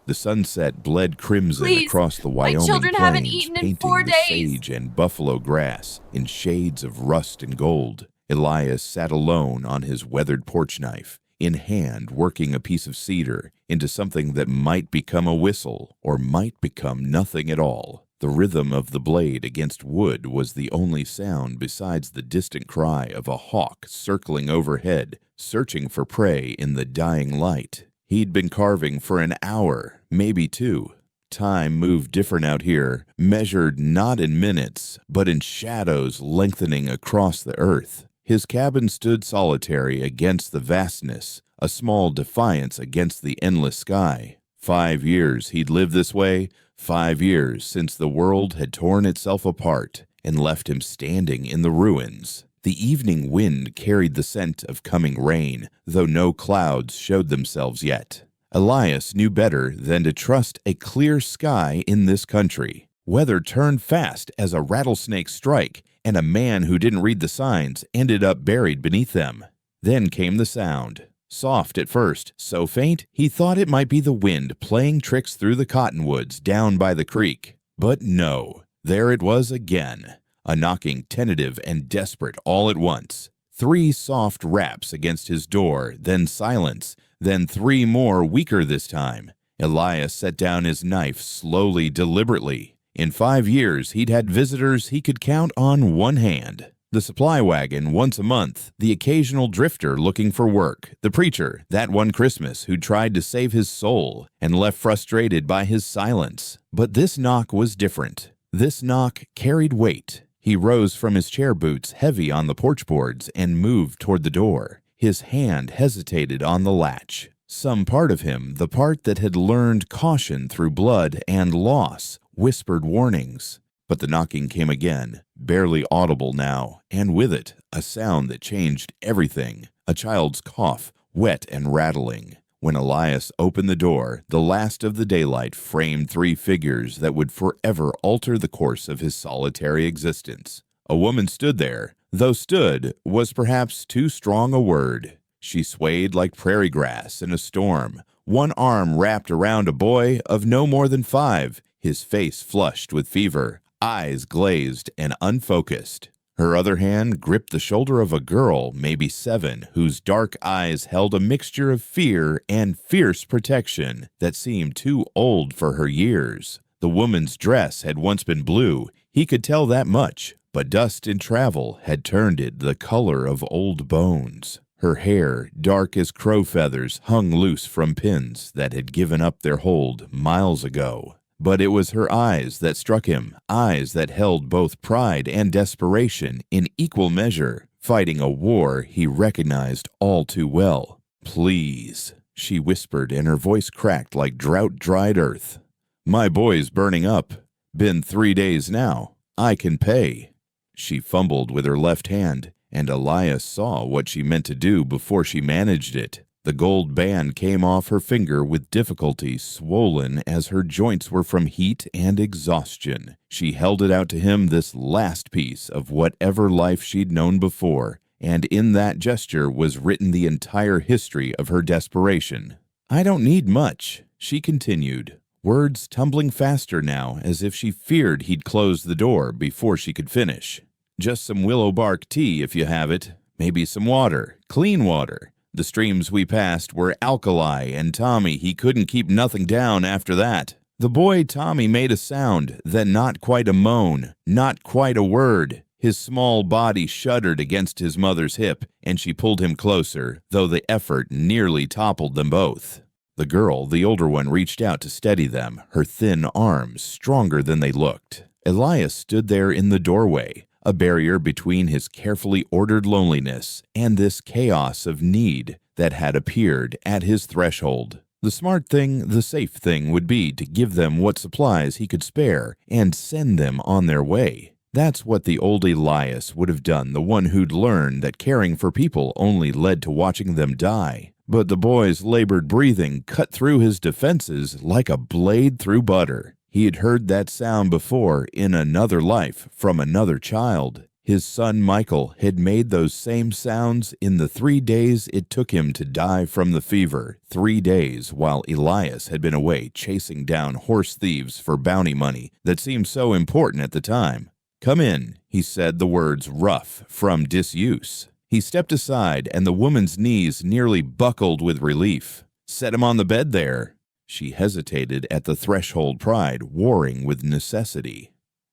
The sunset bled crimson Please, across the my Wyoming children haven't plains, eaten in painting 4 the days. sage and buffalo grass in shades of rust and gold. Elias sat alone on his weathered porch knife, in hand working a piece of cedar into something that might become a whistle or might become nothing at all. The rhythm of the blade against wood was the only sound besides the distant cry of a hawk circling overhead, searching for prey in the dying light. He'd been carving for an hour, maybe 2. Time moved different out here, measured not in minutes, but in shadows lengthening across the earth. His cabin stood solitary against the vastness, a small defiance against the endless sky. 5 years he'd lived this way, 5 years since the world had torn itself apart and left him standing in the ruins. The evening wind carried the scent of coming rain, though no clouds showed themselves yet. Elias knew better than to trust a clear sky in this country. Weather turned fast as a rattlesnake strike, and a man who didn't read the signs ended up buried beneath them. Then came the sound. Soft at first, so faint he thought it might be the wind playing tricks through the cottonwoods down by the creek. But no, there it was again. A knocking, tentative and desperate all at once. 3 soft raps against his door, then silence, then 3 more weaker this time. Elias set down his knife slowly, deliberately. In 5 years, he'd had visitors he could count on one hand. The supply wagon once a month, the occasional drifter looking for work, the preacher that one Christmas who tried to save his soul and left frustrated by his silence. But this knock was different. This knock carried weight. He rose from his chair boots, heavy on the porch boards, and moved toward the door. His hand hesitated on the latch. Some part of him, the part that had learned caution through blood and loss, whispered warnings. But the knocking came again, barely audible now, and with it, a sound that changed everything. A child's cough, wet and rattling. When Elias opened the door, the last of the daylight framed 3 figures that would forever alter the course of his solitary existence. A woman stood there, though stood was perhaps too strong a word. She swayed like prairie grass in a storm, one arm wrapped around a boy of no more than 5, his face flushed with fever, eyes glazed and unfocused. Her other hand gripped the shoulder of a girl, maybe 7, whose dark eyes held a mixture of fear and fierce protection that seemed too old for her years. The woman's dress had once been blue, he could tell that much, but dust and travel had turned it the color of old bones. Her hair, dark as crow feathers, hung loose from pins that had given up their hold miles ago. But it was her eyes that struck him, eyes that held both pride and desperation in equal measure, fighting a war he recognized all too well. "Please," she whispered, and her voice cracked like drought-dried earth. "My boy's burning up. Been 3 days now. I can pay." She fumbled with her left hand, and Elias saw what she meant to do before she managed it. The gold band came off her finger with difficulty, swollen as her joints were from heat and exhaustion. She held it out to him, this last piece of whatever life she'd known before, and in that gesture was written the entire history of her desperation. "I don't need much," she continued, words tumbling faster now as if she feared he'd close the door before she could finish. "Just some willow bark tea if you have it, maybe some water, clean water. The streams we passed were alkali, and Tommy, he couldn't keep nothing down after that." The boy Tommy made a sound, then not quite a moan, not quite a word. His small body shuddered against his mother's hip, and she pulled him closer, though the effort nearly toppled them both. The girl, the older one, reached out to steady them, her thin arms stronger than they looked. Elias stood there in the doorway, a barrier between his carefully ordered loneliness and this chaos of need that had appeared at his threshold. The smart thing, the safe thing would be to give them what supplies he could spare and send them on their way. That's what the old Elias would have done, the one who'd learned that caring for people only led to watching them die. But the boy's labored breathing cut through his defenses like a blade through butter. He had heard that sound before in another life from another child. His son Michael had made those same sounds in the 3 days it took him to die from the fever, 3 days while Elias had been away chasing down horse thieves for bounty money that seemed so important at the time. "Come in," he said, the words rough from disuse. He stepped aside, and the woman's knees nearly buckled with relief. "Set him on the bed there." She hesitated at the threshold, pride warring with necessity.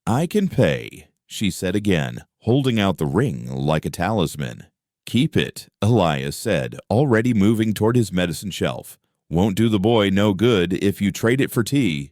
"I can pay," she said again, holding out the ring like a talisman. "Keep it," Elias said, already moving toward his medicine shelf. "Won't do the boy no good if you trade it for tea."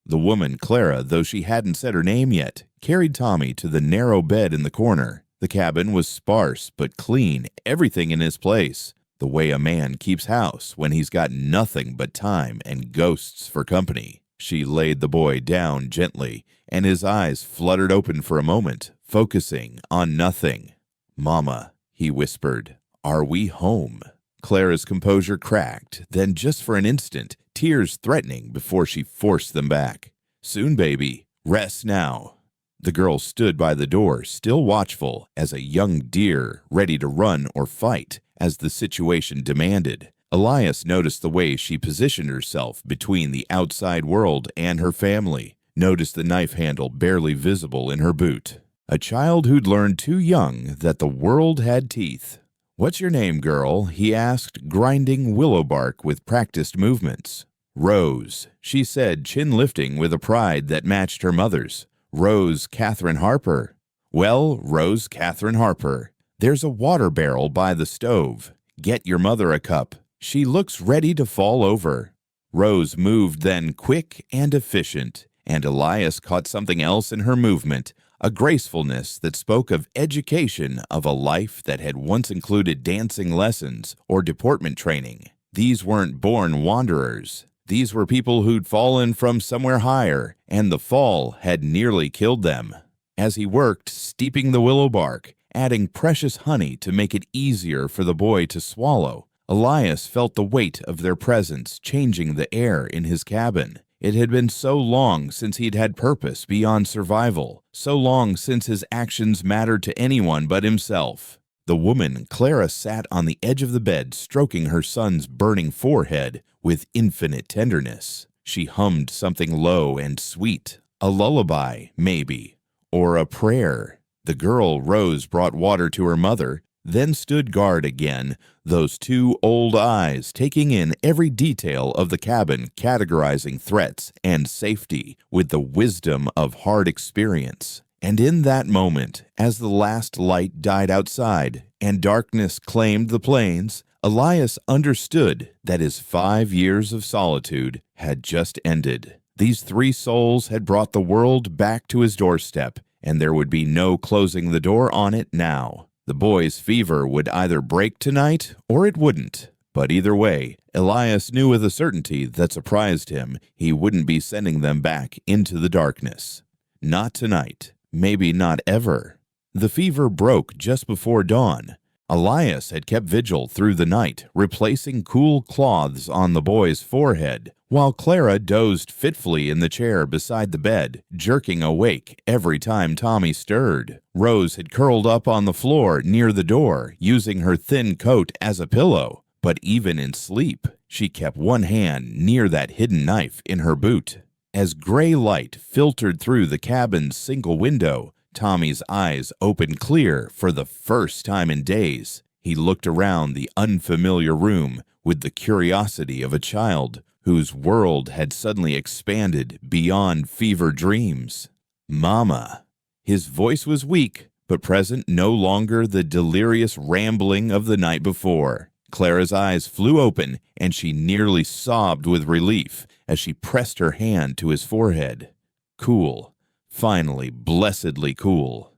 The woman, Clara, though she hadn't said her name yet, carried Tommy to the narrow bed in the corner. The cabin was sparse but clean, everything in its place, the way a man keeps house when he's got nothing but time and ghosts for company. She laid the boy down gently, and his eyes fluttered open for a moment, focusing on nothing. "Mama," he whispered, "are we home?" Clara's composure cracked, then just for an instant, tears threatening before she forced them back. "Soon, baby. Rest now." The girl stood by the door, still watchful as a young deer ready to run or fight as the situation demanded. Elias noticed the way she positioned herself between the outside world and her family, noticed the knife handle barely visible in her boot. A child who'd learned too young that the world had teeth. "What's your name, girl?" he asked, grinding willow bark with practiced movements. "Rose," she said, chin lifting with a pride that matched her mother's. "Rose Catherine Harper." "Well, Rose Catherine Harper, there's a water barrel by the stove. Get your mother a cup. She looks ready to fall over." Rose moved then, quick and efficient, and Elias caught something else in her movement, a gracefulness that spoke of education of a life that had once included dancing lessons or deportment training. These weren't born wanderers. These were people who'd fallen from somewhere higher, and the fall had nearly killed them. As he worked, steeping the willow bark, adding precious honey to make it easier for the boy to swallow, Elias felt the weight of their presence changing the air in his cabin. It had been so long since he'd had purpose beyond survival, so long since his actions mattered to anyone but himself. The woman, Clara, sat on the edge of the bed, stroking her son's burning forehead with infinite tenderness. She hummed something low and sweet, a lullaby, maybe, or a prayer. The girl, Rose, brought water to her mother, then stood guard again, those two old eyes taking in every detail of the cabin, categorizing threats and safety with the wisdom of hard experience. And in that moment, as the last light died outside and darkness claimed the plains, Elias understood that his 5 years of solitude had just ended. These 3 souls had brought the world back to his doorstep, and there would be no closing the door on it now. The boy's fever would either break tonight or it wouldn't. But either way, Elias knew with a certainty that surprised him he wouldn't be sending them back into the darkness. Not tonight. Maybe not ever. The fever broke just before dawn. Elias had kept vigil through the night, replacing cool cloths on the boy's forehead, while Clara dozed fitfully in the chair beside the bed, jerking awake every time Tommy stirred. Rose had curled up on the floor near the door, using her thin coat as a pillow. But even in sleep, she kept one hand near that hidden knife in her boot. As gray light filtered through the cabin's single window, Tommy's eyes opened clear for the first time in days. He looked around the unfamiliar room with the curiosity of a child whose world had suddenly expanded beyond fever dreams. "Mama." His voice was weak, but present, no longer the delirious rambling of the night before. Clara's eyes flew open, and she nearly sobbed with relief as she pressed her hand to his forehead. Cool. Finally, blessedly cool.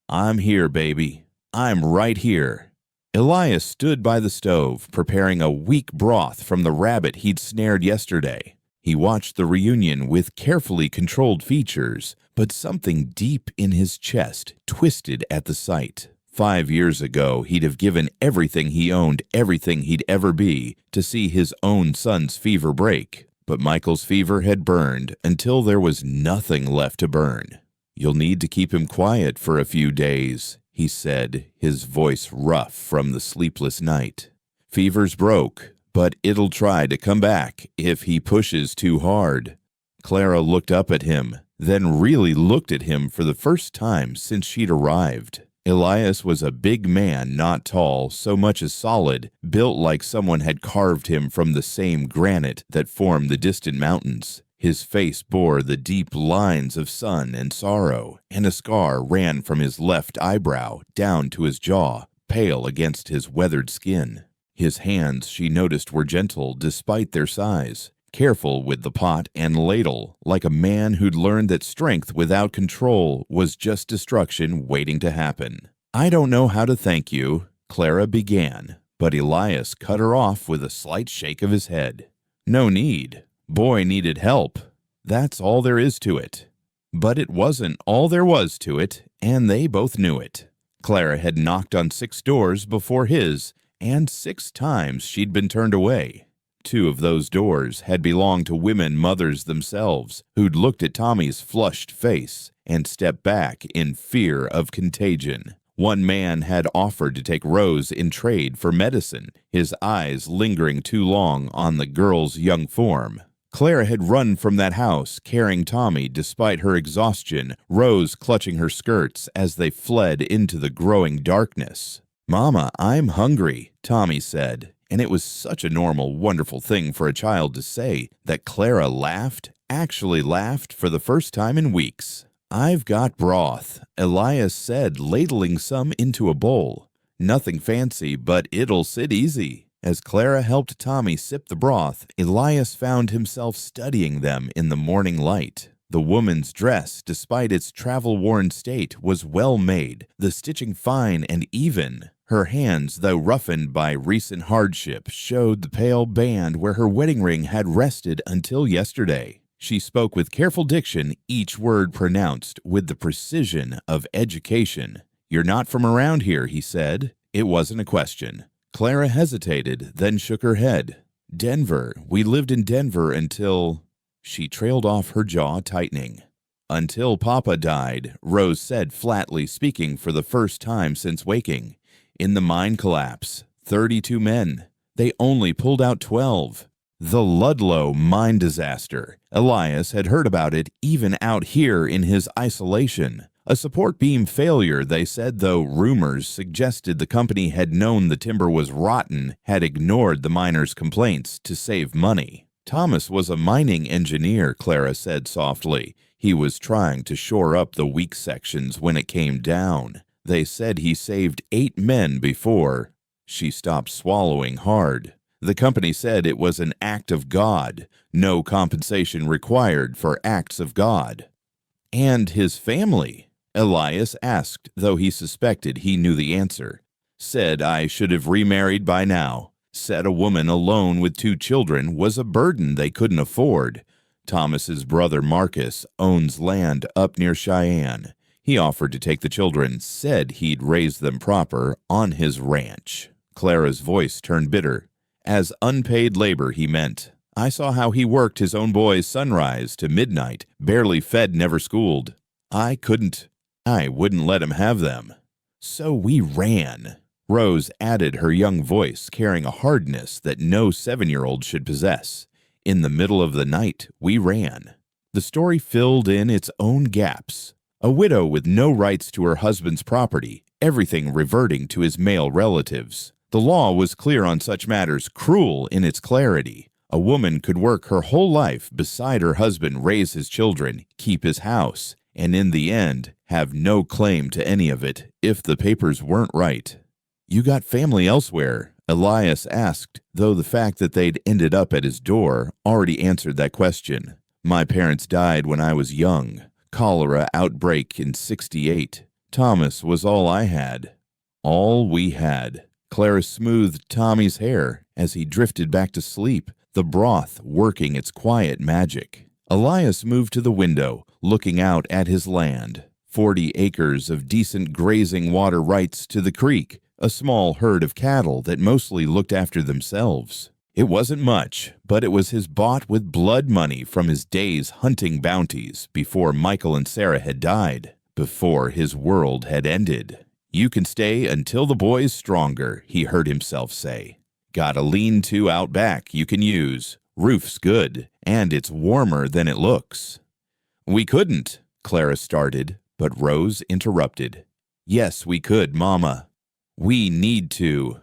"I'm here, baby. I'm right here." Elias stood by the stove, preparing a weak broth from the rabbit he'd snared yesterday. He watched the reunion with carefully controlled features, but something deep in his chest twisted at the sight. 5 years ago, he'd have given everything he owned, everything he'd ever be, to see his own son's fever break. But Michael's fever had burned until there was nothing left to burn. "You'll need to keep him quiet for a few days," he said, his voice rough from the sleepless night. "Fever's broke, but it'll try to come back if he pushes too hard." Clara looked up at him, then really looked at him for the first time since she'd arrived. Elias was a big man, not tall, so much as solid, built like someone had carved him from the same granite that formed the distant mountains. His face bore the deep lines of sun and sorrow, and a scar ran from his left eyebrow down to his jaw, pale against his weathered skin. His hands, she noticed, were gentle despite their size, careful with the pot and ladle, like a man who'd learned that strength without control was just destruction waiting to happen. "I don't know how to thank you," Clara began, but Elias cut her off with a slight shake of his head. "No need. Boy needed help. That's all there is to it." But it wasn't all there was to it, and they both knew it. Clara had knocked on 6 doors before his, and 6 times she'd been turned away. 2 of those doors had belonged to women mothers themselves, who'd looked at Tommy's flushed face and stepped back in fear of contagion. One man had offered to take Rose in trade for medicine, his eyes lingering too long on the girl's young form. Clara had run from that house, carrying Tommy despite her exhaustion, Rose clutching her skirts as they fled into the growing darkness. "Mama, I'm hungry," Tommy said, and it was such a normal, wonderful thing for a child to say that Clara laughed, actually laughed for the first time in weeks. "I've got broth," Elias said, ladling some into a bowl. "Nothing fancy, but it'll sit easy." As Clara helped Tommy sip the broth, Elias found himself studying them in the morning light. The woman's dress, despite its travel-worn state, was well made, the stitching fine and even. Her hands, though roughened by recent hardship, showed the pale band where her wedding ring had rested until yesterday. She spoke with careful diction, each word pronounced with the precision of education. "You're not from around here," he said. It wasn't a question. Clara hesitated, then shook her head. "Denver. We lived in Denver until—" She trailed off, her jaw tightening. "Until Papa died," Rose said flatly, speaking for the first time since waking. "In the mine collapse. 32 men. They only pulled out 12. The Ludlow mine disaster. Elias had heard about it even out here in his isolation. A support beam failure, they said, though rumors suggested the company had known the timber was rotten, had ignored the miners' complaints to save money. Thomas was a mining engineer, Clara said softly. He was trying to shore up the weak sections when it came down. They said he saved 8 men before. She stopped swallowing hard. The company said it was an act of God, no compensation required for acts of God. "And his family?" Elias asked, though he suspected he knew the answer. "Said I should have remarried by now. Said a woman alone with 2 children was a burden they couldn't afford. Thomas's brother Marcus owns land up near Cheyenne. He offered to take the children, said he'd raise them proper on his ranch." Clara's voice turned bitter. "As unpaid labor, he meant. I saw how he worked his own boys sunrise to midnight, barely fed, never schooled. I couldn't. I wouldn't let him have them. So we ran." Rose added, her young voice carrying a hardness that no 7-year-old should possess. "In the middle of the night, we ran." The story filled in its own gaps. A widow with no rights to her husband's property, everything reverting to his male relatives. The law was clear on such matters, cruel in its clarity. A woman could work her whole life beside her husband, raise his children, keep his house, and in the end, have no claim to any of it if the papers weren't right. "You got family elsewhere?" Elias asked, though the fact that they'd ended up at his door already answered that question. "My parents died when I was young. Cholera outbreak in '68. Thomas was all I had." All we had. Clara smoothed Tommy's hair as he drifted back to sleep, the broth working its quiet magic. Elias moved to the window, looking out at his land. 40 acres of decent grazing water rights to the creek, a small herd of cattle that mostly looked after themselves. It wasn't much, but it was his bought with blood money from his days hunting bounties before Michael and Sarah had died, before his world had ended. You can stay until the boy's stronger, he heard himself say. Got a lean-to out back you can use. Roof's good, and it's warmer than it looks. We couldn't, Clara started, but Rose interrupted. Yes, we could, Mama. We need to.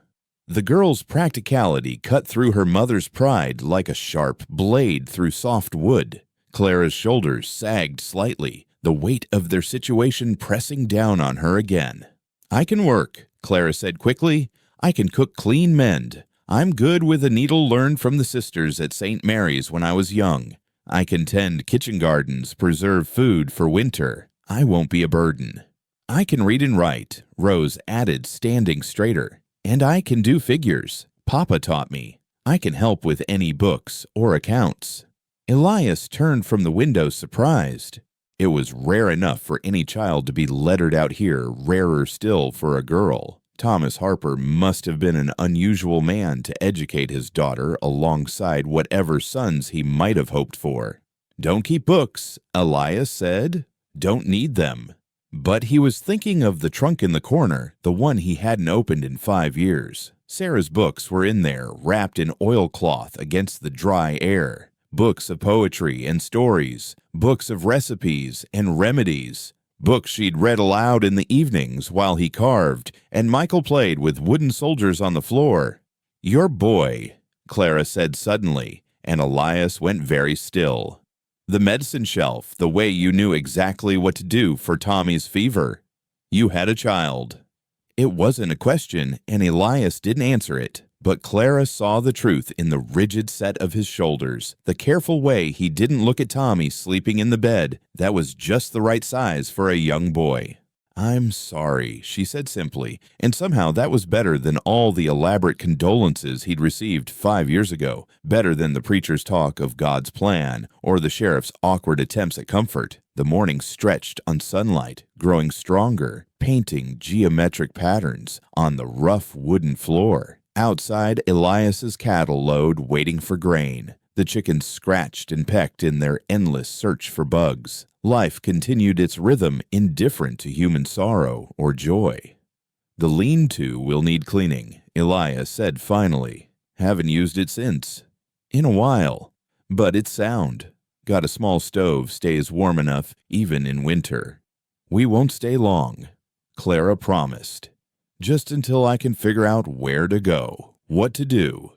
The girl's practicality cut through her mother's pride like a sharp blade through soft wood. Clara's shoulders sagged slightly, the weight of their situation pressing down on her again. I can work, Clara said quickly. I can cook, clean, mend. I'm good with a needle learned from the sisters at St. Mary's when I was young. I can tend kitchen gardens, preserve food for winter. I won't be a burden. I can read and write, Rose added, standing straighter. And I can do figures. Papa taught me. I can help with any books or accounts. Elias turned from the window surprised. It was rare enough for any child to be lettered out here, rarer still for a girl. Thomas Harper must have been an unusual man to educate his daughter alongside whatever sons he might have hoped for. Don't keep books, Elias said. Don't need them. But he was thinking of the trunk in the corner, the one he hadn't opened in 5 years. Sarah's books were in there, wrapped in oilcloth against the dry air. Books of poetry and stories, books of recipes and remedies, books she'd read aloud in the evenings while he carved, and Michael played with wooden soldiers on the floor. Your boy, Clara said suddenly, and Elias went very still. The medicine shelf, the way you knew exactly what to do for Tommy's fever. You had a child. It wasn't a question, and Elias didn't answer it. But Clara saw the truth in the rigid set of his shoulders, the careful way he didn't look at Tommy sleeping in the bed that was just the right size for a young boy. I'm sorry, she said simply, and somehow that was better than all the elaborate condolences he'd received 5 years ago, better than the preacher's talk of God's plan or the sheriff's awkward attempts at comfort. The morning stretched on sunlight, growing stronger, painting geometric patterns on the rough wooden floor. Outside, Elias's cattle lowed, waiting for grain. The chickens scratched and pecked in their endless search for bugs. Life continued its rhythm, indifferent to human sorrow or joy. The lean-to will need cleaning, Elias said finally. Haven't used it since. In a while. But it's sound. Got a small stove, stays warm enough, even in winter. We won't stay long, Clara promised. Just until I can figure out where to go, what to do.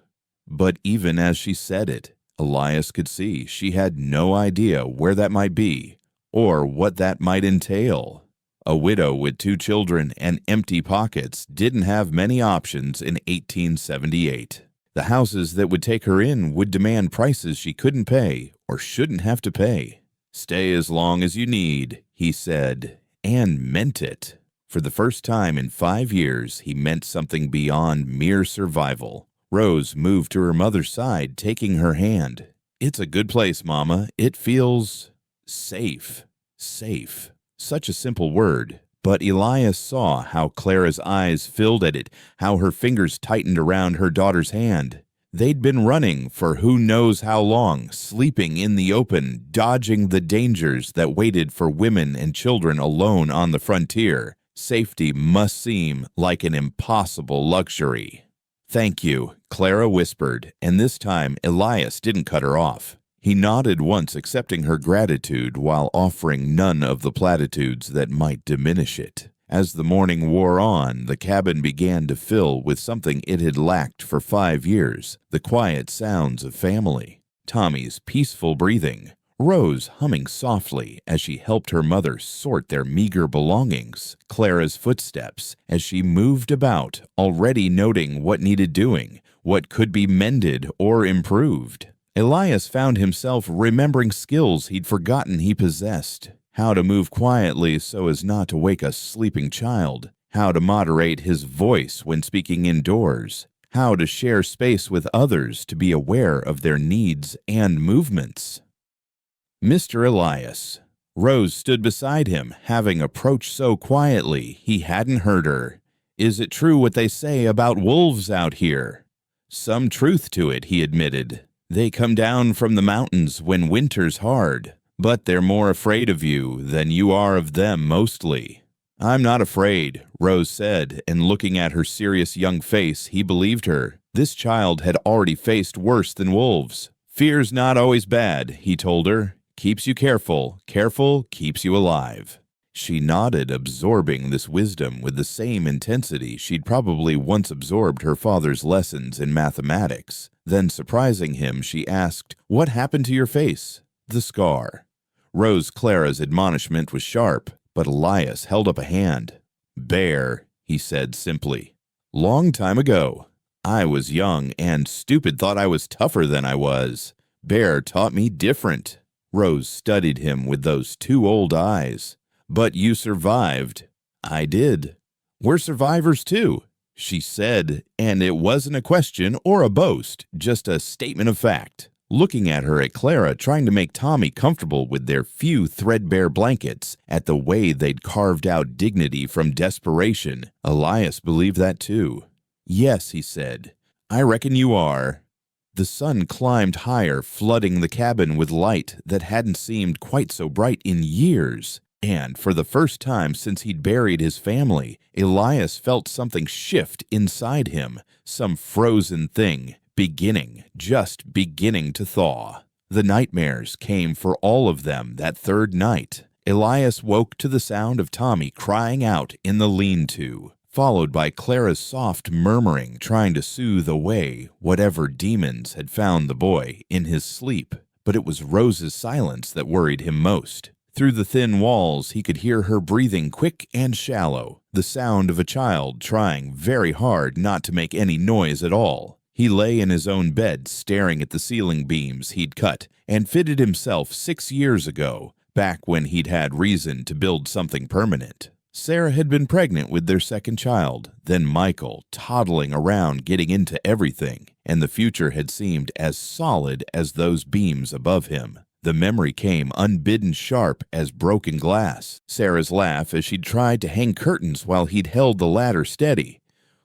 But even as she said it, Elias could see she had no idea where that might be or what that might entail. A widow with 2 children and empty pockets didn't have many options in 1878. The houses that would take her in would demand prices she couldn't pay or shouldn't have to pay. Stay as long as you need, he said, and meant it. For the first time in 5 years, he meant something beyond mere survival. Rose moved to her mother's side, taking her hand. It's a good place, Mama. It feels safe. Safe. Such a simple word. But Elias saw how Clara's eyes filled at it, how her fingers tightened around her daughter's hand. They'd been running for who knows how long, sleeping in the open, dodging the dangers that waited for women and children alone on the frontier. Safety must seem like an impossible luxury. Thank you, Clara whispered, and this time Elias didn't cut her off. He nodded once, accepting her gratitude while offering none of the platitudes that might diminish it. As the morning wore on, the cabin began to fill with something it had lacked for 5 years, the quiet sounds of family. Tommy's peaceful breathing, Rose humming softly as she helped her mother sort their meager belongings, Clara's footsteps as she moved about, already noting what needed doing, what could be mended or improved. Elias found himself remembering skills he'd forgotten he possessed. How to move quietly so as not to wake a sleeping child, how to moderate his voice when speaking indoors, how to share space with others to be aware of their needs and movements. Mr. Elias. Rose stood beside him, having approached so quietly he hadn't heard her. Is it true what they say about wolves out here? Some truth to it, he admitted. They come down from the mountains when winter's hard, but they're more afraid of you than you are of them mostly. "I'm not afraid," Rose said, and looking at her serious young face, he believed her. This child had already faced worse than wolves. "Fear's not always bad," he told her. "Keeps you careful. Careful keeps you alive." She nodded, absorbing this wisdom with the same intensity she'd probably once absorbed her father's lessons in mathematics. Then, surprising him, she asked, "What happened to your face?" "The scar." Rose Clara's admonishment was sharp, but Elias held up a hand. "Bear," he said simply. "Long time ago. I was young and stupid, thought I was tougher than I was. Bear taught me different." Rose studied him with those two old eyes. "But you survived." "I did." "We're survivors too," she said, and it wasn't a question or a boast, just a statement of fact. Looking at her, at Clara, trying to make Tommy comfortable with their few threadbare blankets, at the way they'd carved out dignity from desperation, Elias believed that too. "Yes," he said, "I reckon you are." The sun climbed higher, flooding the cabin with light that hadn't seemed quite so bright in years. And for the first time since he'd buried his family, Elias felt something shift inside him, some frozen thing, just beginning to thaw. The nightmares came for all of them that third night. Elias woke to the sound of Tommy crying out in the lean-to, followed by Clara's soft murmuring trying to soothe away whatever demons had found the boy in his sleep. But it was Rose's silence that worried him most. Through the thin walls, he could hear her breathing quick and shallow, the sound of a child trying very hard not to make any noise at all. He lay in his own bed staring at the ceiling beams he'd cut and fitted himself 6 years ago, back when he'd had reason to build something permanent. Sarah had been pregnant with their second child, then Michael, toddling around getting into everything, and the future had seemed as solid as those beams above him. The memory came unbidden sharp as broken glass. Sarah's laugh as she'd tried to hang curtains while he'd held the ladder steady.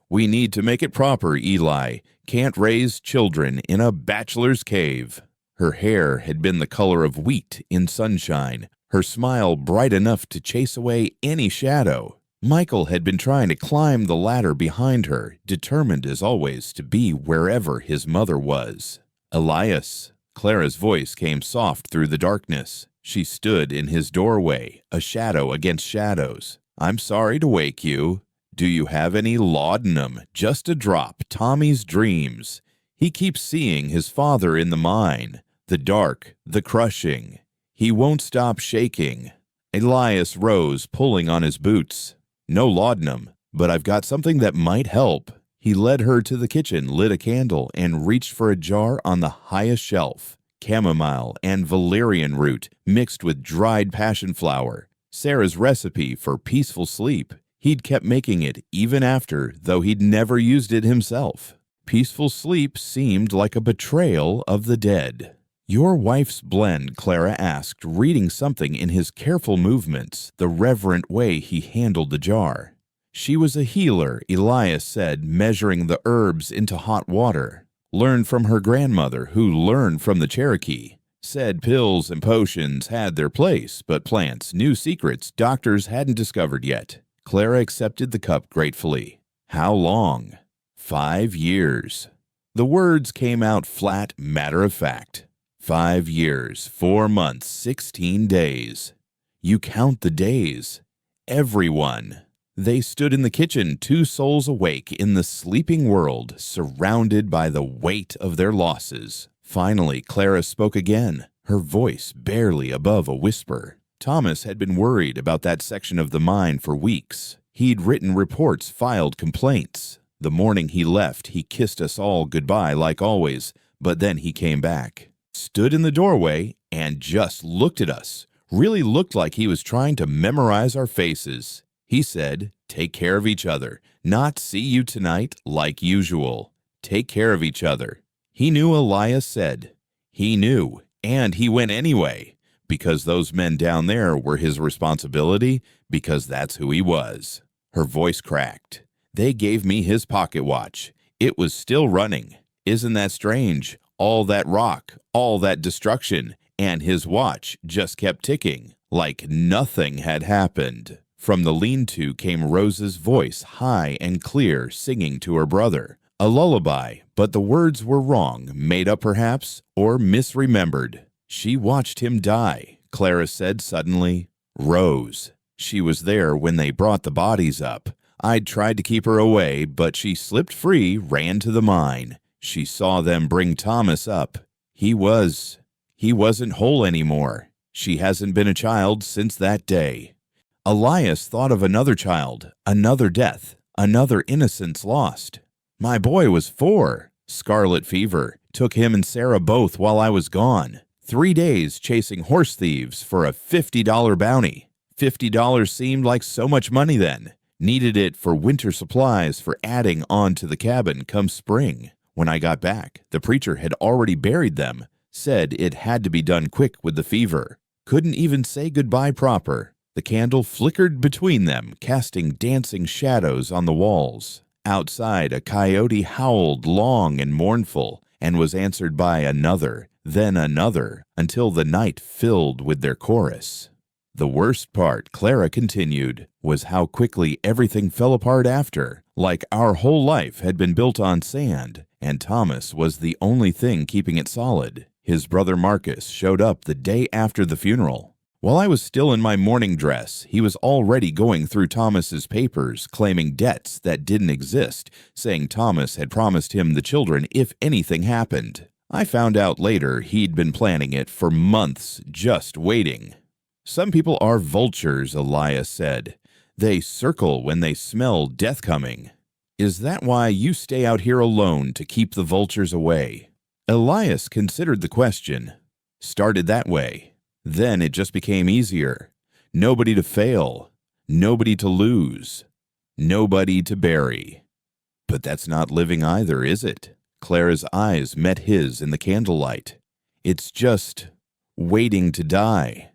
"We need to make it proper, Eli. Can't raise children in a bachelor's cave." Her hair had been the color of wheat in sunshine, her smile bright enough to chase away any shadow. Michael had been trying to climb the ladder behind her, determined as always to be wherever his mother was. "Elias." Clara's voice came soft through the darkness. She stood in his doorway, a shadow against shadows. "I'm sorry to wake you. Do you have any laudanum? Just a drop, Tommy's dreams. He keeps seeing his father in the mine, the dark, the crushing. He won't stop shaking." Elias rose, pulling on his boots. "No laudanum, but I've got something that might help." He led her to the kitchen, lit a candle, and reached for a jar on the highest shelf. Chamomile and valerian root mixed with dried passion flower. Sarah's recipe for peaceful sleep. He'd kept making it even after, though he'd never used it himself. Peaceful sleep seemed like a betrayal of the dead. "Your wife's blend?" Clara asked, reading something in his careful movements, the reverent way he handled the jar. "She was a healer," Elias said, measuring the herbs into hot water. "Learned from her grandmother, who learned from the Cherokee. Said pills and potions had their place, but plants, new secrets doctors hadn't discovered yet." Clara accepted the cup gratefully. "How long?" 5 years. The words came out flat, matter of fact. 5 years, 4 months, 16 days. You count the days. Everyone. They stood in the kitchen, 2 souls awake in the sleeping world, surrounded by the weight of their losses. Finally, Clara spoke again, her voice barely above a whisper. Thomas had been worried about that section of the mine for weeks. He'd written reports, filed complaints. The morning he left, he kissed us all goodbye like always, but then he came back, stood in the doorway, and just looked at us. Really looked like he was trying to memorize our faces. He said, "Take care of each other. Not see you tonight like usual. Take care of each other." He knew Elias said. He knew, and he went anyway, because those men down there were his responsibility, because that's who he was. Her voice cracked. "They gave me his pocket watch. It was still running. Isn't that strange? All that rock, all that destruction, and his watch just kept ticking, like nothing had happened." From the lean-to came Rose's voice, high and clear, singing to her brother. A lullaby, but the words were wrong, made up perhaps, or misremembered. She watched him die, Clara said suddenly. Rose. She was there when they brought the bodies up. I'd tried to keep her away, but she slipped free, ran to the mine. She saw them bring Thomas up. He wasn't whole anymore. She hasn't been a child since that day. Elias thought of another child, another death, another innocence lost. My boy was 4. Scarlet fever. Took him and Sarah both while I was gone. 3 days chasing horse thieves for a $50 bounty. $50 seemed like so much money then. Needed it for winter supplies for adding on to the cabin come spring. When I got back, the preacher had already buried them. Said it had to be done quick with the fever. Couldn't even say goodbye proper. The candle flickered between them, casting dancing shadows on the walls. Outside, a coyote howled long and mournful, and was answered by another, then another, until the night filled with their chorus. The worst part, Clara continued, was how quickly everything fell apart after, like our whole life had been built on sand, and Thomas was the only thing keeping it solid. His brother Marcus showed up the day after the funeral. While I was still in my mourning dress, he was already going through Thomas's papers, claiming debts that didn't exist, saying Thomas had promised him the children if anything happened. I found out later he'd been planning it for months, just waiting. Some people are vultures, Elias said. They circle when they smell death coming. Is that why you stay out here alone to keep the vultures away? Elias considered the question. Started that way. Then it just became easier. Nobody to fail. Nobody to lose. Nobody to bury. But that's not living either, is it? Clara's eyes met his in the candlelight. It's just waiting to die.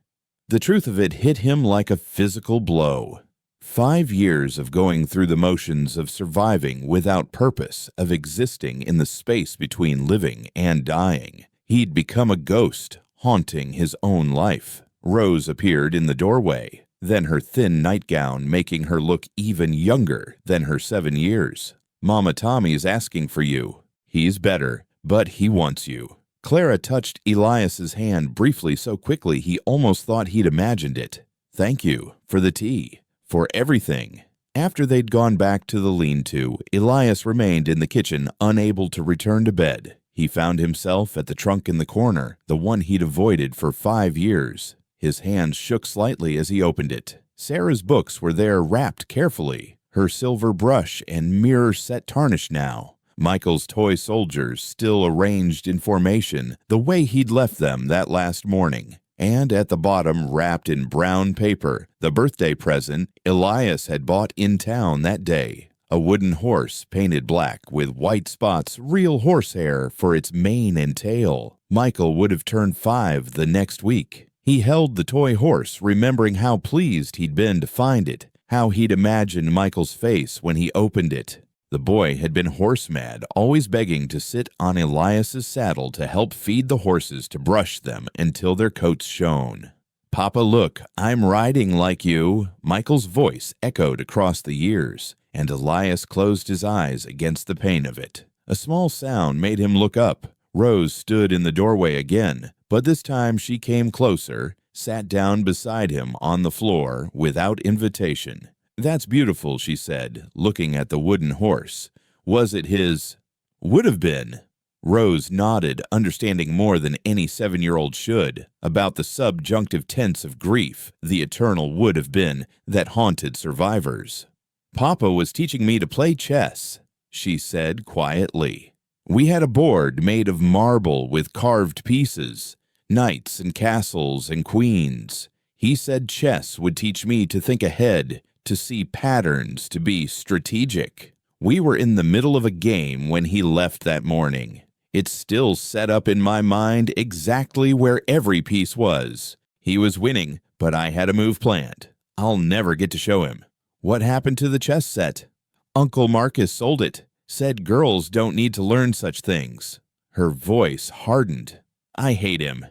The truth of it hit him like a physical blow. 5 years of going through the motions of surviving without purpose, of existing in the space between living and dying. He'd become a ghost, haunting his own life. Rose appeared in the doorway, then her thin nightgown making her look even younger than her 7 years. Mama Tommy's asking for you. He's better, but he wants you. Clara touched Elias's hand briefly so quickly he almost thought he'd imagined it. Thank you for the tea. For everything. After they'd gone back to the lean-to, Elias remained in the kitchen, unable to return to bed. He found himself at the trunk in the corner, the one he'd avoided for 5 years. His hands shook slightly as he opened it. Sarah's books were there wrapped carefully, her silver brush and mirror set tarnished now. Michael's toy soldiers still arranged in formation, the way he'd left them that last morning. And at the bottom, wrapped in brown paper, the birthday present Elias had bought in town that day. A wooden horse painted black with white spots, real horsehair for its mane and tail. Michael would have turned 5 the next week. He held the toy horse, remembering how pleased he'd been to find it, how he'd imagined Michael's face when he opened it. The boy had been horse-mad, always begging to sit on Elias's saddle to help feed the horses to brush them until their coats shone. Papa, look, I'm riding like you. Michael's voice echoed across the years, and Elias closed his eyes against the pain of it. A small sound made him look up. Rose stood in the doorway again, but this time she came closer, sat down beside him on the floor without invitation. That's beautiful, she said, looking at the wooden horse. Was it his? Would have been. Rose nodded, understanding more than any 7-year-old should about the subjunctive tense of grief, the eternal would have been that haunted survivors. Papa was teaching me to play chess, she said quietly. We had a board made of marble with carved pieces, knights and castles and queens. He said chess would teach me to think ahead, to see patterns, to be strategic. We were in the middle of a game when he left that morning. It's still set up in my mind exactly where every piece was. He was winning, but I had a move planned. I'll never get to show him. What happened to the chess set? Uncle Marcus sold it. Said girls don't need to learn such things. Her voice hardened. I hate him.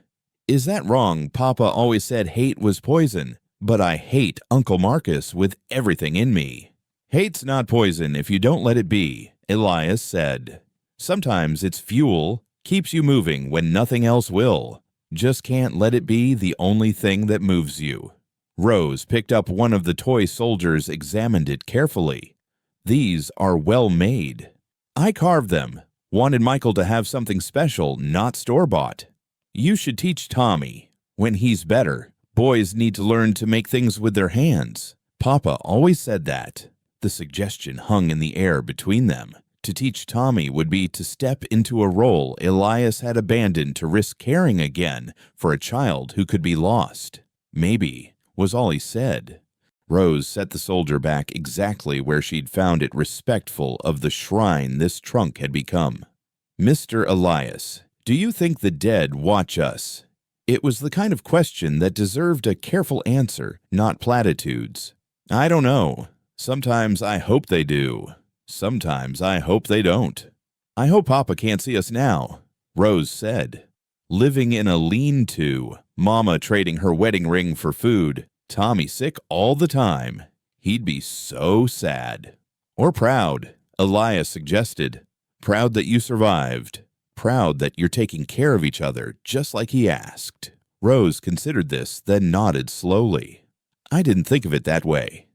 Is that wrong? Papa always said hate was poison. but I hate Uncle Marcus with everything in me." "Hate's not poison if you don't let it be," Elias said. "Sometimes it's fuel, keeps you moving when nothing else will. Just can't let it be the only thing that moves you." Rose picked up one of the toy soldiers, examined it carefully. "These are well made. I carved them. Wanted Michael to have something special, not store-bought. You should teach Tommy. When he's better, boys need to learn to make things with their hands. Papa always said that." The suggestion hung in the air between them. To teach Tommy would be to step into a role Elias had abandoned to risk caring again for a child who could be lost. "Maybe," was all he said. Rose set the soldier back exactly where she'd found it, respectful of the shrine this trunk had become. "Mr. Elias, do you think the dead watch us?" It was the kind of question that deserved a careful answer, not platitudes. "I don't know. Sometimes I hope they do. Sometimes I hope they don't." "I hope Papa can't see us now," Rose said. Living in a lean-to, Mama trading her wedding ring for food, Tommy sick all the time. He'd be so sad. "Or proud," Elias suggested. "Proud that you survived. Proud that you're taking care of each other, just like he asked." Rose considered this, then nodded slowly. "I didn't think of it that way."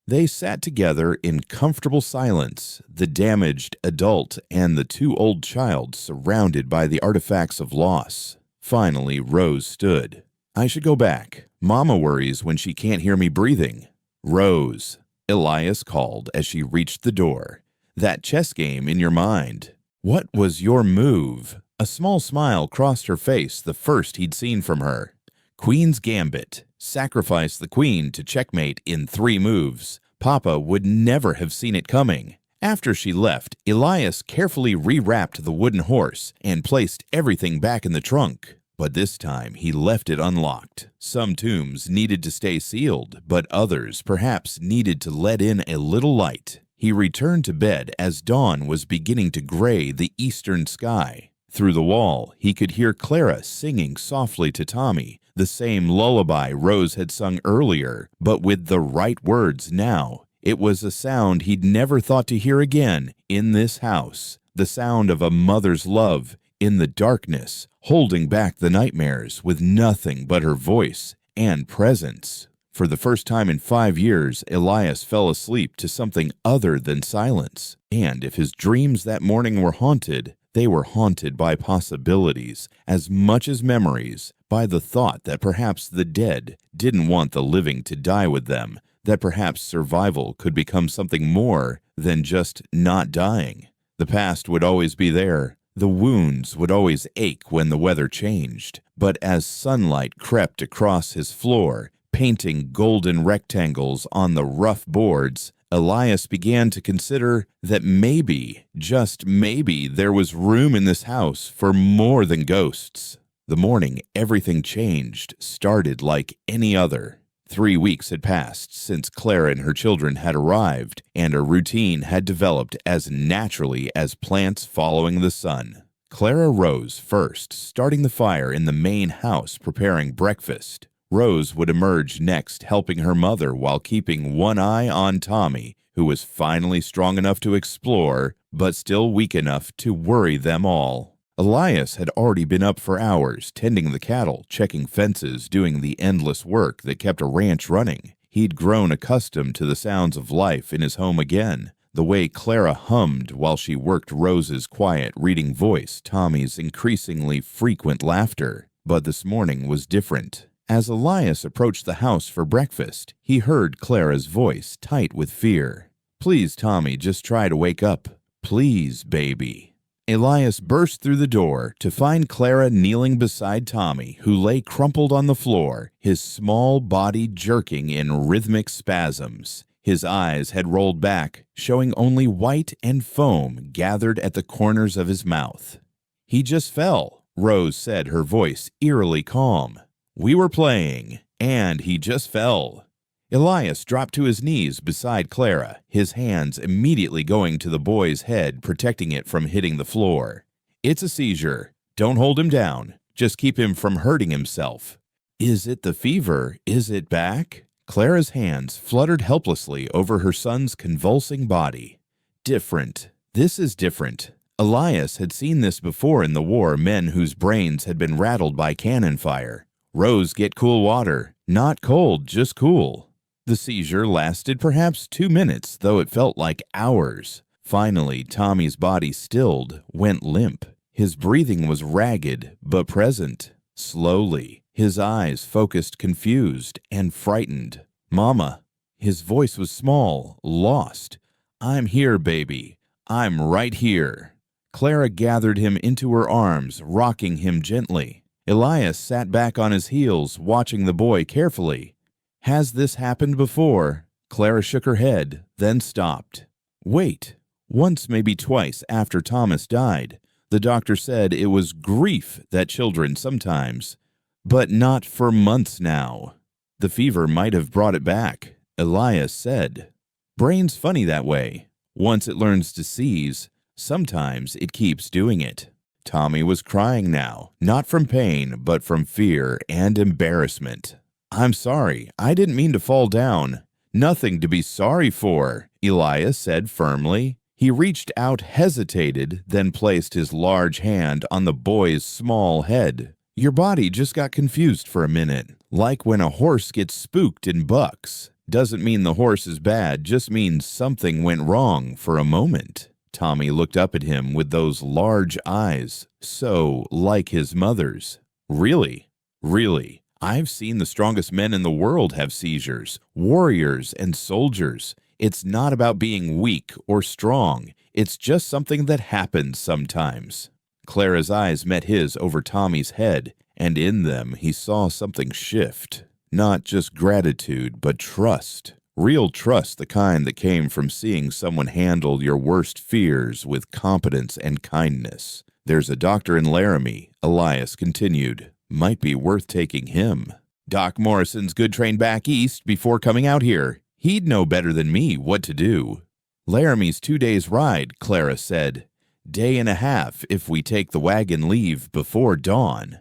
They sat together in comfortable silence, the damaged adult and the too-old child surrounded by the artifacts of loss. Finally, Rose stood. "I should go back. Mama worries when she can't hear me breathing." "Rose," Elias called as she reached the door. "That chess game in your mind. What was your move?" A small smile crossed her face, the first he'd seen from her. "Queen's Gambit. Sacrifice the queen to checkmate in 3 moves. Papa would never have seen it coming." After she left, Elias carefully rewrapped the wooden horse and placed everything back in the trunk. But this time he left it unlocked. Some tombs needed to stay sealed, but others perhaps needed to let in a little light. He returned to bed as dawn was beginning to gray the eastern sky. Through the wall, he could hear Clara singing softly to Tommy, the same lullaby Rose had sung earlier, but with the right words now. It was a sound he'd never thought to hear again in this house, the sound of a mother's love in the darkness, holding back the nightmares with nothing but her voice and presence. For the first time in 5 years, Elias fell asleep to something other than silence. And if his dreams that morning were haunted, they were haunted by possibilities as much as memories, by the thought that perhaps the dead didn't want the living to die with them, that perhaps survival could become something more than just not dying. The past would always be there. The wounds would always ache when the weather changed. But as sunlight crept across his floor, painting golden rectangles on the rough boards, Elias began to consider that maybe, just maybe, there was room in this house for more than ghosts. The morning everything changed started like any other. 3 weeks had passed since Clara and her children had arrived, and a routine had developed as naturally as plants following the sun. Clara rose first, starting the fire in the main house, preparing breakfast. Rose would emerge next, helping her mother while keeping one eye on Tommy, who was finally strong enough to explore, but still weak enough to worry them all. Elias had already been up for hours, tending the cattle, checking fences, doing the endless work that kept a ranch running. He'd grown accustomed to the sounds of life in his home again, the way Clara hummed while she worked Rose's quiet, reading voice, Tommy's increasingly frequent laughter. But this morning was different. As Elias approached the house for breakfast, he heard Clara's voice, tight with fear. "Please, Tommy, just try to wake up. Please, baby." Elias burst through the door to find Clara kneeling beside Tommy, who lay crumpled on the floor, his small body jerking in rhythmic spasms. His eyes had rolled back, showing only white and foam gathered at the corners of his mouth. "He just fell," Rose said, her voice eerily calm. "We were playing, and he just fell." Elias dropped to his knees beside Clara, his hands immediately going to the boy's head, protecting it from hitting the floor. "It's a seizure. Don't hold him down. Just keep him from hurting himself." "Is it the fever? Is it back?" Clara's hands fluttered helplessly over her son's convulsing body. Different. This is different. Elias had seen this before in the war, men whose brains had been rattled by cannon fire. Rose, get cool water. Not cold, just cool. The seizure lasted perhaps 2 minutes, though it felt like hours. Finally, Tommy's body stilled, went limp. His breathing was ragged, but present. Slowly, his eyes focused, confused and frightened. "Mama." His voice was small, lost. "I'm here, baby. I'm right here." Clara gathered him into her arms, rocking him gently. Elias sat back on his heels, watching the boy carefully. "Has this happened before?" Clara shook her head, then stopped. "Wait. Once, maybe twice, after Thomas died. The doctor said it was grief that children sometimes, but not for months now. The fever might have brought it back," Elias said. "Brain's funny that way. Once it learns to seize, sometimes it keeps doing it." Tommy was crying now, not from pain, but from fear and embarrassment. "I'm sorry. I didn't mean to fall down." "Nothing to be sorry for," Elias said firmly. He reached out, hesitated, then placed his large hand on the boy's small head. "Your body just got confused for a minute, like when a horse gets spooked and bucks. Doesn't mean the horse is bad, just means something went wrong for a moment." Tommy looked up at him with those large eyes, so like his mother's. "Really? Really? I've seen the strongest men in the world have seizures, warriors and soldiers. It's not about being weak or strong. It's just something that happens sometimes." Clara's eyes met his over Tommy's head, and in them he saw something shift. Not just gratitude, but trust. Real trust, the kind that came from seeing someone handle your worst fears with competence and kindness. "There's a doctor in Laramie," Elias continued. "Might be worth taking him. Doc Morrison's good train back east before coming out here. He'd know better than me what to do." "Laramie's 2 days' ride," Clara said. "Day and a half if we take the wagon leave before dawn."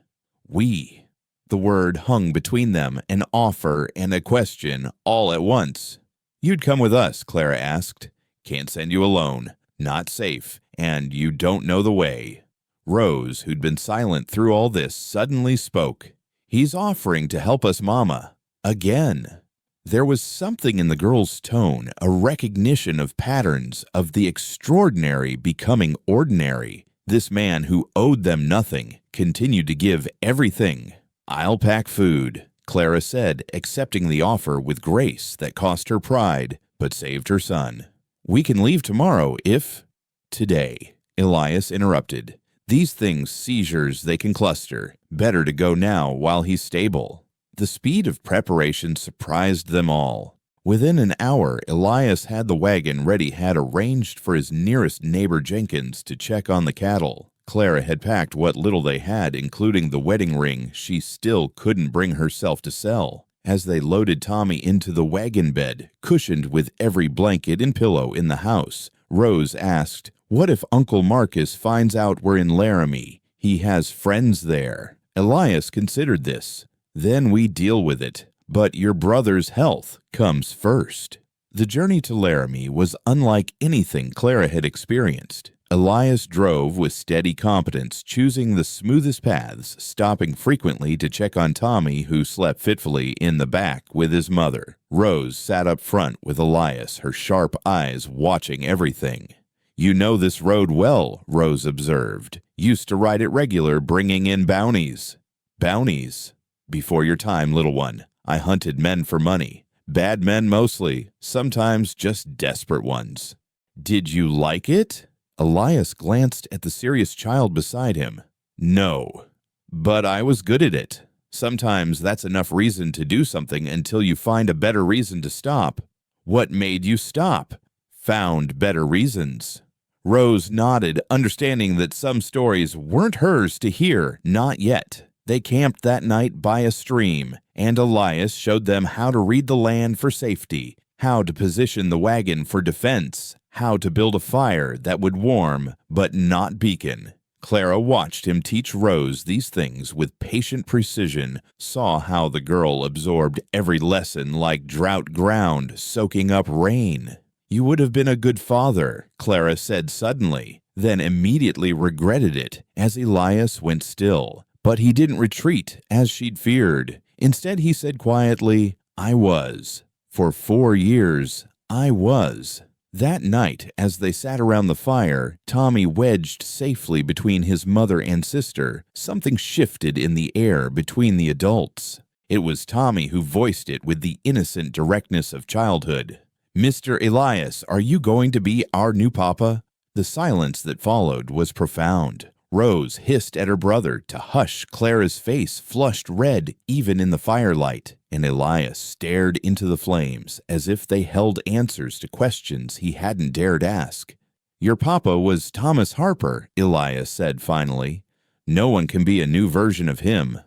"We." The word hung between them, an offer and a question all at once. "You'd come with us?" Clara asked. "Can't send you alone. Not safe, and you don't know the way." Rose, who'd been silent through all this, suddenly spoke. "He's offering to help us, Mama. Again." There was something in the girl's tone, a recognition of patterns, of the extraordinary becoming ordinary. This man who owed them nothing continued to give everything. "I'll pack food," Clara said, accepting the offer with grace that cost her pride, but saved her son. "We can leave tomorrow if—" "Today," Elias interrupted. "These things, seizures, they can cluster. Better to go now while he's stable." The speed of preparation surprised them all. Within an hour, Elias had the wagon ready, had arranged for his nearest neighbor Jenkins to check on the cattle. Clara had packed what little they had, including the wedding ring she still couldn't bring herself to sell. As they loaded Tommy into the wagon bed, cushioned with every blanket and pillow in the house, Rose asked, "What if Uncle Marcus finds out we're in Laramie? He has friends there." Elias considered this. "Then we deal with it. But your brother's health comes first." The journey to Laramie was unlike anything Clara had experienced. Elias drove with steady competence, choosing the smoothest paths, stopping frequently to check on Tommy, who slept fitfully in the back with his mother. Rose sat up front with Elias, her sharp eyes watching everything. "You know this road well," Rose observed. "Used to ride it regular, bringing in bounties." "Bounties?" "Before your time, little one. I hunted men for money. Bad men mostly, sometimes just desperate ones." "Did you like it?" Elias glanced at the serious child beside him. "No, but I was good at it. Sometimes that's enough reason to do something until you find a better reason to stop." "What made you stop?" "Found better reasons." Rose nodded, understanding that some stories weren't hers to hear, not yet. They camped that night by a stream, and Elias showed them how to read the land for safety, how to position the wagon for defense, how to build a fire that would warm but not beacon. Clara watched him teach Rose these things with patient precision, saw how the girl absorbed every lesson like drought ground soaking up rain. "You would have been a good father," Clara said suddenly, then immediately regretted it as Elias went still. But he didn't retreat as she'd feared. Instead, he said quietly, "I was. For 4 years, I was." That night, as they sat around the fire, Tommy wedged safely between his mother and sister, something shifted in the air between the adults. It was Tommy who voiced it with the innocent directness of childhood. "Mr. Elias, are you going to be our new papa?" The silence that followed was profound. Rose hissed at her brother to hush. Clara's face flushed red even in the firelight, and Elias stared into the flames as if they held answers to questions he hadn't dared ask. "Your papa was Thomas Harper," Elias said finally. "No one can be a new version of him.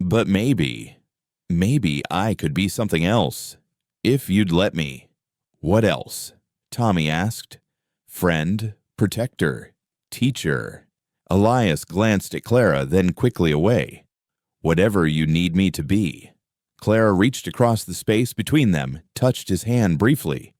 But maybe I could be something else, if you'd let me." "What else?" Tommy asked. "Friend, protector, teacher." Elias glanced at Clara, then quickly away. "Whatever you need me to be." Clara reached across the space between them, touched his hand briefly.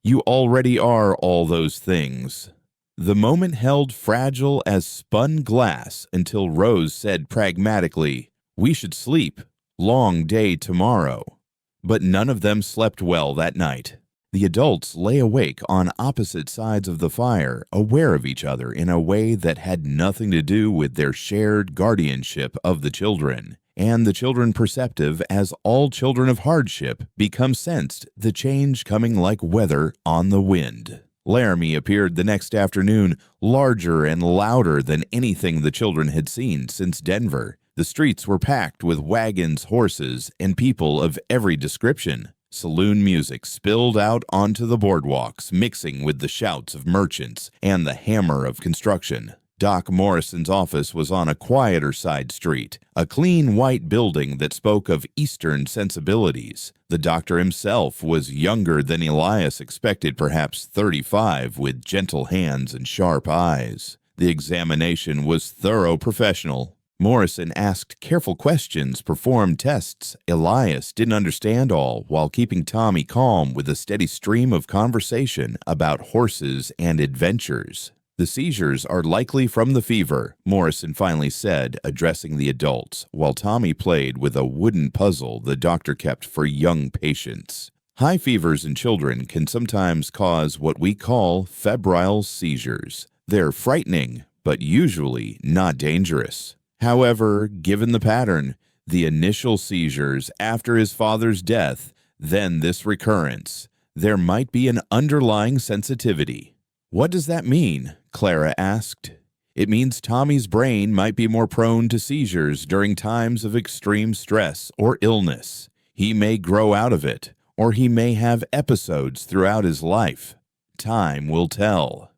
"You already are all those things." The moment held fragile as spun glass until Rose said pragmatically, "We should sleep. Long day tomorrow." But none of them slept well that night. The adults lay awake on opposite sides of the fire, aware of each other in a way that had nothing to do with their shared guardianship of the children, and the children perceptive as all children of hardship become sensed, the change coming like weather on the wind. Laramie appeared the next afternoon, larger and louder than anything the children had seen since Denver. The streets were packed with wagons, horses, and people of every description. Saloon music spilled out onto the boardwalks, mixing with the shouts of merchants and the hammer of construction. Doc Morrison's office was on a quieter side street, a clean white building that spoke of Eastern sensibilities. The doctor himself was younger than Elias expected, perhaps 35, with gentle hands and sharp eyes. The examination was thorough professional. Morrison asked careful questions, performed tests. Elias didn't understand all, while keeping Tommy calm with a steady stream of conversation about horses and adventures. "The seizures are likely from the fever," Morrison finally said, addressing the adults, while Tommy played with a wooden puzzle the doctor kept for young patients. "High fevers in children can sometimes cause what we call febrile seizures. They're frightening, but usually not dangerous. However, given the pattern, the initial seizures after his father's death, then this recurrence, there might be an underlying sensitivity." "What does that mean?" Clara asked. "It means Tommy's brain might be more prone to seizures during times of extreme stress or illness. He may grow out of it, or he may have episodes throughout his life. Time will tell."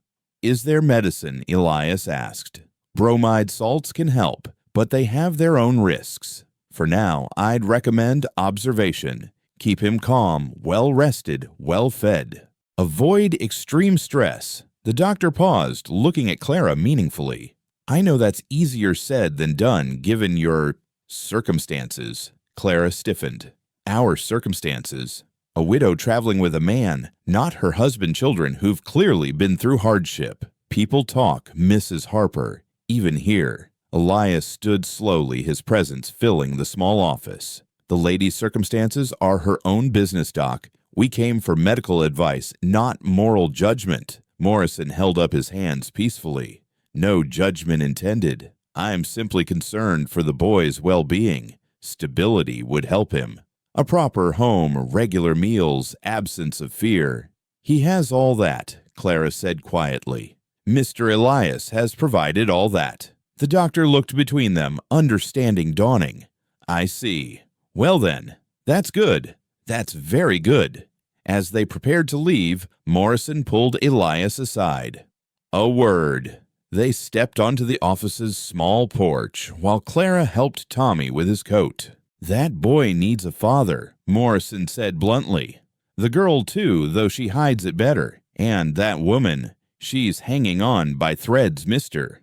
"Is there medicine?" Elias asked. "Bromide salts can help, but they have their own risks. For now, I'd recommend observation. Keep him calm, well-rested, well-fed. Avoid extreme stress." The doctor paused, looking at Clara meaningfully. "I know that's easier said than done, given your circumstances." Clara stiffened. "Our circumstances? A widow traveling with a man, not her husband, children who've clearly been through hardship. People talk, Mrs. Harper. Even here." Elias stood slowly, his presence filling the small office. "The lady's circumstances are her own business, Doc. We came for medical advice, not moral judgment." Morrison held up his hands peacefully. "No judgment intended. I'm simply concerned for the boy's well-being. Stability would help him. A proper home, regular meals, absence of fear. He has all that," Clara said quietly. "Mr. Elias has provided all that." The doctor looked between them, understanding dawning. "I see. Well then, that's good. That's very good." As they prepared to leave, Morrison pulled Elias aside. "A word." They stepped onto the office's small porch, while Clara helped Tommy with his coat. "That boy needs a father," Morrison said bluntly. "The girl too, though she hides it better. And that woman, she's hanging on by threads, mister."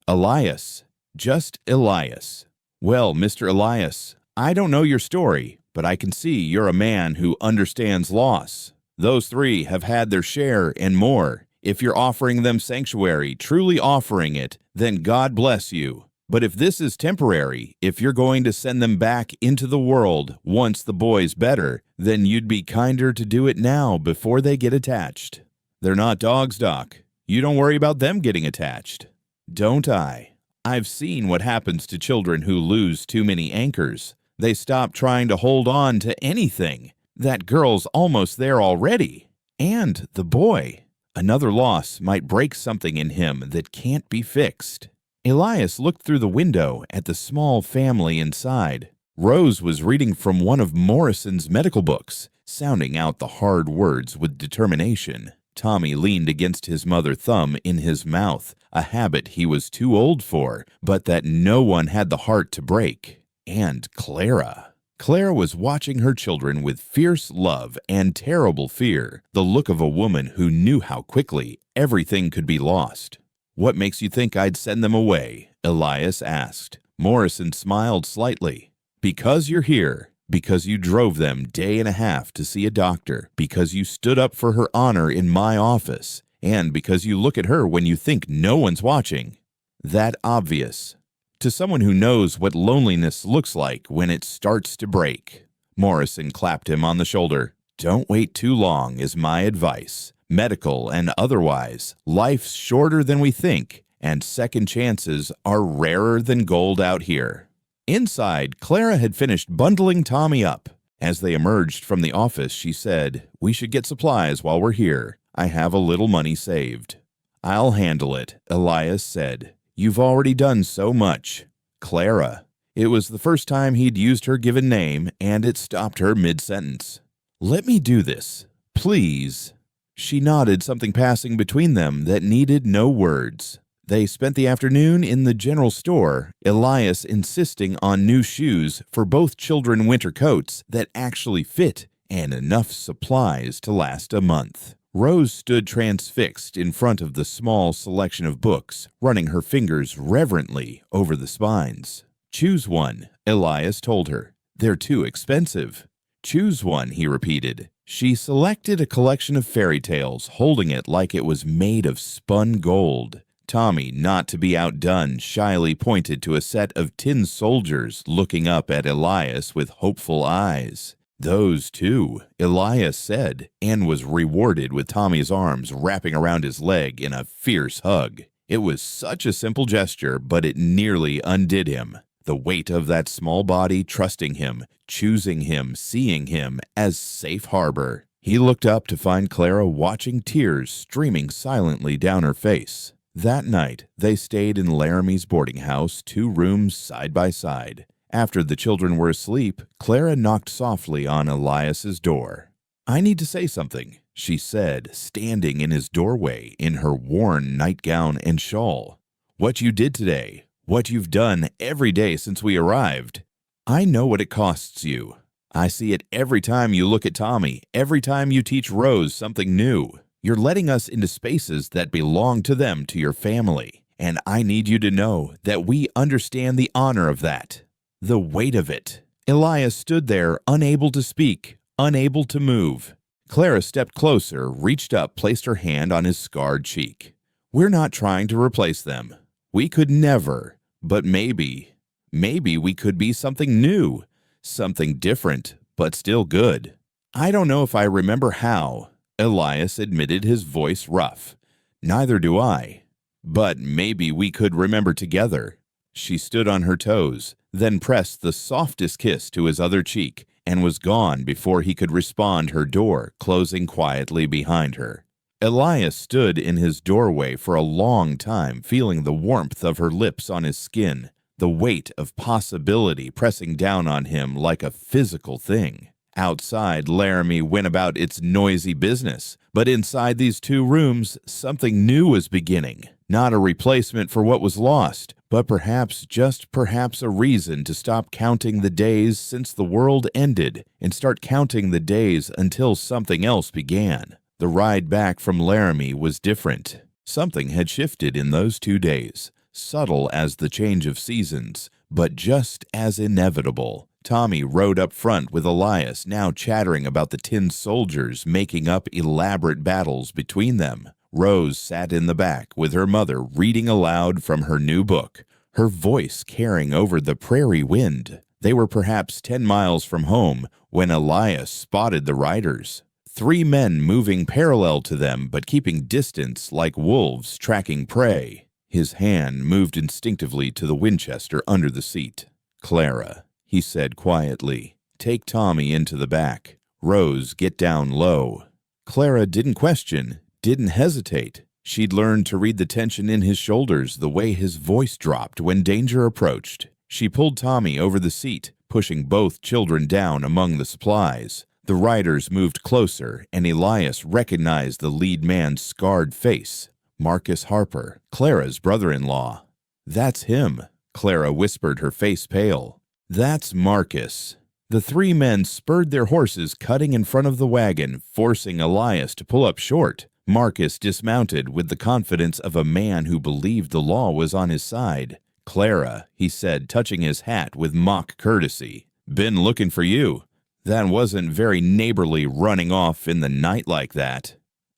Elias. Just Elias. Well, Mr. Elias, I don't know your story, but I can see you're a man who understands loss. Those three have had their share and more. If you're offering them sanctuary, truly offering it, then God bless you. But if this is temporary, if you're going to send them back into the world once the boy's better, then you'd be kinder to do it now before they get attached. They're not dogs, Doc. You don't worry about them getting attached. Don't I? I've seen what happens to children who lose too many anchors. They stop trying to hold on to anything. That girl's almost there already. And the boy. Another loss might break something in him that can't be fixed. Elias looked through the window at the small family inside. Rose was reading from one of Morrison's medical books, sounding out the hard words with determination. Tommy leaned against his mother thumb in his mouth, a habit he was too old for, but that no one had the heart to break. And Clara. Clara was watching her children with fierce love and terrible fear, the look of a woman who knew how quickly everything could be lost. What makes you think I'd send them away? Elias asked. Morrison smiled slightly. Because you're here. Because you drove them day and a half to see a doctor. Because you stood up for her honor in my office. And because you look at her when you think no one's watching. That obvious. To someone who knows what loneliness looks like when it starts to break. Morrison clapped him on the shoulder. Don't wait too long is my advice. Medical and otherwise, life's shorter than we think, and second chances are rarer than gold out here. Inside, Clara had finished bundling Tommy up. As they emerged from the office, she said, "We should get supplies while we're here. I have a little money saved." "I'll handle it," Elias said. "You've already done so much." Clara. It was the first time he'd used her given name, and it stopped her mid-sentence. "Let me do this, please." She nodded, something passing between them that needed no words. They spent the afternoon in the general store, Elias insisting on new shoes for both children winter coats that actually fit and enough supplies to last a month. Rose stood transfixed in front of the small selection of books, running her fingers reverently over the spines. "Choose one," Elias told her. "They're too expensive." "Choose one," he repeated. She selected a collection of fairy tales, holding it like it was made of spun gold. Tommy, not to be outdone, shyly pointed to a set of tin soldiers looking up at Elias with hopeful eyes. "Those too," Elias said, and was rewarded with Tommy's arms wrapping around his leg in a fierce hug. It was such a simple gesture, but it nearly undid him. The weight of that small body trusting him, choosing him, seeing him as safe harbor. He looked up to find Clara watching, tears streaming silently down her face. That night, they stayed in Laramie's boarding house, 2 rooms side by side. After the children were asleep, Clara knocked softly on Elias's door. "I need to say something," she said, standing in his doorway in her worn nightgown and shawl. "What you did today. What you've done every day since we arrived. I know what it costs you. I see it every time you look at Tommy, every time you teach Rose something new. You're letting us into spaces that belong to them, to your family. And I need you to know that we understand the honor of that. The weight of it." Elias stood there, unable to speak, unable to move. Clara stepped closer, reached up, placed her hand on his scarred cheek. "We're not trying to replace them. We could never, but maybe we could be something new, something different, but still good. I don't know if I remember how," Elias admitted, his voice rough. "Neither do I. But maybe we could remember together." She stood on her toes, then pressed the softest kiss to his other cheek, and was gone before he could respond, her door closing quietly behind her. Elias stood in his doorway for a long time, feeling the warmth of her lips on his skin, the weight of possibility pressing down on him like a physical thing. Outside, Laramie went about its noisy business, but inside these 2 rooms, something new was beginning. Not a replacement for what was lost, but perhaps, just perhaps, a reason to stop counting the days since the world ended and start counting the days until something else began. The ride back from Laramie was different. Something had shifted in those 2 days. subtle as the change of seasons, but just as inevitable. Tommy rode up front with Elias, now chattering about the tin soldiers making up elaborate battles between them. Rose sat in the back with her mother reading aloud from her new book, her voice carrying over the prairie wind. They were perhaps 10 miles from home when Elias spotted the riders. 3 men moving parallel to them but keeping distance like wolves tracking prey. His hand moved instinctively to the Winchester under the seat. "Clara," he said quietly, "take Tommy into the back. Rose, get down low." Clara didn't question, didn't hesitate. She'd learned to read the tension in his shoulders, the way his voice dropped when danger approached. She pulled Tommy over the seat, pushing both children down among the supplies. The riders moved closer, and Elias recognized the lead man's scarred face. Marcus Harper, Clara's brother-in-law. "That's him," Clara whispered, her face pale. "That's Marcus." The 3 men spurred their horses, cutting in front of the wagon, forcing Elias to pull up short. Marcus dismounted with the confidence of a man who believed the law was on his side. "Clara," he said, touching his hat with mock courtesy. "Been looking for you. That wasn't very neighborly, running off in the night like that."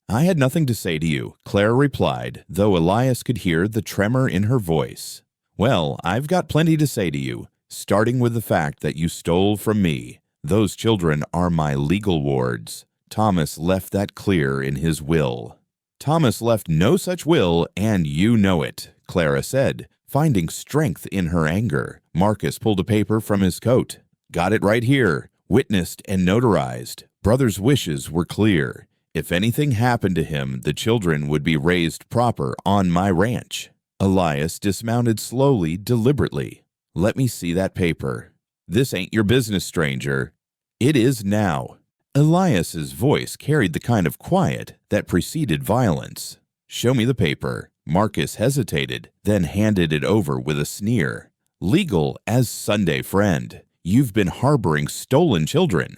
"I had nothing to say to you," Clara replied, though Elias could hear the tremor in her voice. "Well, I've got plenty to say to you, starting with the fact that you stole from me. Those children are my legal wards. Thomas left that clear in his will." "Thomas left no such will, and you know it," Clara said, finding strength in her anger. Marcus pulled a paper from his coat. "Got it right here, witnessed and notarized. Brother's wishes were clear. If anything happened to him, the children would be raised proper on my ranch." Elias dismounted slowly, deliberately. "Let me see that paper." "This ain't your business, stranger." "It is now." Elias's voice carried the kind of quiet that preceded violence. "Show me the paper." Marcus hesitated, then handed it over with a sneer. "Legal as Sunday, friend. You've been harboring stolen children."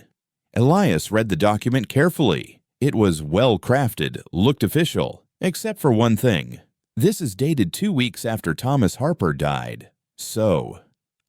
Elias read the document carefully. It was well crafted, looked official, except for one thing. This is dated 2 weeks after Thomas Harper died. So,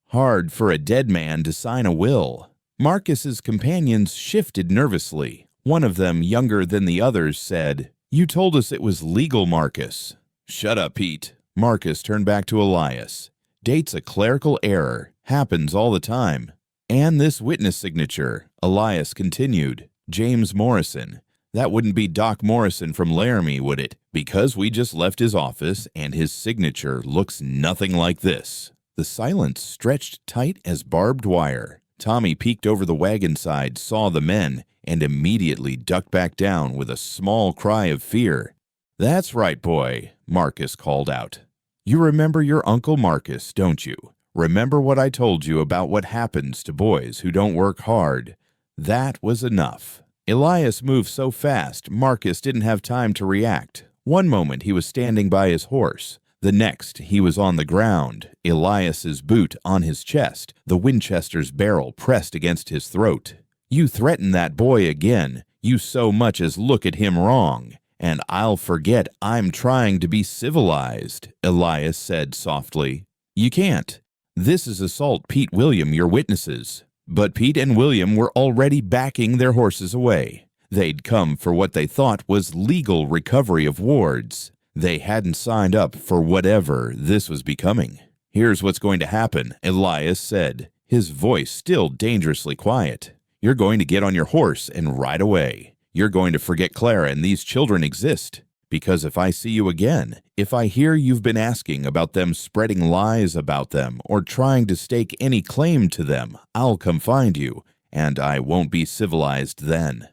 hard for a dead man to sign a will. Marcus's companions shifted nervously. One of them, younger than the others, said, "You told us it was legal, Marcus." "Shut up, Pete." Marcus turned back to Elias. "Date's a clerical error. Happens all the time." "And this witness signature," Elias continued. "James Morrison. That wouldn't be Doc Morrison from Laramie, would it? Because we just left his office, and his signature looks nothing like this." The silence stretched tight as barbed wire. Tommy peeked over the wagon side, saw the men, and immediately ducked back down with a small cry of fear. "That's right, boy," Marcus called out. "You remember your Uncle Marcus, don't you? Remember what I told you about what happens to boys who don't work hard? That was enough." Elias moved so fast, Marcus didn't have time to react. One moment he was standing by his horse. The next he was on the ground, Elias's boot on his chest, the Winchester's barrel pressed against his throat. "You threaten that boy again, you so much as look at him wrong, and I'll forget I'm trying to be civilized," Elias said softly. "You can't. This is assault Pete William, your witnesses." But Pete and William were already backing their horses away. They'd come for what they thought was legal recovery of wards. They hadn't signed up for whatever this was becoming. "Here's what's going to happen," Elias said, his voice still dangerously quiet. "You're going to get on your horse and ride away. You're going to forget Clara and these children exist. Because if I see you again, if I hear you've been asking about them spreading lies about them or trying to stake any claim to them, I'll come find you, and I won't be civilized then."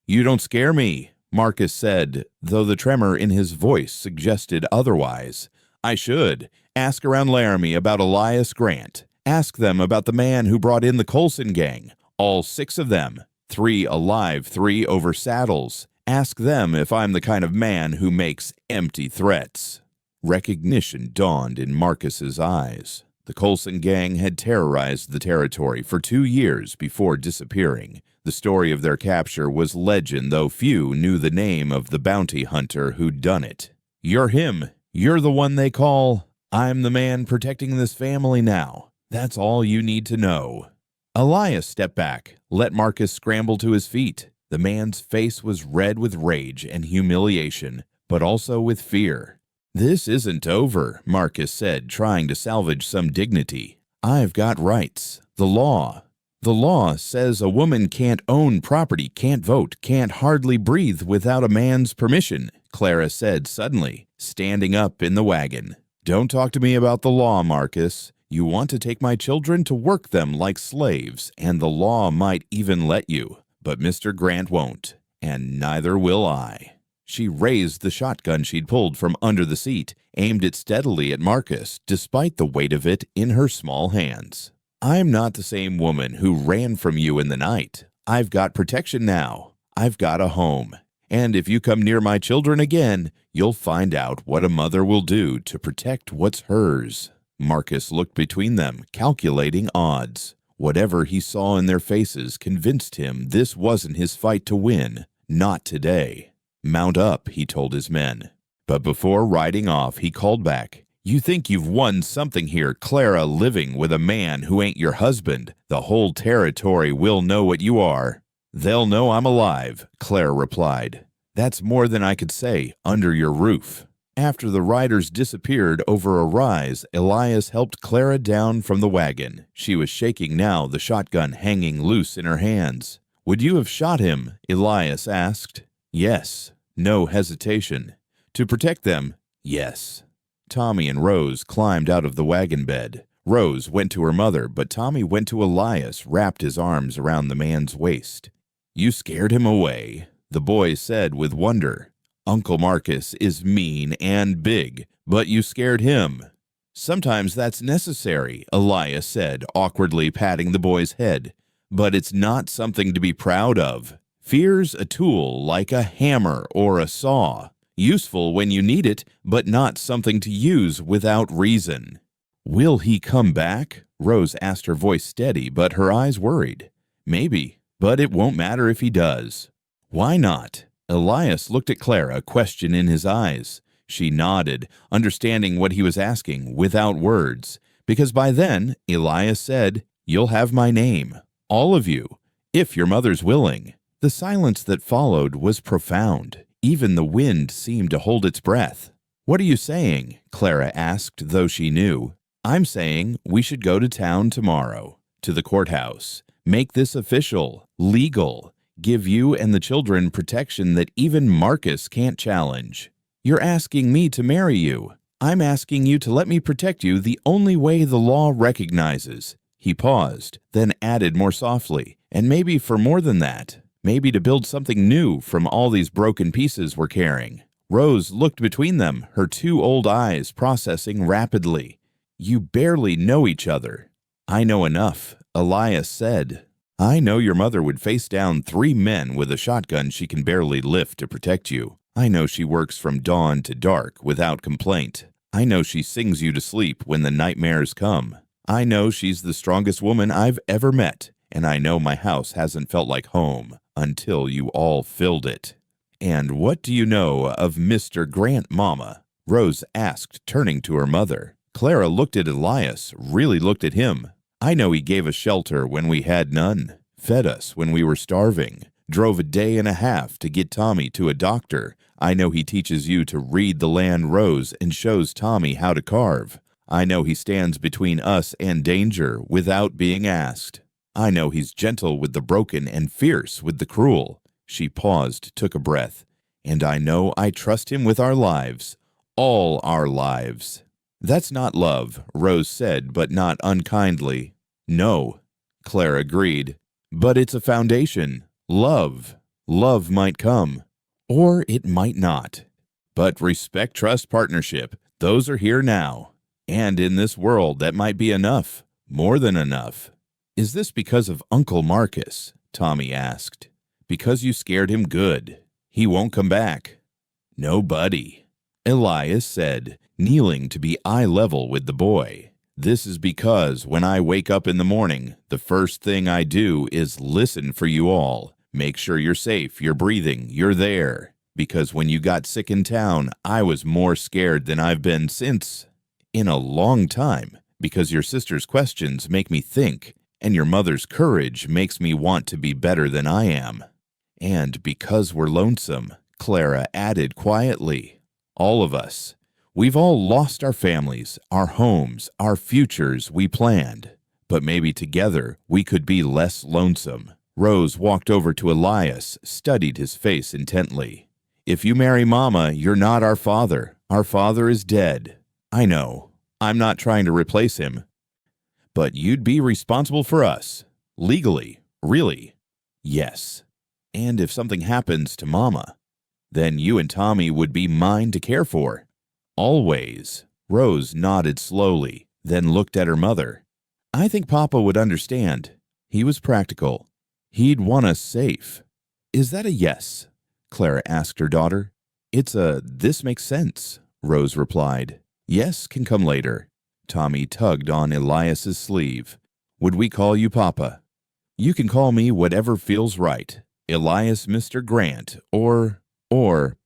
"You don't scare me," Marcus said, though the tremor in his voice suggested otherwise. "I should. Ask around Laramie about Elias Grant. Ask them about the man who brought in the Colson gang, all 6 of them, 3 alive, 3 over saddles. Ask them if I'm the kind of man who makes empty threats." Recognition dawned in Marcus's eyes. The Colson gang had terrorized the territory for 2 years before disappearing. The story of their capture was legend, though few knew the name of the bounty hunter who'd done it. "You're him. You're the one they call—" I'm the man protecting this family now. That's all you need to know." Elias stepped back, let Marcus scramble to his feet. The man's face was red with rage and humiliation, but also with fear. "This isn't over," Marcus said, trying to salvage some dignity. "I've got rights. The law. The law says a woman can't own property, can't vote, can't hardly breathe without a man's permission," Clara said suddenly, standing up in the wagon. "Don't talk to me about the law, Marcus. You want to take my children to work them like slaves, and the law might even let you. But Mr. Grant won't, and neither will I." She raised the shotgun she'd pulled from under the seat, aimed it steadily at Marcus, despite the weight of it in her small hands. "I'm not the same woman who ran from you in the night. I've got protection now. I've got a home. And if you come near my children again, you'll find out what a mother will do to protect what's hers." Marcus looked between them, calculating odds. Whatever he saw in their faces convinced him this wasn't his fight to win. Not today. "Mount up," he told his men. But before riding off, he called back, "You think you've won something here, Clara, living with a man who ain't your husband. The whole territory will know what you are." "They'll know I'm alive," Clara replied. "That's more than I could say under your roof." After the riders disappeared over a rise, Elias helped Clara down from the wagon. She was shaking now, the shotgun hanging loose in her hands. "Would you have shot him?" Elias asked. "Yes." No hesitation. "To protect them?" "Yes." Tommy and Rose climbed out of the wagon bed. Rose went to her mother, but Tommy went to Elias, wrapped his arms around the man's waist. "You scared him away," the boy said with wonder. "Uncle Marcus is mean and big, but you scared him." "Sometimes that's necessary," Elias said, awkwardly patting the boy's head. "But it's not something to be proud of. Fear's a tool like a hammer or a saw. Useful when you need it, but not something to use without reason." "Will he come back?" Rose asked, her voice steady, but her eyes worried. "Maybe, but it won't matter if he does." "Why not?" Elias looked at Clara, question in his eyes. She nodded, understanding what he was asking, without words. Because by then, Elias said, "You'll have my name. All of you, if your mother's willing." The silence that followed was profound. Even the wind seemed to hold its breath. "What are you saying?" Clara asked, though she knew. "I'm saying we should go to town tomorrow, to the courthouse. Make this official, legal. Give you and the children protection that even Marcus can't challenge. You're asking me to marry you. I'm asking you to let me protect you the only way the law recognizes." He paused, then added more softly, "And maybe for more than that. Maybe to build something new from all these broken pieces we're carrying." Rose looked between them, her two old eyes processing rapidly. "You barely know each other." "I know enough," Elias said. "I know your mother would face down 3 men with a shotgun she can barely lift to protect you. I know she works from dawn to dark without complaint. I know she sings you to sleep when the nightmares come. I know she's the strongest woman I've ever met, and I know my house hasn't felt like home until you all filled it." "And what do you know of Mr. Grant, Mama?" Rose asked, turning to her mother. Clara looked at Elias, really looked at him. "I know he gave us shelter when we had none, fed us when we were starving, drove a day and a half to get Tommy to a doctor. I know he teaches you to read the land, Rose, and shows Tommy how to carve. I know he stands between us and danger without being asked. I know he's gentle with the broken and fierce with the cruel." She paused, took a breath. "And I know I trust him with our lives, all our lives." "That's not love," Rose said, but not unkindly. "No," Claire agreed. "But it's a foundation. Love. Love might come. Or it might not. But respect, trust, partnership, those are here now. And in this world, that might be enough. More than enough." "Is this because of Uncle Marcus?" Tommy asked. "Because you scared him good. He won't come back." "Nobody," Elias said, kneeling to be eye level with the boy. "This is because when I wake up in the morning, the first thing I do is listen for you all. Make sure you're safe, you're breathing, you're there. Because when you got sick in town, I was more scared than I've been since." in a long time, because your sister's questions make me think, and your mother's courage makes me want to be better than I am. And because we're lonesome," Clara added quietly. "All of us. We've all lost our families, our homes, our futures we planned. But maybe together we could be less lonesome." Rose walked over to Elias, studied his face intently. "If you marry Mama, you're not our father. Our father is dead." "I know. I'm not trying to replace him. But you'd be responsible for us. Legally. Really." "Yes. And if something happens to Mama, then you and Tommy would be mine to care for." "Always." Rose nodded slowly, then looked at her mother. "I think Papa would understand. He was practical. He'd want us safe." "Is that a yes?" Clara asked her daughter. "It's a this makes sense," Rose replied. "Yes can come later." Tommy tugged on Elias's sleeve. "Would we call you Papa?" "You can call me whatever feels right. Elias Mr. Grant, or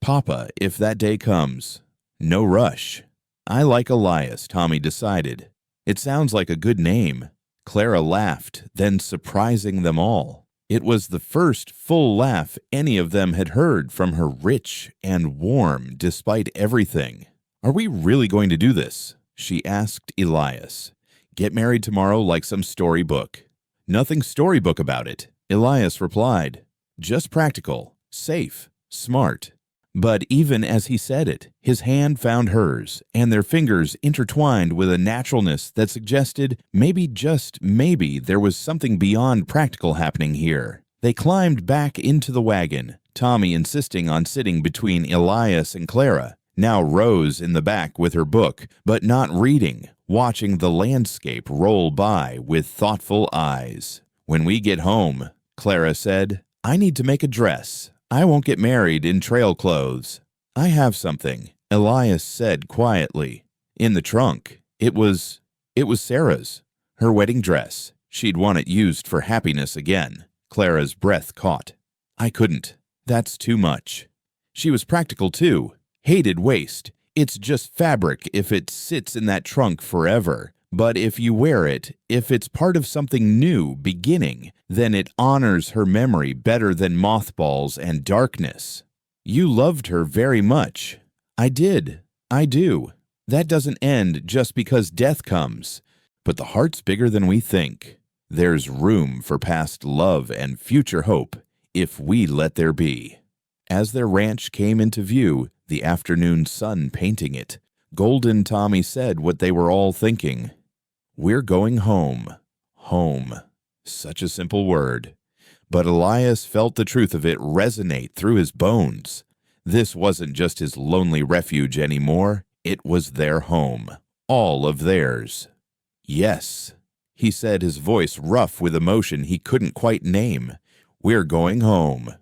Papa if that day comes. No rush." "I like Elias," Tommy decided. "It sounds like a good name." Clara laughed, then surprising them all. It was the first full laugh any of them had heard from her, rich and warm despite everything. "Are we really going to do this?" she asked Elias. "Get married tomorrow like some storybook." "Nothing storybook about it," Elias replied. "Just practical, safe, smart." But even as he said it, his hand found hers, and their fingers intertwined with a naturalness that suggested maybe, just maybe, there was something beyond practical happening here. They climbed back into the wagon, Tommy insisting on sitting between Elias and Clara, now Rose in the back with her book, but not reading, watching the landscape roll by with thoughtful eyes. "When we get home," Clara said, "I need to make a dress. I won't get married in trail clothes." "I have something," Elias said quietly. "In the trunk. It was Sarah's. Her wedding dress. She'd want it used for happiness again." Clara's breath caught. "I couldn't. That's too much." She was practical too. Hated waste. It's just fabric if it sits in that trunk forever. But if you wear it, if it's part of something new, beginning, then it honors her memory better than mothballs and darkness. "You loved her very much." "I did. I do. That doesn't end just because death comes. But the heart's bigger than we think. There's room for past love and future hope, if we let there be." As their ranch came into view, the afternoon sun painting it, Golden Tommy said what they were all thinking. "We're going home." Home. Such a simple word. But Elias felt the truth of it resonate through his bones. This wasn't just his lonely refuge anymore. It was their home. All of theirs. "Yes," he said, his voice rough with emotion he couldn't quite name. "We're going home."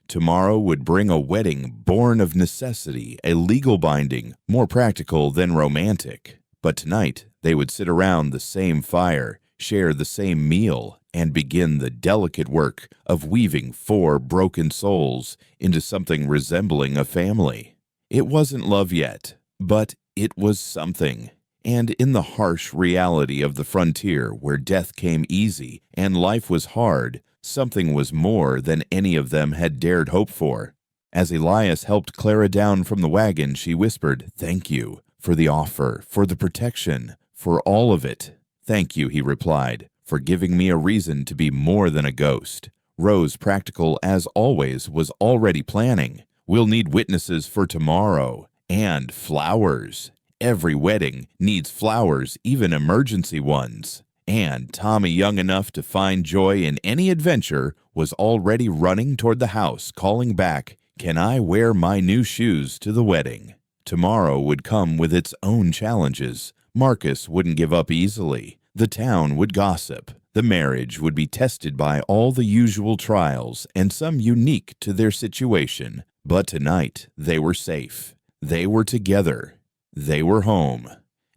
Tomorrow would bring a wedding born of necessity, a legal binding, more practical than romantic. But tonight they would sit around the same fire, share the same meal, and begin the delicate work of weaving 4 broken souls into something resembling a family. It wasn't love yet, but it was something. And in the harsh reality of the frontier where death came easy and life was hard, something was more than any of them had dared hope for. As Elias helped Clara down from the wagon, she whispered, "Thank you for the offer, for the protection, for all of it." "Thank you," he replied, "for giving me a reason to be more than a ghost." Rose, practical as always, was already planning. "We'll need witnesses for tomorrow, and flowers. Every wedding needs flowers, even emergency ones." And Tommy, young enough to find joy in any adventure, was already running toward the house, calling back, "Can I wear my new shoes to the wedding?" Tomorrow would come with its own challenges. Marcus wouldn't give up easily. The town would gossip. The marriage would be tested by all the usual trials, and some unique to their situation. But tonight, they were safe. They were together. They were home.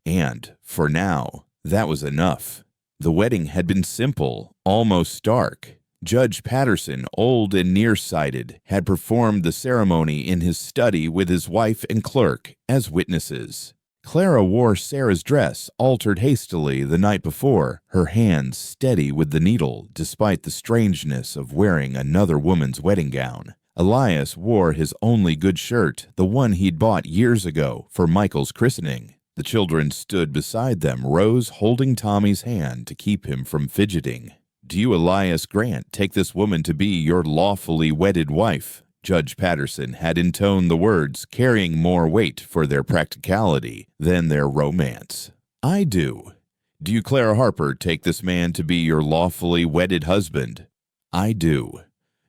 And, for now, that was enough. The wedding had been simple, almost stark. Judge Patterson, old and nearsighted, had performed the ceremony in his study with his wife and clerk as witnesses. Clara wore Sarah's dress, altered hastily the night before, her hands steady with the needle, despite the strangeness of wearing another woman's wedding gown. Elias wore his only good shirt, the one he'd bought years ago for Michael's christening. The children stood beside them, Rose holding Tommy's hand to keep him from fidgeting. "Do you, Elias Grant, take this woman to be your lawfully wedded wife?" Judge Patterson had intoned the words, carrying more weight for their practicality than their romance. "I do." "Do you, Clara Harper, take this man to be your lawfully wedded husband?" "I do."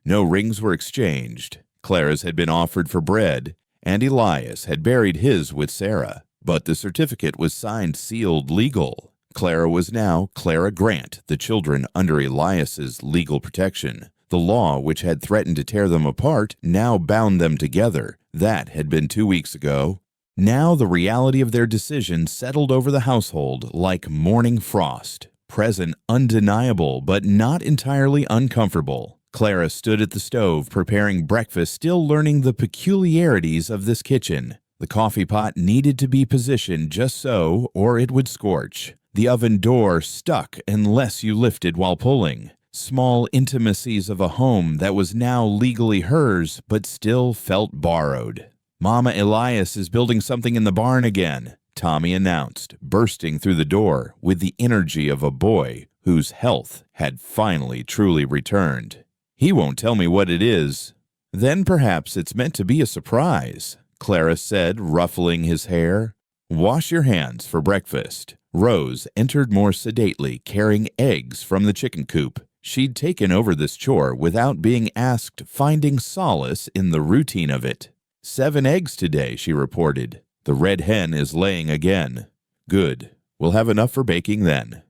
No rings were exchanged. Clara's had been offered for bread, and Elias had buried his with Sarah. But the certificate was signed, sealed, legal. Clara was now Clara Grant, the children under Elias's legal protection. The law, which had threatened to tear them apart, now bound them together. That had been 2 weeks ago. Now the reality of their decision settled over the household like morning frost, present, undeniable, but not entirely uncomfortable. Clara stood at the stove preparing breakfast, still learning the peculiarities of this kitchen. The coffee pot needed to be positioned just so, or it would scorch. The oven door stuck unless you lifted while pulling. Small intimacies of a home that was now legally hers, but still felt borrowed. "Mama Elias is building something in the barn again," Tommy announced, bursting through the door with the energy of a boy whose health had finally truly returned. "He won't tell me what it is." "Then perhaps it's meant to be a surprise," Clara said, ruffling his hair. "Wash your hands for breakfast." Rose entered more sedately, carrying eggs from the chicken coop. She'd taken over this chore without being asked, finding solace in the routine of it. 7 eggs today, she reported. "The red hen is laying again." "Good. We'll have enough for baking then."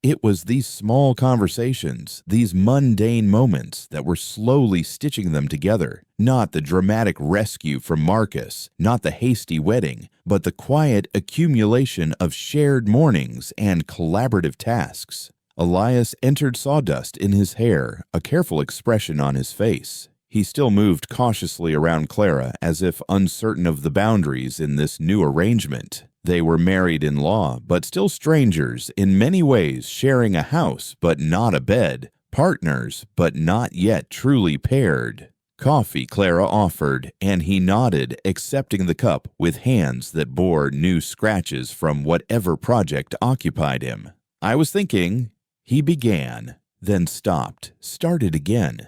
It was these small conversations, these mundane moments that were slowly stitching them together. Not the dramatic rescue from Marcus, not the hasty wedding, but the quiet accumulation of shared mornings and collaborative tasks. Elias entered sawdust in his hair, a careful expression on his face. He still moved cautiously around Clara, as if uncertain of the boundaries in this new arrangement. They were married in law, but still strangers, in many ways sharing a house, but not a bed, partners, but not yet truly paired. Coffee Clara offered, and he nodded, accepting the cup with hands that bore new scratches from whatever project occupied him. "I was thinking," he began, then stopped, started again.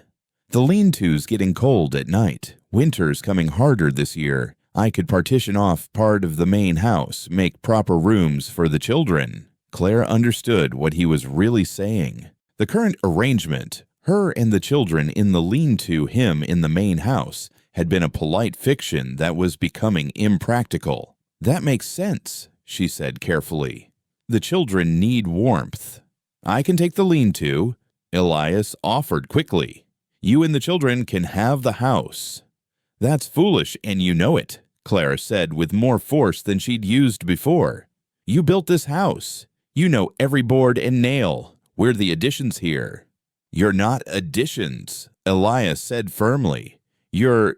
"The lean-to's getting cold at night. Winter's coming harder this year. I could partition off part of the main house, make proper rooms for the children." Clara understood what he was really saying. The current arrangement, her and the children in the lean-to, him in the main house, had been a polite fiction that was becoming impractical. "That makes sense," she said carefully. "The children need warmth." "I can take the lean-to," Elias offered quickly. "You and the children can have the house." "That's foolish, and you know it," Clara said with more force than she'd used before. "You built this house. You know every board and nail. We're the additions here." "You're not additions," Elias said firmly. We're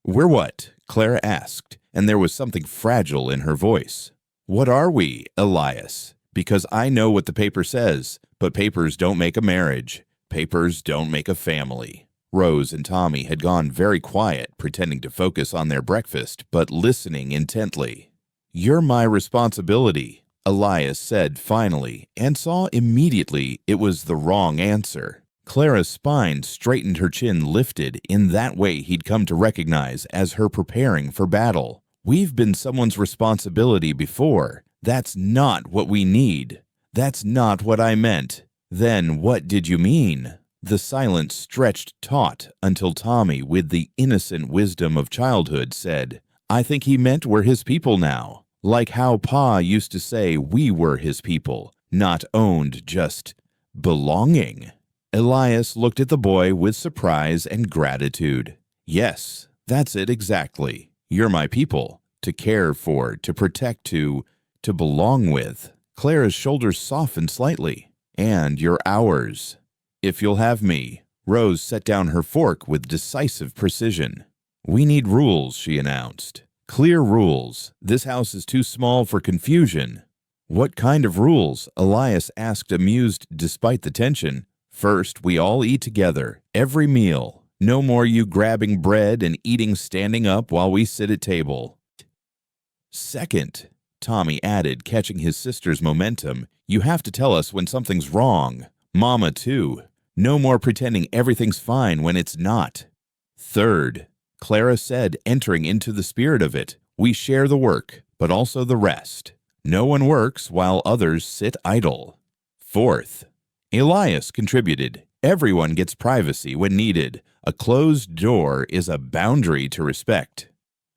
what?" Clara asked, and there was something fragile in her voice. "What are we, Elias? Because I know what the paper says, but papers don't make a marriage. Papers don't make a family." Rose and Tommy had gone very quiet, pretending to focus on their breakfast, but listening intently. "You're my responsibility," Elias said finally, and saw immediately it was the wrong answer. Clara's spine straightened, her chin lifted in that way he'd come to recognize as her preparing for battle. "We've been someone's responsibility before. That's not what we need." "That's not what I meant." "Then what did you mean?" The silence stretched taut until Tommy, with the innocent wisdom of childhood, said, "I think he meant we're his people now. Like how Pa used to say we were his people, not owned, just belonging." Elias looked at the boy with surprise and gratitude. "Yes, that's it exactly. You're my people, to care for, to protect, to belong with." Clara's shoulders softened slightly. "And you're ours. If you'll have me." Rose set down her fork with decisive precision. "We need rules," she announced. Clear rules. This house is too small for confusion. What kind of rules? Elias asked, amused despite the tension. First, we all eat together, every meal. No more you grabbing bread and eating standing up while we sit at table. Second, Tommy added, catching his sister's momentum, you have to tell us when something's wrong. Mama, too. No more pretending everything's fine when it's not. Third, Clara said, entering into the spirit of it, we share the work, but also the rest. No one works while others sit idle. Fourth, Elias contributed, everyone gets privacy when needed. A closed door is a boundary to respect.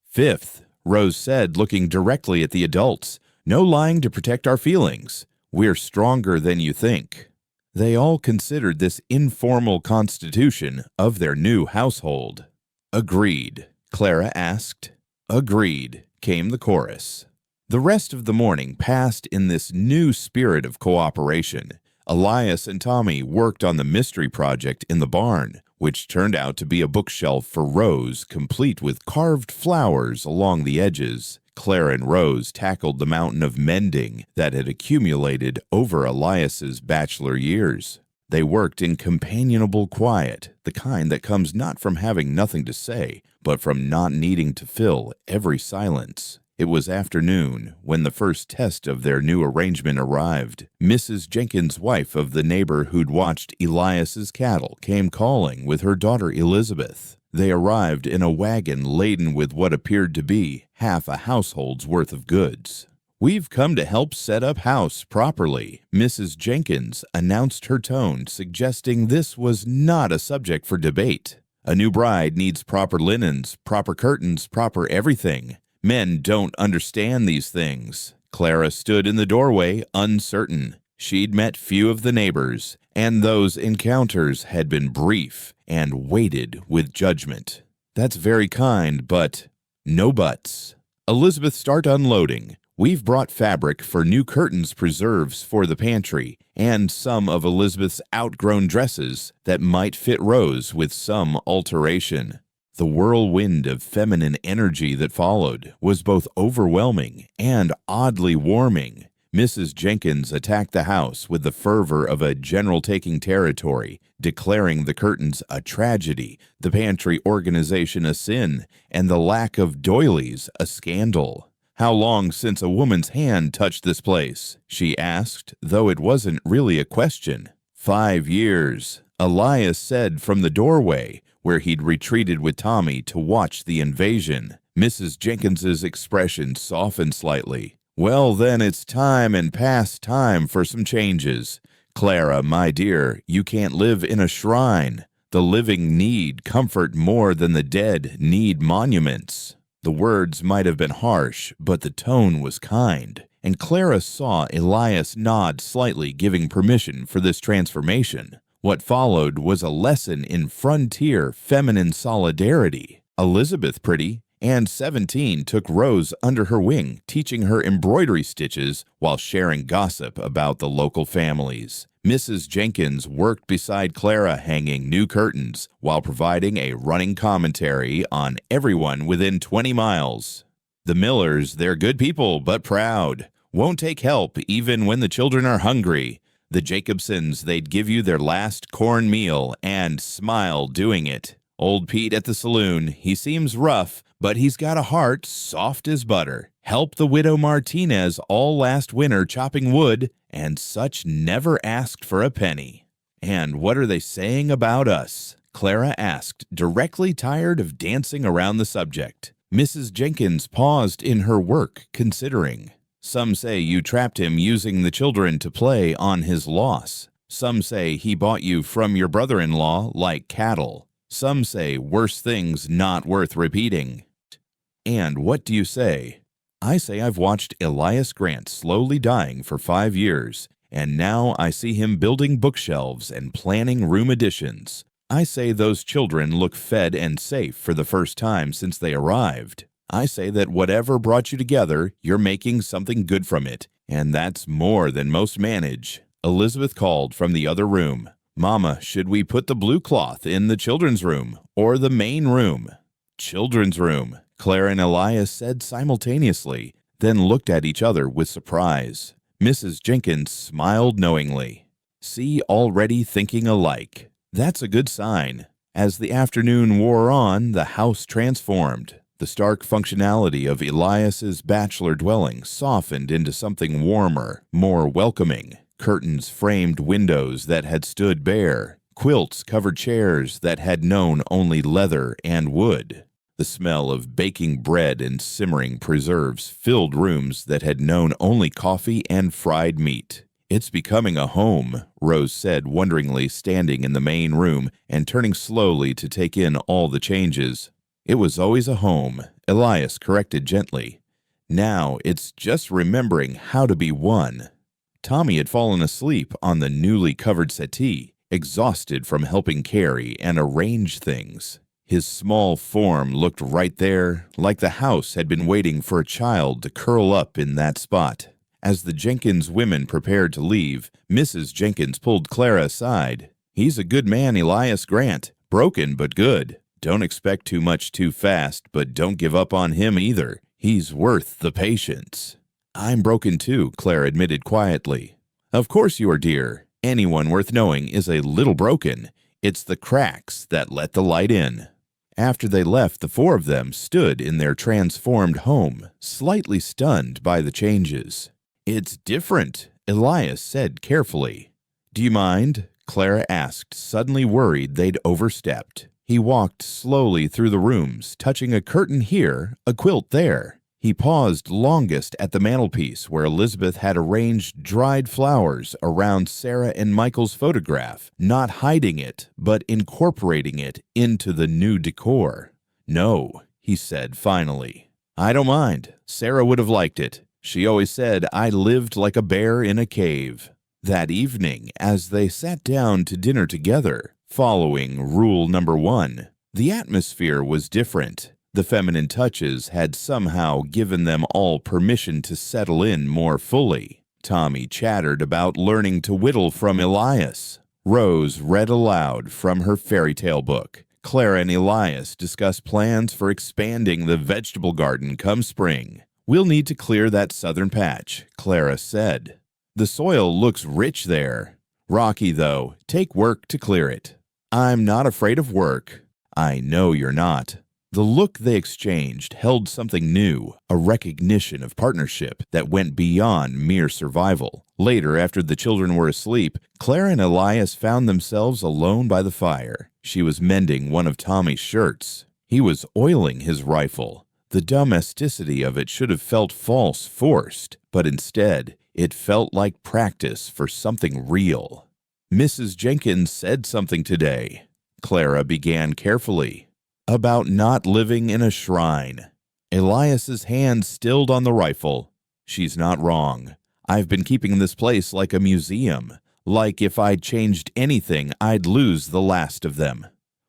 Fifth, Rose said, looking directly at the adults, no lying to protect our feelings. We're stronger than you think. They all considered this informal constitution of their new household. Agreed, Clara asked. Agreed, came the chorus. The rest of the morning passed in this new spirit of cooperation. Elias and Tommy worked on the mystery project in the barn, which turned out to be a bookshelf for Rose, complete with carved flowers along the edges. Clara and Rose tackled the mountain of mending that had accumulated over Elias's bachelor years. They worked in companionable quiet, the kind that comes not from having nothing to say, but from not needing to fill every silence. It was afternoon when the first test of their new arrangement arrived. Mrs. Jenkins' wife of the neighbor who'd watched Elias's cattle came calling with her daughter Elizabeth. They arrived in a wagon laden with what appeared to be half a household's worth of goods. We've come to help set up house properly, Mrs. Jenkins announced, her tone suggesting this was not a subject for debate. A new bride needs proper linens, proper curtains, proper everything. Men don't understand these things. Clara stood in the doorway, uncertain. She'd met few of the neighbors, and those encounters had been brief and weighted with judgment. That's very kind, but no buts. Elizabeth, start unloading. We've brought fabric for new curtains, preserves for the pantry, and some of Elizabeth's outgrown dresses that might fit Rose with some alteration. The whirlwind of feminine energy that followed was both overwhelming and oddly warming. Mrs. Jenkins attacked the house with the fervor of a general taking territory, declaring the curtains a tragedy, the pantry organization a sin, and the lack of doilies a scandal. How long since a woman's hand touched this place? She asked, though it wasn't really a question. 5 years, Elias said from the doorway, where he'd retreated with Tommy to watch the invasion. Mrs. Jenkins's expression softened slightly. Well, then it's time and past time for some changes. Clara, my dear, you can't live in a shrine. The living need comfort more than the dead need monuments. The words might have been harsh, but the tone was kind, and Clara saw Elias nod slightly, giving permission for this transformation. What followed was a lesson in frontier feminine solidarity. Elizabeth, pretty and 17, took Rose under her wing, teaching her embroidery stitches while sharing gossip about the local families. Mrs. Jenkins worked beside Clara, hanging new curtains while providing a running commentary on everyone within 20 miles. The Millers, they're good people but proud. Won't take help even when the children are hungry. The Jacobsons, they'd give you their last corn meal and smile doing it. Old Pete at the saloon, he seems rough, but he's got a heart soft as butter. Helped the widow Martinez all last winter chopping wood, and such never asked for a penny. And what are they saying about us? Clara asked, directly tired of dancing around the subject. Mrs. Jenkins paused in her work, considering. Some say you trapped him using the children to play on his loss. Some say he bought you from your brother-in-law like cattle. Some say worse things not worth repeating. And what do you say? I say I've watched Elias Grant slowly dying for 5 years, and now I see him building bookshelves and planning room additions. I say those children look fed and safe for the first time since they arrived. I say that whatever brought you together, you're making something good from it, and that's more than most manage. Elizabeth called from the other room. Mama, should we put the blue cloth in the children's room or the main room? Children's room, Clara and Elias said simultaneously, then looked at each other with surprise. Mrs. Jenkins smiled knowingly. See, already thinking alike. That's a good sign. As the afternoon wore on, the house transformed. The stark functionality of Elias's bachelor dwelling softened into something warmer, more welcoming. Curtains framed windows that had stood bare. Quilts covered chairs that had known only leather and wood. The smell of baking bread and simmering preserves filled rooms that had known only coffee and fried meat. It's becoming a home, Rose said wonderingly, standing in the main room and turning slowly to take in all the changes. It was always a home, Elias corrected gently. Now it's just remembering how to be one. Tommy had fallen asleep on the newly covered settee, exhausted from helping carry and arrange things. His small form looked right there, like the house had been waiting for a child to curl up in that spot. As the Jenkins women prepared to leave, Mrs. Jenkins pulled Clara aside. He's a good man, Elias Grant. Broken, but good. Don't expect too much too fast, but don't give up on him either. He's worth the patience. I'm broken too, Clara admitted quietly. Of course you are, dear. Anyone worth knowing is a little broken. It's the cracks that let the light in. After they left, the four of them stood in their transformed home, slightly stunned by the changes. It's different, Elias said carefully. Do you mind? Clara asked, suddenly worried they'd overstepped. He walked slowly through the rooms, touching a curtain here, a quilt there. He paused longest at the mantelpiece where Elizabeth had arranged dried flowers around Sarah and Michael's photograph, not hiding it, but incorporating it into the new decor. No, he said finally. I don't mind. Sarah would have liked it. She always said I lived like a bear in a cave. That evening, as they sat down to dinner together, following rule number 1, the atmosphere was different. The feminine touches had somehow given them all permission to settle in more fully. Tommy chattered about learning to whittle from Elias. Rose read aloud from her fairy tale book. Clara and Elias discussed plans for expanding the vegetable garden come spring. We'll need to clear that southern patch, Clara said. The soil looks rich there. Rocky, though. Take work to clear it. I'm not afraid of work. I know you're not. The look they exchanged held something new, a recognition of partnership that went beyond mere survival. Later, after the children were asleep, Clara and Elias found themselves alone by the fire. She was mending one of Tommy's shirts. He was oiling his rifle. The domesticity of it should have felt false, forced, but instead, it felt like practice for something real. Mrs. Jenkins said something today. Clara began carefully. About not living in a shrine. Elias's hand stilled on the rifle. She's not wrong. I've been keeping this place like a museum. Like if I'd changed anything, I'd lose the last of them.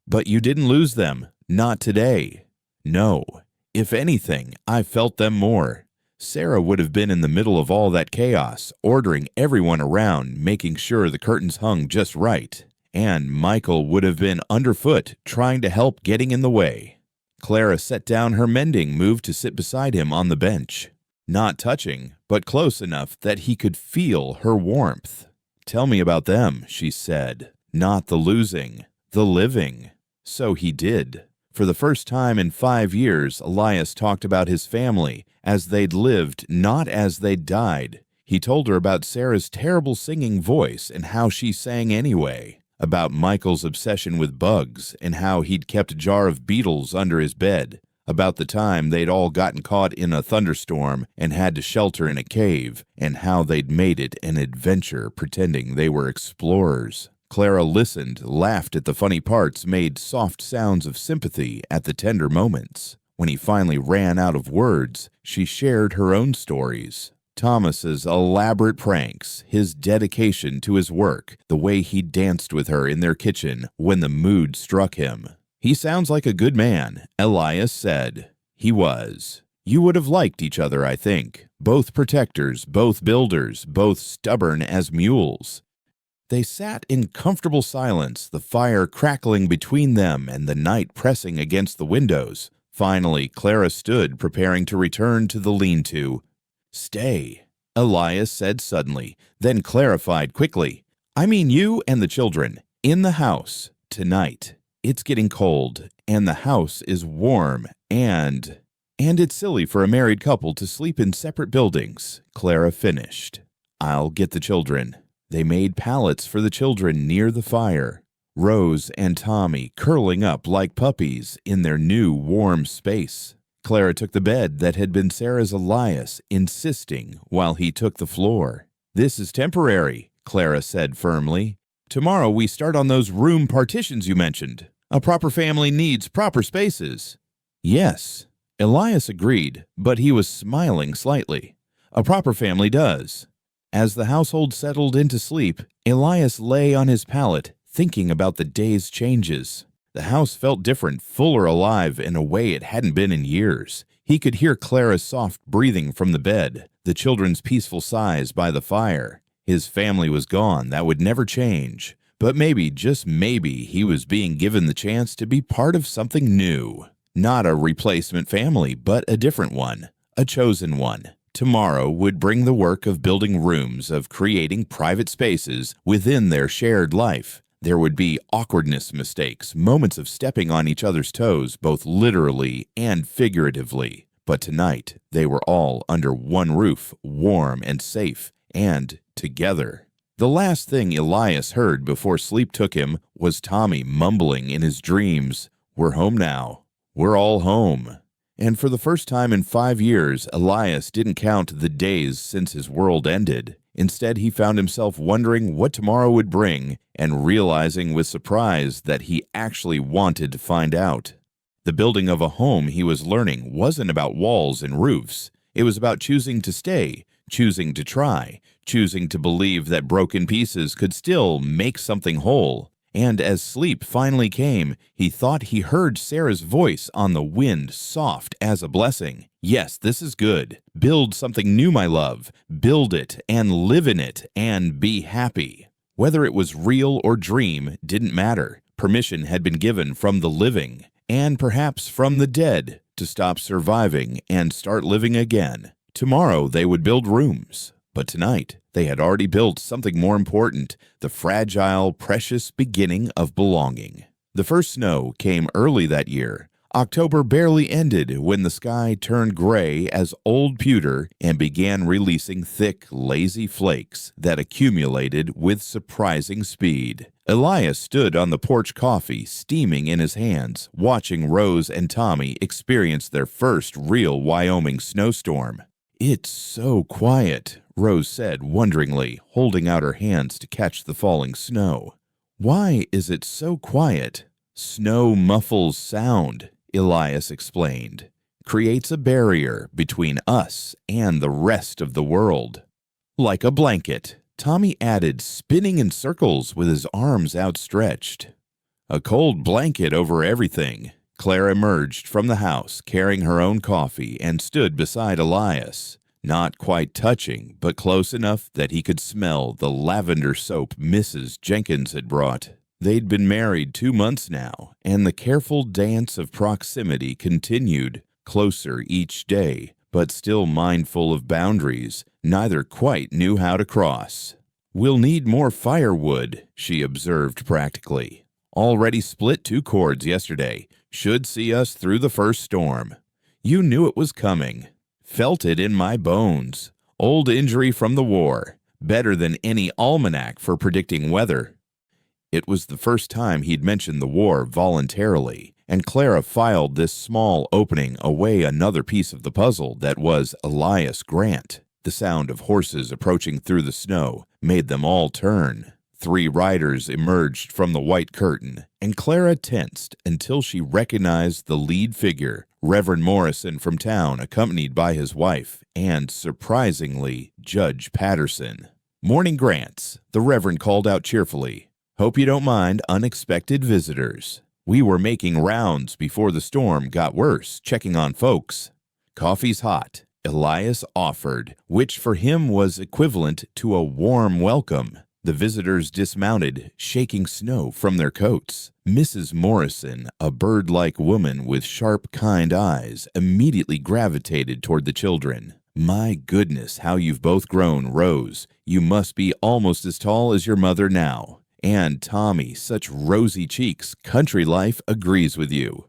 But you didn't lose them. Not today. No. If anything, I felt them more. Sarah would have been in the middle of all that chaos, ordering everyone around, making sure the curtains hung just right. And Michael would have been underfoot, trying to help getting in the way. Clara set down her mending, moved to sit beside him on the bench. Not touching, but close enough that he could feel her warmth. Tell me about them, she said. Not the losing, the living. So he did. For the first time in 5 years, Elias talked about his family, as they'd lived, not as they'd died. He told her about Sarah's terrible singing voice and how she sang anyway, about Michael's obsession with bugs and how he'd kept a jar of beetles under his bed, about the time they'd all gotten caught in a thunderstorm and had to shelter in a cave, and how they'd made it an adventure pretending they were explorers. Clara listened, laughed at the funny parts, made soft sounds of sympathy at the tender moments. When he finally ran out of words, she shared her own stories. Thomas's elaborate pranks, his dedication to his work, the way he danced with her in their kitchen when the mood struck him. He sounds like a good man, Elias said. He was. You would have liked each other, I think. Both protectors, both builders, both stubborn as mules. They sat in comfortable silence, the fire crackling between them and the night pressing against the windows. Finally, Clara stood, preparing to return to the lean-to. "Stay," Elias said suddenly, then clarified quickly. "I mean you and the children. In the house. Tonight. It's getting cold, and the house is warm, and it's silly for a married couple to sleep in separate buildings," Clara finished. "I'll get the children." They made pallets for the children near the fire. Rose and Tommy curling up like puppies in their new warm space. Clara took the bed that had been Sarah's Elias, insisting while he took the floor. "This is temporary," Clara said firmly. "Tomorrow we start on those room partitions you mentioned. A proper family needs proper spaces." "Yes," Elias agreed, but he was smiling slightly. "A proper family does." As the household settled into sleep, Elias lay on his pallet, thinking about the day's changes. The house felt different, fuller alive in a way it hadn't been in years. He could hear Clara's soft breathing from the bed, the children's peaceful sighs by the fire. His family was gone, that would never change. But maybe, just maybe, he was being given the chance to be part of something new. Not a replacement family, but a different one, a chosen one. Tomorrow would bring the work of building rooms, of creating private spaces within their shared life. There would be awkwardness, mistakes, moments of stepping on each other's toes, both literally and figuratively. But tonight, they were all under one roof, warm and safe, and together. The last thing Elias heard before sleep took him was Tommy mumbling in his dreams, "We're home now. We're all home." And for the first time in 5 years, Elias didn't count the days since his world ended. Instead, he found himself wondering what tomorrow would bring and realizing with surprise that he actually wanted to find out. The building of a home, he was learning, wasn't about walls and roofs. It was about choosing to stay, choosing to try, choosing to believe that broken pieces could still make something whole. And as sleep finally came, he thought he heard Sarah's voice on the wind, soft as a blessing. "Yes, this is good. Build something new, my love. Build it and live in it and be happy." Whether it was real or dream didn't matter. Permission had been given from the living, and perhaps from the dead, to stop surviving and start living again. Tomorrow they would build rooms. But tonight, they had already built something more important, the fragile, precious beginning of belonging. The first snow came early that year. October barely ended when the sky turned gray as old pewter and began releasing thick, lazy flakes that accumulated with surprising speed. Elias stood on the porch, coffee steaming in his hands, watching Rose and Tommy experience their first real Wyoming snowstorm. "It's so quiet," Rose said wonderingly, holding out her hands to catch the falling snow. "Why is it so quiet?" "Snow muffles sound," Elias explained. "Creates a barrier between us and the rest of the world." "Like a blanket," Tommy added, spinning in circles with his arms outstretched. "A cold blanket over everything." Clara emerged from the house, carrying her own coffee, and stood beside Elias. Not quite touching, but close enough that he could smell the lavender soap Mrs. Jenkins had brought. They'd been married 2 months now, and the careful dance of proximity continued, closer each day, but still mindful of boundaries neither quite knew how to cross. "We'll need more firewood," she observed practically. "Already split 2 cords yesterday. Should see us through the first storm." "You knew it was coming." "Felt it in my bones. Old injury from the war. Better than any almanac for predicting weather." It was the first time he'd mentioned the war voluntarily, and Clara filed this small opening away another piece of the puzzle that was Elias Grant. The sound of horses approaching through the snow made them all turn. 3 riders emerged from the white curtain, and Clara tensed until she recognized the lead figure, Reverend Morrison from town, accompanied by his wife, and, surprisingly, Judge Patterson. "Morning, Grants," the Reverend called out cheerfully. "Hope you don't mind unexpected visitors. We were making rounds before the storm got worse, checking on folks." "Coffee's hot," Elias offered, which for him was equivalent to a warm welcome. The visitors dismounted, shaking snow from their coats. Mrs. Morrison, a bird-like woman with sharp, kind eyes, immediately gravitated toward the children. "My goodness, how you've both grown, Rose. You must be almost as tall as your mother now. And Tommy, such rosy cheeks. Country life agrees with you."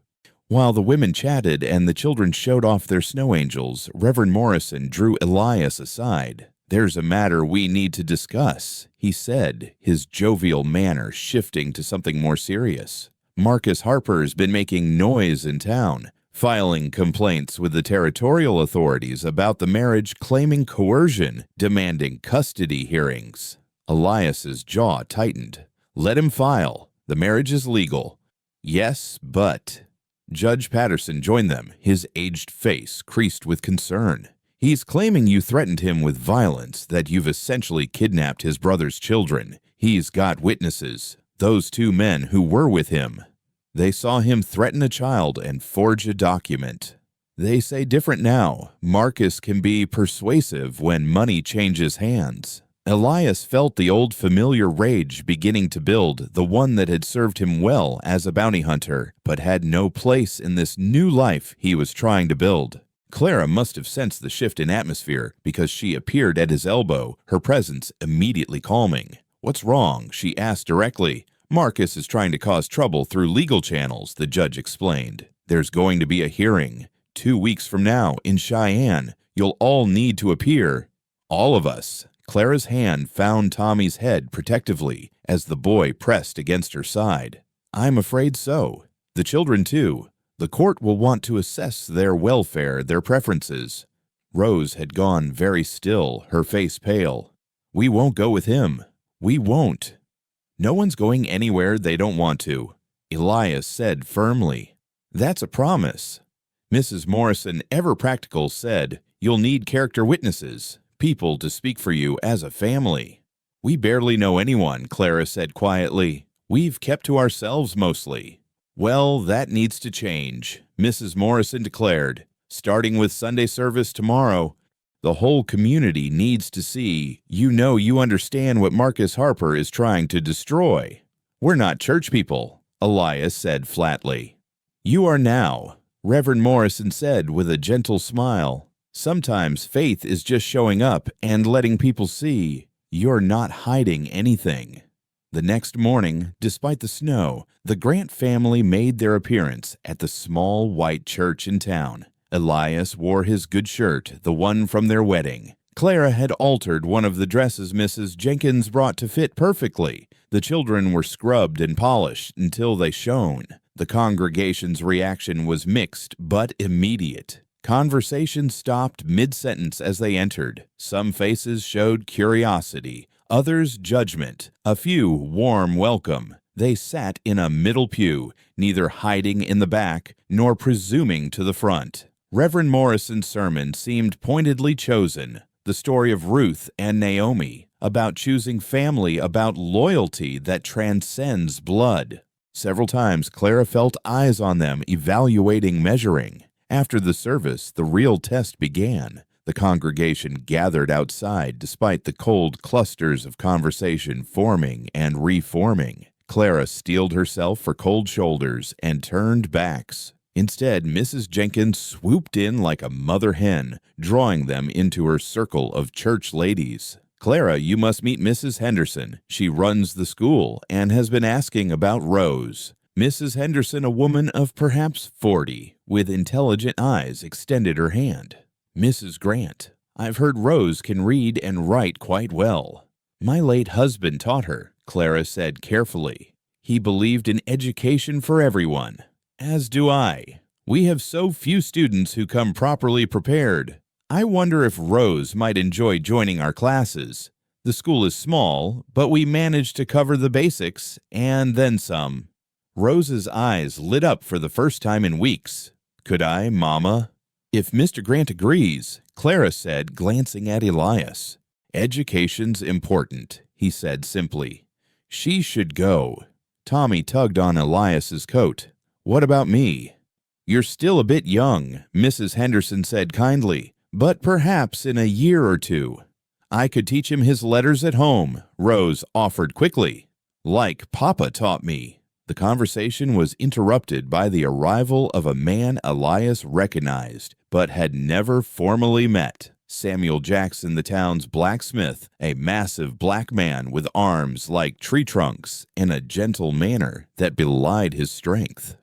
While the women chatted and the children showed off their snow angels, Reverend Morrison drew Elias aside. "There's a matter we need to discuss," he said, his jovial manner shifting to something more serious. "Marcus Harper's been making noise in town, filing complaints with the territorial authorities about the marriage, claiming coercion, demanding custody hearings." Elias's jaw tightened. "Let him file. The marriage is legal." "Yes, but—" Judge Patterson joined them, his aged face creased with concern. "He's claiming you threatened him with violence, that you've essentially kidnapped his brother's children. He's got witnesses, those two men who were with him. They saw him threaten a child and forge a document. They say different now. Marcus can be persuasive when money changes hands." Elias felt the old familiar rage beginning to build, the one that had served him well as a bounty hunter, but had no place in this new life he was trying to build. Clara must have sensed the shift in atmosphere because she appeared at his elbow, her presence immediately calming. "What's wrong?" she asked directly. "Marcus is trying to cause trouble through legal channels," the judge explained. "There's going to be a hearing 2 weeks from now in Cheyenne. You'll all need to appear." "All of us." Clara's hand found Tommy's head protectively as the boy pressed against her side. "I'm afraid so. The children, too. The court will want to assess their welfare, their preferences." Rose had gone very still, her face pale. "We won't go with him. We won't." "No one's going anywhere they don't want to," Elias said firmly. "That's a promise." Mrs. Morrison, ever practical, said, "You'll need character witnesses, people to speak for you as a family." "We barely know anyone," Clara said quietly. "We've kept to ourselves mostly." "Well, that needs to change," Mrs. Morrison declared. "Starting with Sunday service tomorrow, the whole community needs to see, you understand what Marcus Harper is trying to destroy." "We're not church people," Elias said flatly. "You are now," Reverend Morrison said with a gentle smile. "Sometimes faith is just showing up and letting people see you're not hiding anything." The next morning, despite the snow, the Grant family made their appearance at the small white church in town. Elias wore his good shirt, the one from their wedding. Clara had altered one of the dresses Mrs. Jenkins brought to fit perfectly. The children were scrubbed and polished until they shone. The congregation's reaction was mixed but immediate. Conversation stopped mid-sentence as they entered. Some faces showed curiosity, others judgment, a few warm welcome. They sat in a middle pew, neither hiding in the back nor presuming to the front. Reverend Morrison's sermon seemed pointedly chosen. The story of Ruth and Naomi, about choosing family, about loyalty that transcends blood. Several times Clara felt eyes on them, evaluating, measuring. After the service, the real test began. The congregation gathered outside despite the cold clusters of conversation forming and reforming. Clara steeled herself for cold shoulders and turned backs. Instead, Mrs. Jenkins swooped in like a mother hen, drawing them into her circle of church ladies. "Clara, you must meet Mrs. Henderson. She runs the school and has been asking about Rose." Mrs. Henderson, a woman of perhaps 40, with intelligent eyes, extended her hand. "Mrs. Grant, I've heard Rose can read and write quite well." "My late husband taught her," Clara said carefully. "He believed in education for everyone." "As do I. We have so few students who come properly prepared. I wonder if Rose might enjoy joining our classes. The school is small, but we manage to cover the basics and then some." Rose's eyes lit up for the first time in weeks. "Could I, Mama?" "If Mr. Grant agrees," Clara said, glancing at Elias. "Education's important," he said simply. "She should go." Tommy tugged on Elias's coat. "What about me?" "You're still a bit young," Mrs. Henderson said kindly, "but perhaps in a year or two." I could teach him his letters at home, Rose offered quickly. Like Papa taught me. The conversation was interrupted by the arrival of a man Elias recognized, but had never formally met. Samuel Jackson, the town's blacksmith, a massive black man with arms like tree trunks and a gentle manner that belied his strength.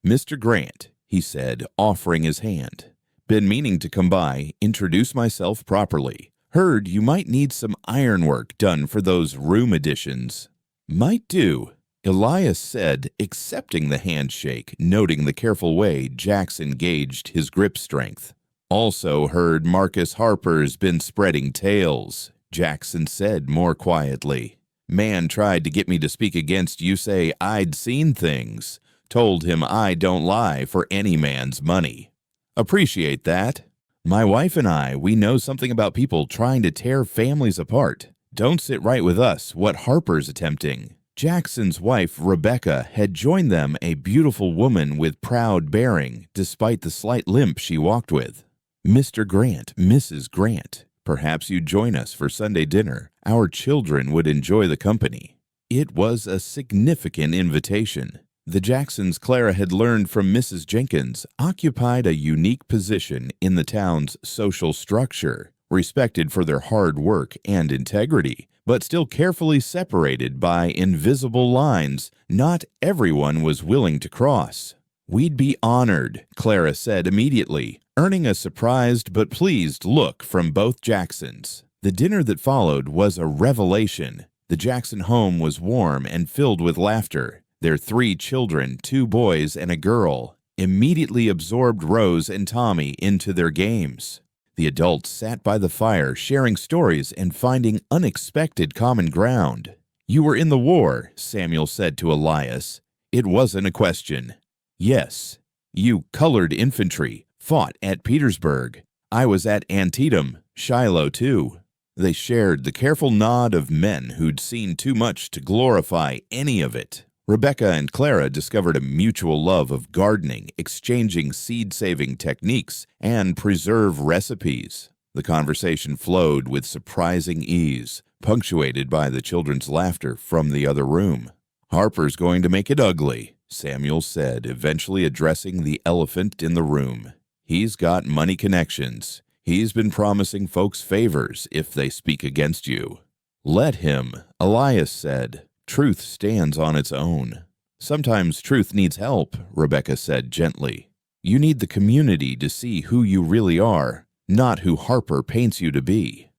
"Mr. Grant," he said, offering his hand. "Been meaning to come by, introduce myself properly. Heard you might need some ironwork done for those room additions." "Might do," Elias said, accepting the handshake, noting the careful way Jackson gauged his grip strength. "Also heard Marcus Harper's been spreading tales," Jackson said more quietly. "Man tried to get me to speak against you, say I'd seen things. Told him I don't lie for any man's money." "Appreciate that. My wife and we know something about people trying to tear families apart. Don't sit right with us what Harper's attempting." Jackson's wife, Rebecca, had joined them, a beautiful woman with proud bearing, despite the slight limp she walked with. "Mr. Grant, Mrs. Grant, perhaps you'd join us for Sunday dinner. Our children would enjoy the company." It was a significant invitation. The Jacksons, Clara had learned from Mrs. Jenkins, occupied a unique position in the town's social structure, respected for their hard work and integrity, but still carefully separated by invisible lines not everyone was willing to cross. "We'd be honored," Clara said immediately, earning a surprised but pleased look from both Jacksons. The dinner that followed was a revelation. The Jackson home was warm and filled with laughter. Their 3 children, 2 boys and a girl, immediately absorbed Rose and Tommy into their games. The adults sat by the fire, sharing stories and finding unexpected common ground. "You were in the war," Samuel said to Elias. "It wasn't a question." "Yes." "You colored infantry, fought at Petersburg. I was at Antietam, Shiloh too." They shared the careful nod of men who'd seen too much to glorify any of it. Rebecca and Clara discovered a mutual love of gardening, exchanging seed-saving techniques, and preserve recipes. The conversation flowed with surprising ease, punctuated by the children's laughter from the other room. "Harper's going to make it ugly," Samuel said, eventually addressing the elephant in the room. "He's got money connections. He's been promising folks favors if they speak against you." "Let him," Elias said. "Truth stands on its own." "Sometimes truth needs help," Rebecca said gently. "You need the community to see who you really are, not who Harper paints you to be."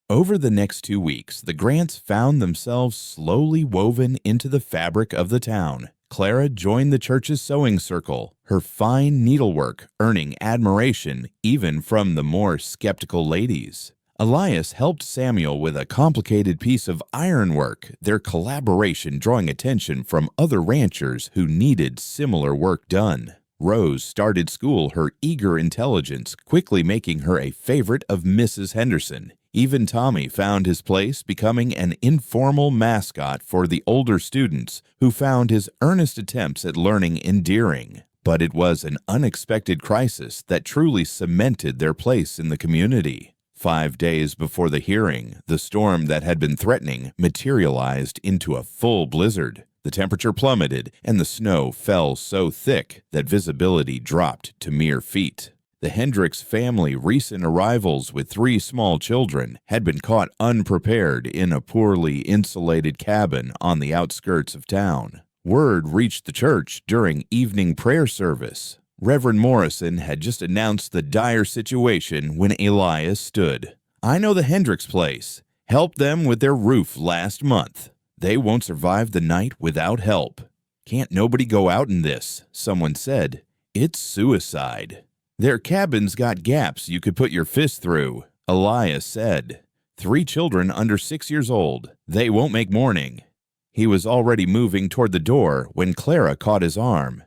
Over the next 2 weeks, the Grants found themselves slowly woven into the fabric of the town. Clara joined the church's sewing circle, her fine needlework earning admiration even from the more skeptical ladies. Elias helped Samuel with a complicated piece of ironwork, their collaboration drawing attention from other ranchers who needed similar work done. Rose started school, her eager intelligence quickly making her a favorite of Mrs. Henderson. Even Tommy found his place, becoming an informal mascot for the older students who found his earnest attempts at learning endearing. But it was an unexpected crisis that truly cemented their place in the community. 5 days before the hearing, the storm that had been threatening materialized into a full blizzard. The temperature plummeted, and the snow fell so thick that visibility dropped to mere feet. The Hendricks family, recent arrivals with 3 small children, had been caught unprepared in a poorly insulated cabin on the outskirts of town. Word reached the church during evening prayer service. Reverend Morrison had just announced the dire situation when Elias stood. "I know the Hendricks place. Helped them with their roof last month. They won't survive the night without help." "Can't nobody go out in this," someone said. "It's suicide." "Their cabin's got gaps you could put your fist through," Elias said. 3 children under 6 years old. They won't make morning." He was already moving toward the door when Clara caught his arm.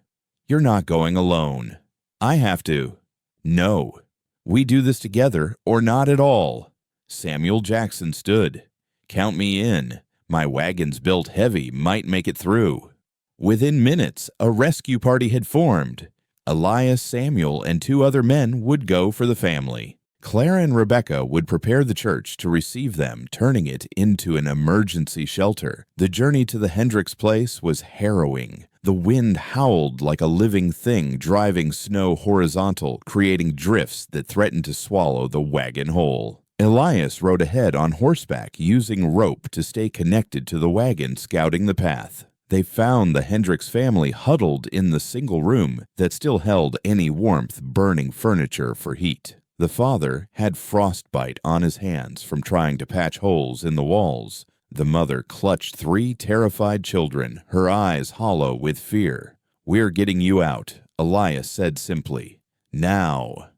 "You're not going alone." "I have to." "No. We do this together or not at all." Samuel Jackson stood. "Count me in. My wagon's built heavy, might make it through." Within minutes, a rescue party had formed. Elias, Samuel, and 2 other men would go for the family. Clara and Rebecca would prepare the church to receive them, turning it into an emergency shelter. The journey to the Hendricks place was harrowing. The wind howled like a living thing, driving snow horizontal, creating drifts that threatened to swallow the wagon whole. Elias rode ahead on horseback, using rope to stay connected to the wagon, scouting the path. They found the Hendricks family huddled in the single room that still held any warmth, burning furniture for heat. The father had frostbite on his hands from trying to patch holes in the walls. The mother clutched 3 terrified children, her eyes hollow with fear. "We're getting you out," Elias said simply. "Now."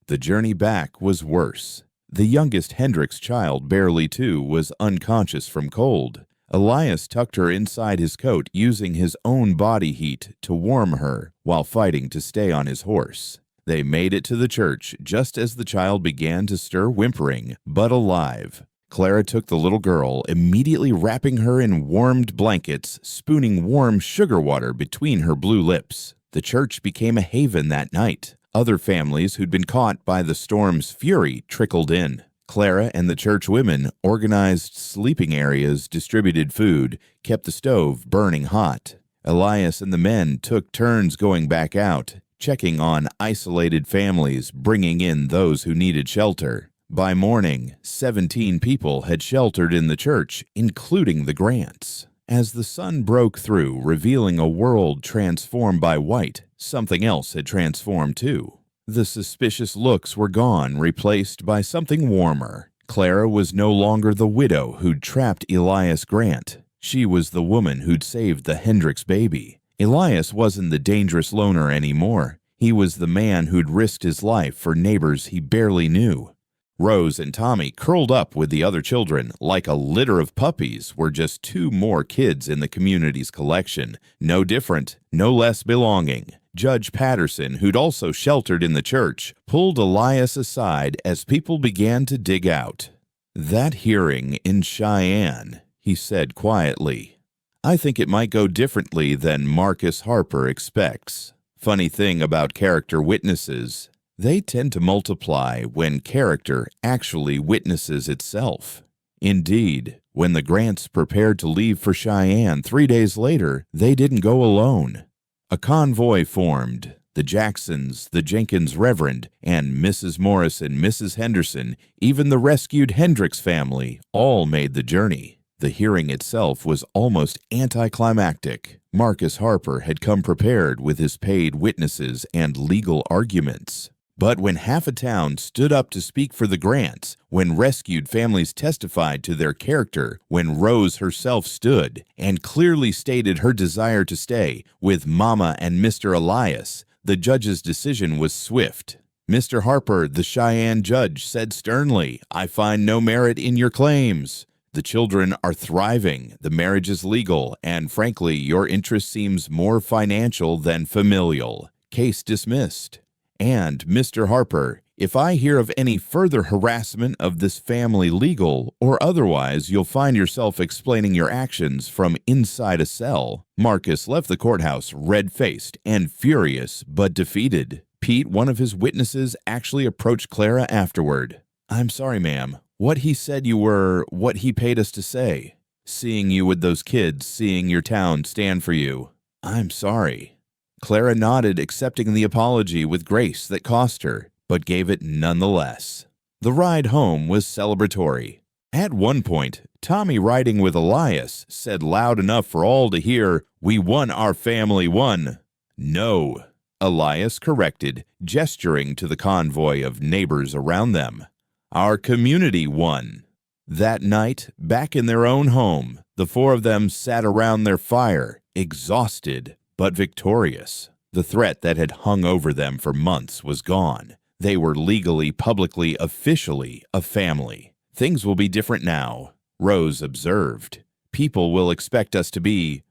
The journey back was worse. The youngest Hendricks child, barely 2, was unconscious from cold. Elias tucked her inside his coat, using his own body heat to warm her while fighting to stay on his horse. They made it to the church just as the child began to stir, whimpering, but alive. Clara took the little girl, immediately wrapping her in warmed blankets, spooning warm sugar water between her blue lips. The church became a haven that night. Other families who'd been caught by the storm's fury trickled in. Clara and the church women organized sleeping areas, distributed food, kept the stove burning hot. Elias and the men took turns going back out, checking on isolated families, bringing in those who needed shelter. By morning, 17 people had sheltered in the church, including the Grants. As the sun broke through, revealing a world transformed by white, something else had transformed too. The suspicious looks were gone, replaced by something warmer. Clara was no longer the widow who'd trapped Elias Grant. She was the woman who'd saved the Hendricks baby. Elias wasn't the dangerous loner anymore. He was the man who'd risked his life for neighbors he barely knew. Rose and Tommy, curled up with the other children like a litter of puppies, were just 2 more kids in the community's collection. No different, no less belonging. Judge Patterson, who'd also sheltered in the church, pulled Elias aside as people began to dig out. "That hearing in Cheyenne," he said quietly. "I think it might go differently than Marcus Harper expects. Funny thing about character witnesses, they tend to multiply when character actually witnesses itself. Indeed, when the Grants prepared to leave for Cheyenne 3 days later, they didn't go alone. A convoy formed. The Jacksons, the Jenkins Reverend, and Mrs. Morris and Mrs. Henderson, even the rescued Hendricks family, all made the journey. The hearing itself was almost anticlimactic. Marcus Harper had come prepared with his paid witnesses and legal arguments. But when half a town stood up to speak for the Grants, when rescued families testified to their character, when Rose herself stood and clearly stated her desire to stay with Mama and Mr. Elias, the judge's decision was swift. "Mr. Harper," the Cheyenne judge said sternly, "I find no merit in your claims. The children are thriving, the marriage is legal, and frankly, your interest seems more financial than familial. Case dismissed. And, Mr. Harper, if I hear of any further harassment of this family, legal or otherwise, you'll find yourself explaining your actions from inside a cell." Marcus left the courthouse red-faced and furious, but defeated. Pete, one of his witnesses, actually approached Clara afterward. "I'm sorry, ma'am. What he said you were, what he paid us to say. Seeing you with those kids, seeing your town stand for you. I'm sorry." Clara nodded, accepting the apology with grace that cost her, but gave it nonetheless. The ride home was celebratory. At one point, Tommy, riding with Elias, said loud enough for all to hear, "We won, our family won." "No," Elias corrected, gesturing to the convoy of neighbors around them. "Our community won." That night, back in their own home, the 4 of them sat around their fire, exhausted but victorious. The threat that had hung over them for months was gone. They were legally, publicly, officially a family. "Things will be different now," Rose observed. "People will expect us to be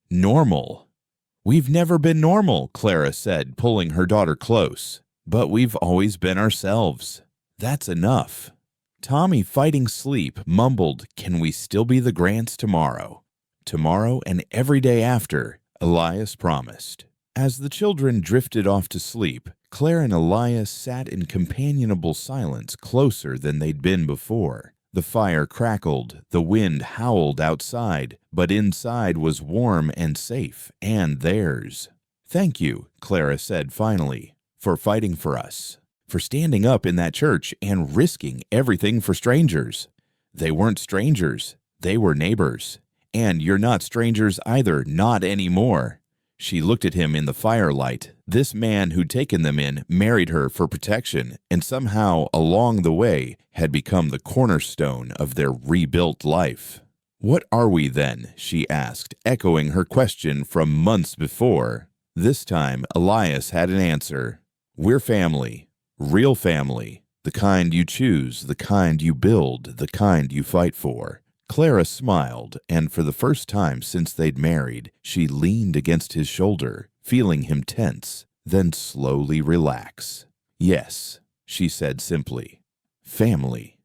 normal." "We've never been normal," Clara said, pulling her daughter close. "But we've always been ourselves. That's enough." Tommy, fighting sleep, mumbled, "Can we still be the Grants tomorrow?" "Tomorrow and every day after," Elias promised. As the children drifted off to sleep, Claire and Elias sat in companionable silence closer than they'd been before. The fire crackled, the wind howled outside, but inside was warm and safe, and theirs. "Thank you," Clara said finally, "for fighting for us, for standing up in that church and risking everything for strangers. They weren't strangers, they were neighbors. And you're not strangers either, not anymore." She looked at him in the firelight. This man who'd taken them in married her for protection, and somehow, along the way, had become the cornerstone of their rebuilt life. "What are we then?" she asked, echoing her question from months before. This time, Elias had an answer. "We're family. Real family. The kind you choose, the kind you build, the kind you fight for." Clara smiled, and for the first time since they'd married, she leaned against his shoulder, feeling him tense, then slowly relax. "Yes," she said simply. "Family."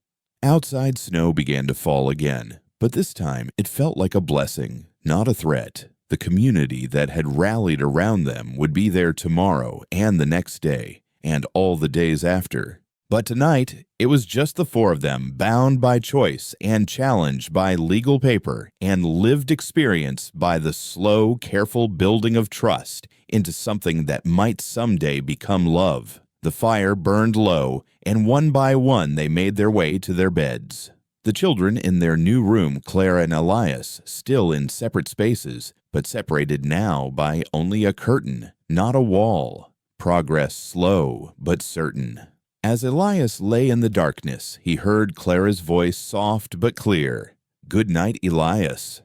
Outside, snow began to fall again, but this time it felt like a blessing, not a threat. The community that had rallied around them would be there tomorrow and the next day, and all the days after. But tonight, it was just the four of them, bound by choice and challenged by legal paper and lived experience by the slow, careful building of trust into something that might someday become love. The fire burned low, and one by one they made their way to their beds. The children in their new room, Clara and Elias, still in separate spaces, but separated now by only a curtain, not a wall. Progress slow but certain. As Elias lay in the darkness, he heard Clara's voice soft but clear. "Good night, Elias."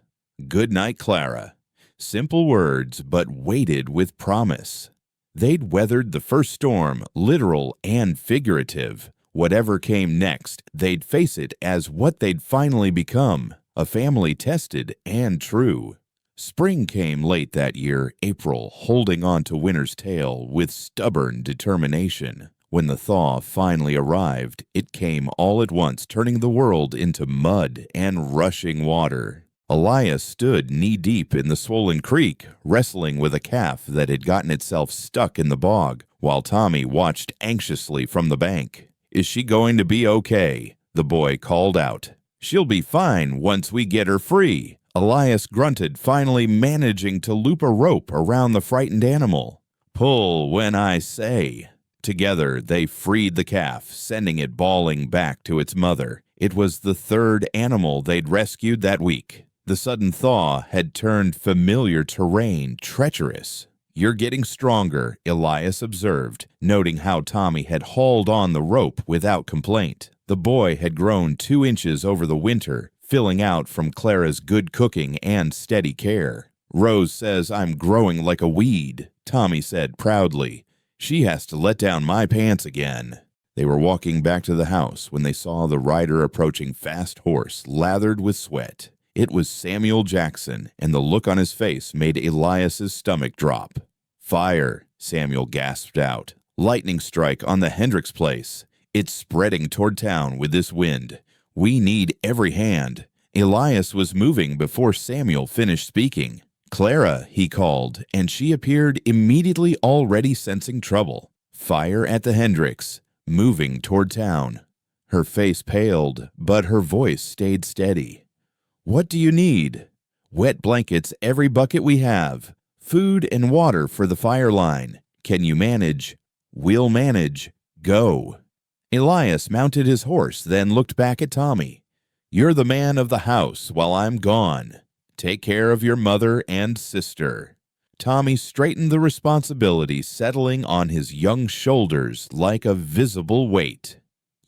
"Good night, Clara." Simple words, but weighted with promise. They'd weathered the first storm, literal and figurative. Whatever came next, they'd face it as what they'd finally become, a family tested and true. Spring came late that year, April, holding on to winter's tail with stubborn determination. When the thaw finally arrived, it came all at once, turning the world into mud and rushing water. Elias stood knee-deep in the swollen creek, wrestling with a calf that had gotten itself stuck in the bog, while Tommy watched anxiously from the bank. "Is she going to be okay?" the boy called out. "She'll be fine once we get her free," Elias grunted, finally managing to loop a rope around the frightened animal. "Pull when I say." Together, they freed the calf, sending it bawling back to its mother. It was the third animal they'd rescued that week. The sudden thaw had turned familiar terrain treacherous. "You're getting stronger," Elias observed, noting how Tommy had hauled on the rope without complaint. The boy had grown 2 inches over the winter, filling out from Clara's good cooking and steady care. "Rose says I'm growing like a weed," Tommy said proudly. "She has to let down my pants again." They were walking back to the house when they saw the rider approaching fast horse, lathered with sweat. It was Samuel Jackson, and the look on his face made Elias's stomach drop. "Fire," Samuel gasped out. "Lightning strike on the Hendricks place. It's spreading toward town with this wind. We need every hand." Elias was moving before Samuel finished speaking. "Clara," he called, and she appeared immediately, already sensing trouble. Fire at the Hendricks, moving toward town. Her face paled, but her voice stayed steady. "What do you need?" "Wet blankets, every bucket we have. Food and water for the fire line. Can you manage?" "We'll manage. Go." Elias mounted his horse, then looked back at Tommy. "You're the man of the house while I'm gone. Take care of your mother and sister." Tommy straightened the responsibility settling on his young shoulders like a visible weight.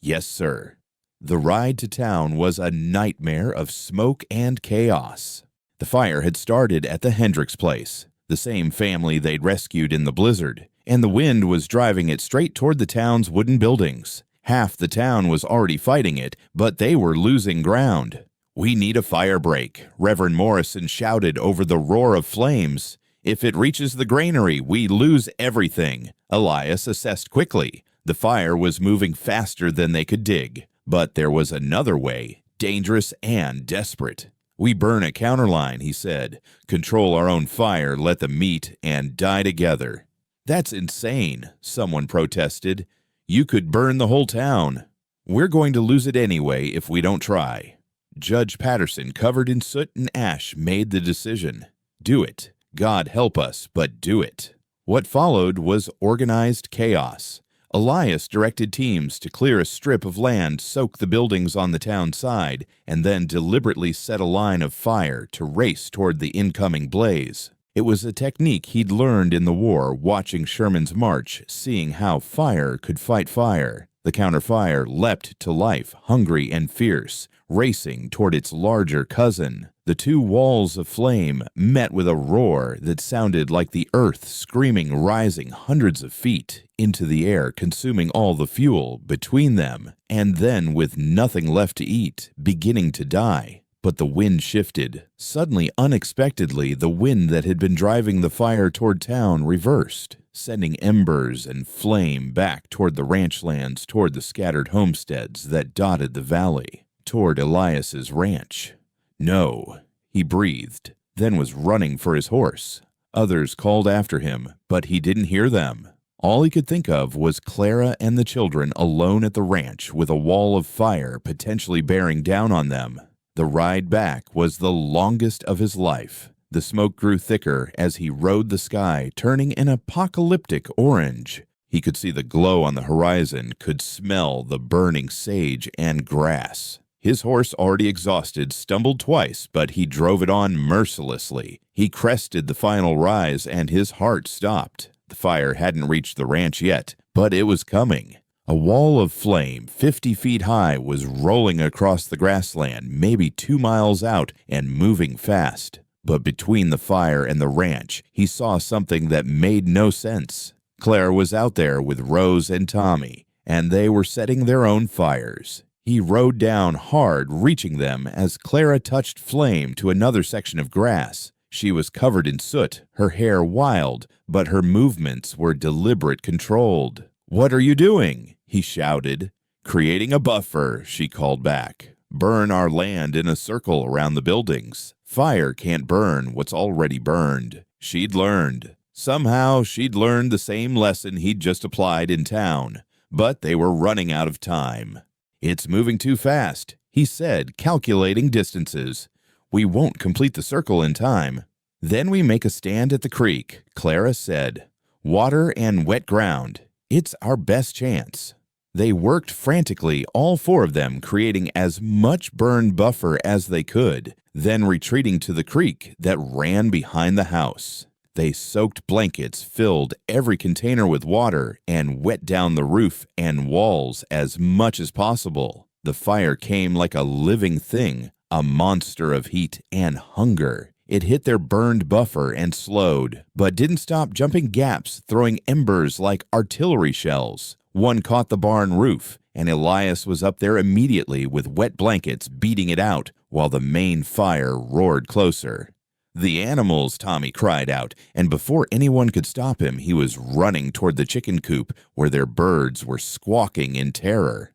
"Yes, sir." The ride to town was a nightmare of smoke and chaos. The fire had started at the Hendricks place, the same family they'd rescued in the blizzard, and the wind was driving it straight toward the town's wooden buildings. Half the town was already fighting it, but they were losing ground. "We need a fire break," Reverend Morrison shouted over the roar of flames. "If it reaches the granary, we lose everything," Elias assessed quickly. The fire was moving faster than they could dig, but there was another way, dangerous and desperate. "We burn a counterline," he said. "Control our own fire, let them meet, and die together." "That's insane," someone protested. "You could burn the whole town." "We're going to lose it anyway if we don't try." Judge Patterson, covered in soot and ash, made the decision. Do it. God help us, but do it. What followed was organized chaos. Elias directed teams to clear a strip of land, soak the buildings on the town side, and then deliberately set a line of fire to race toward the incoming blaze. It was a technique he'd learned in the war, watching Sherman's march, seeing how fire could fight fire. The counterfire leapt to life, hungry and fierce, racing toward its larger cousin. The two walls of flame met with a roar that sounded like the earth screaming, rising hundreds of feet into the air, consuming all the fuel between them, and then, with nothing left to eat, beginning to die. But the wind shifted. Suddenly, unexpectedly, the wind that had been driving the fire toward town reversed, sending embers and flame back toward the ranch lands, toward the scattered homesteads that dotted the valley, toward Elias's ranch. "No," he breathed, then was running for his horse. Others called after him, but he didn't hear them. All he could think of was Clara and the children alone at the ranch with a wall of fire potentially bearing down on them. The ride back was the longest of his life. The smoke grew thicker as he rode the sky, turning an apocalyptic orange. He could see the glow on the horizon, could smell the burning sage and grass. His horse, already exhausted, stumbled twice, but he drove it on mercilessly. He crested the final rise, and his heart stopped. The fire hadn't reached the ranch yet, but it was coming. A wall of flame 50 feet high was rolling across the grassland, maybe 2 miles out, and moving fast. But between the fire and the ranch, he saw something that made no sense. Claire was out there with Rose and Tommy, and they were setting their own fires. He rode down hard, reaching them as Clara touched flame to another section of grass. She was covered in soot, her hair wild, but her movements were deliberate, controlled. "What are you doing?" he shouted. "Creating a buffer," she called back. "Burn our land in a circle around the buildings. Fire can't burn what's already burned." She'd learned. Somehow she'd learned the same lesson he'd just applied in town, but they were running out of time. "It's moving too fast," he said, calculating distances. "We won't complete the circle in time." "Then we make a stand at the creek," Clara said. "Water and wet ground. It's our best chance." They worked frantically, all four of them, creating as much burn buffer as they could, then retreating to the creek that ran behind the house. They soaked blankets, filled every container with water, and wet down the roof and walls as much as possible. The fire came like a living thing, a monster of heat and hunger. It hit their burned buffer and slowed, but didn't stop jumping gaps, throwing embers like artillery shells. One caught the barn roof, and Elias was up there immediately with wet blankets beating it out while the main fire roared closer. "The animals!" Tommy cried out, and before anyone could stop him, he was running toward the chicken coop where their birds were squawking in terror.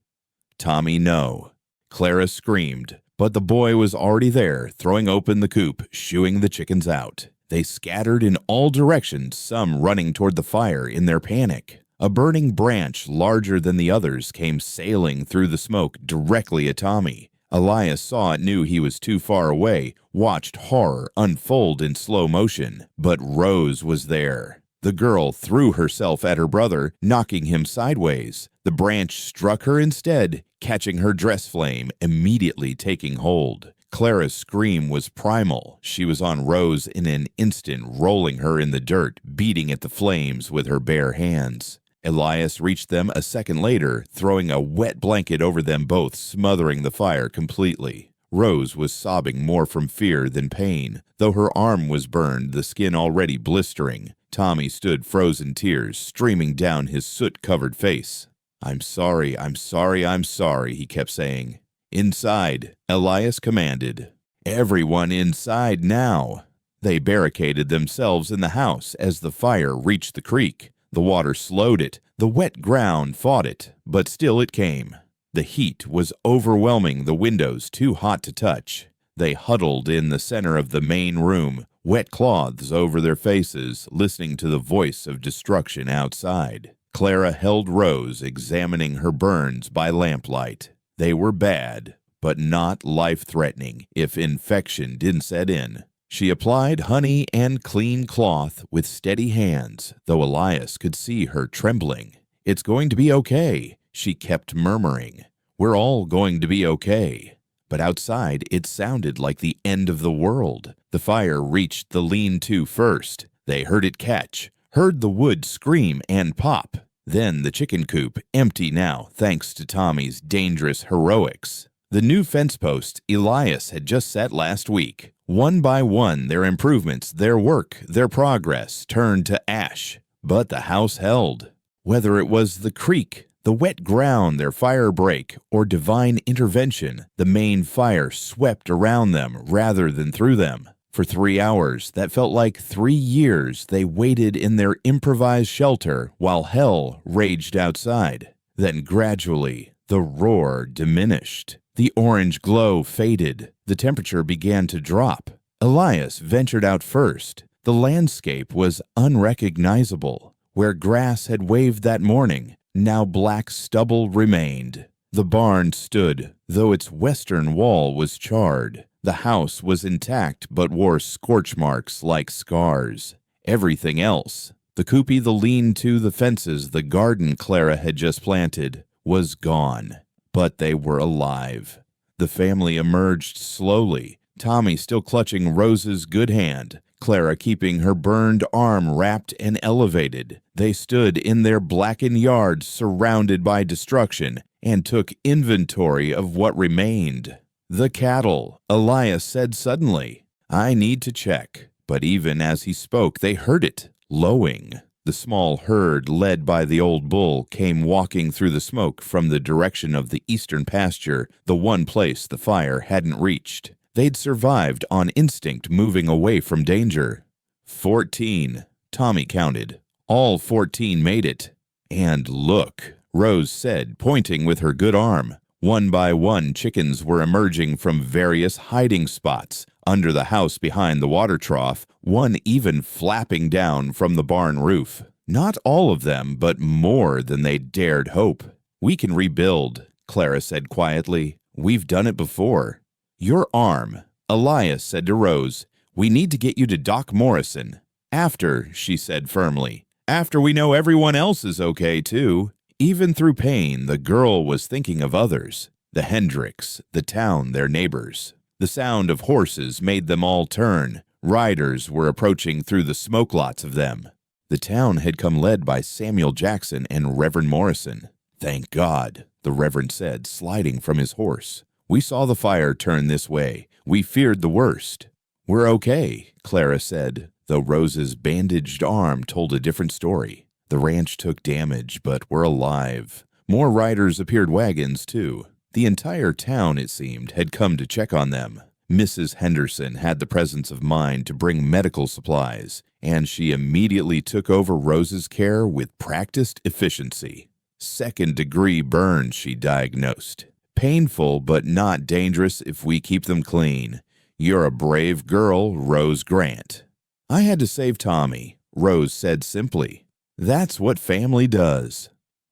"Tommy, no." Clara screamed, but the boy was already there, throwing open the coop, shooing the chickens out. They scattered in all directions, some running toward the fire in their panic. A burning branch larger than the others came sailing through the smoke directly at Tommy. Elias saw it, knew he was too far away, watched horror unfold in slow motion, but Rose was there. The girl threw herself at her brother, knocking him sideways. The branch struck her instead, catching her dress flame, immediately taking hold. Clara's scream was primal. She was on Rose in an instant, rolling her in the dirt, beating at the flames with her bare hands. Elias reached them a second later, throwing a wet blanket over them both, smothering the fire completely. Rose was sobbing more from fear than pain. Though her arm was burned, the skin already blistering, Tommy stood frozen, tears streaming down his soot-covered face. "I'm sorry, I'm sorry, I'm sorry," he kept saying. "Inside," Elias commanded. "Everyone inside now." They barricaded themselves in the house as the fire reached the creek. The water slowed it, the wet ground fought it, but still it came. The heat was overwhelming, the windows too hot to touch. They huddled in the center of the main room, wet cloths over their faces, listening to the voice of destruction outside. Clara held Rose, examining her burns by lamplight. They were bad, but not life-threatening if infection didn't set in. She applied honey and clean cloth with steady hands, though Elias could see her trembling. "It's going to be okay," she kept murmuring. "We're all going to be okay." But outside, it sounded like the end of the world. The fire reached the lean-to first. They heard it catch, heard the wood scream and pop. Then the chicken coop, empty now thanks to Tommy's dangerous heroics. The new fence posts Elias had just set last week. One by one, their improvements, their work, their progress turned to ash. But the house held. Whether it was the creek, the wet ground, their fire break, or divine intervention, the main fire swept around them rather than through them. For 3 hours, that felt like 3 years, they waited in their improvised shelter while hell raged outside. Then gradually, the roar diminished. The orange glow faded. The temperature began to drop. Elias ventured out first. The landscape was unrecognizable. Where grass had waved that morning, now black stubble remained. The barn stood, though its western wall was charred. The house was intact but wore scorch marks like scars. Everything else, the coopy, the lean-to, the fences, the garden Clara had just planted, was gone. But they were alive. The family emerged slowly, Tommy still clutching Rose's good hand, Clara keeping her burned arm wrapped and elevated. They stood in their blackened yard surrounded by destruction and took inventory of what remained. "The cattle," Elias said suddenly. "I need to check." But even as he spoke, they heard it, lowing. The small herd led by the old bull came walking through the smoke from the direction of the eastern pasture, the one place the fire hadn't reached. They'd survived on instinct, moving away from danger. 14, Tommy counted. All 14 made it. "And look," Rose said, pointing with her good arm. One by one, chickens were emerging from various hiding spots, under the house behind the water trough, one even flapping down from the barn roof. Not all of them, but more than they dared hope. "We can rebuild," Clara said quietly. "We've done it before." "Your arm," Elias said to Rose. "We need to get you to Doc Morrison." "After," she said firmly. "After we know everyone else is okay, too." Even through pain, the girl was thinking of others. The Hendricks, the town, their neighbors. The sound of horses made them all turn. Riders were approaching through the smoke lots of them. The town had come led by Samuel Jackson and Reverend Morrison. "Thank God," the Reverend said, sliding from his horse. "We saw the fire turn this way. We feared the worst." "We're okay," Clara said, though Rose's bandaged arm told a different story. The ranch took damage, but we're alive. More riders appeared, wagons, too. The entire town, it seemed, had come to check on them. Mrs. Henderson had the presence of mind to bring medical supplies, and she immediately took over Rose's care with practiced efficiency. "Second-degree burns," she diagnosed. "Painful, but not dangerous if we keep them clean. You're a brave girl, Rose Grant." "I had to save Tommy," Rose said simply. "That's what family does."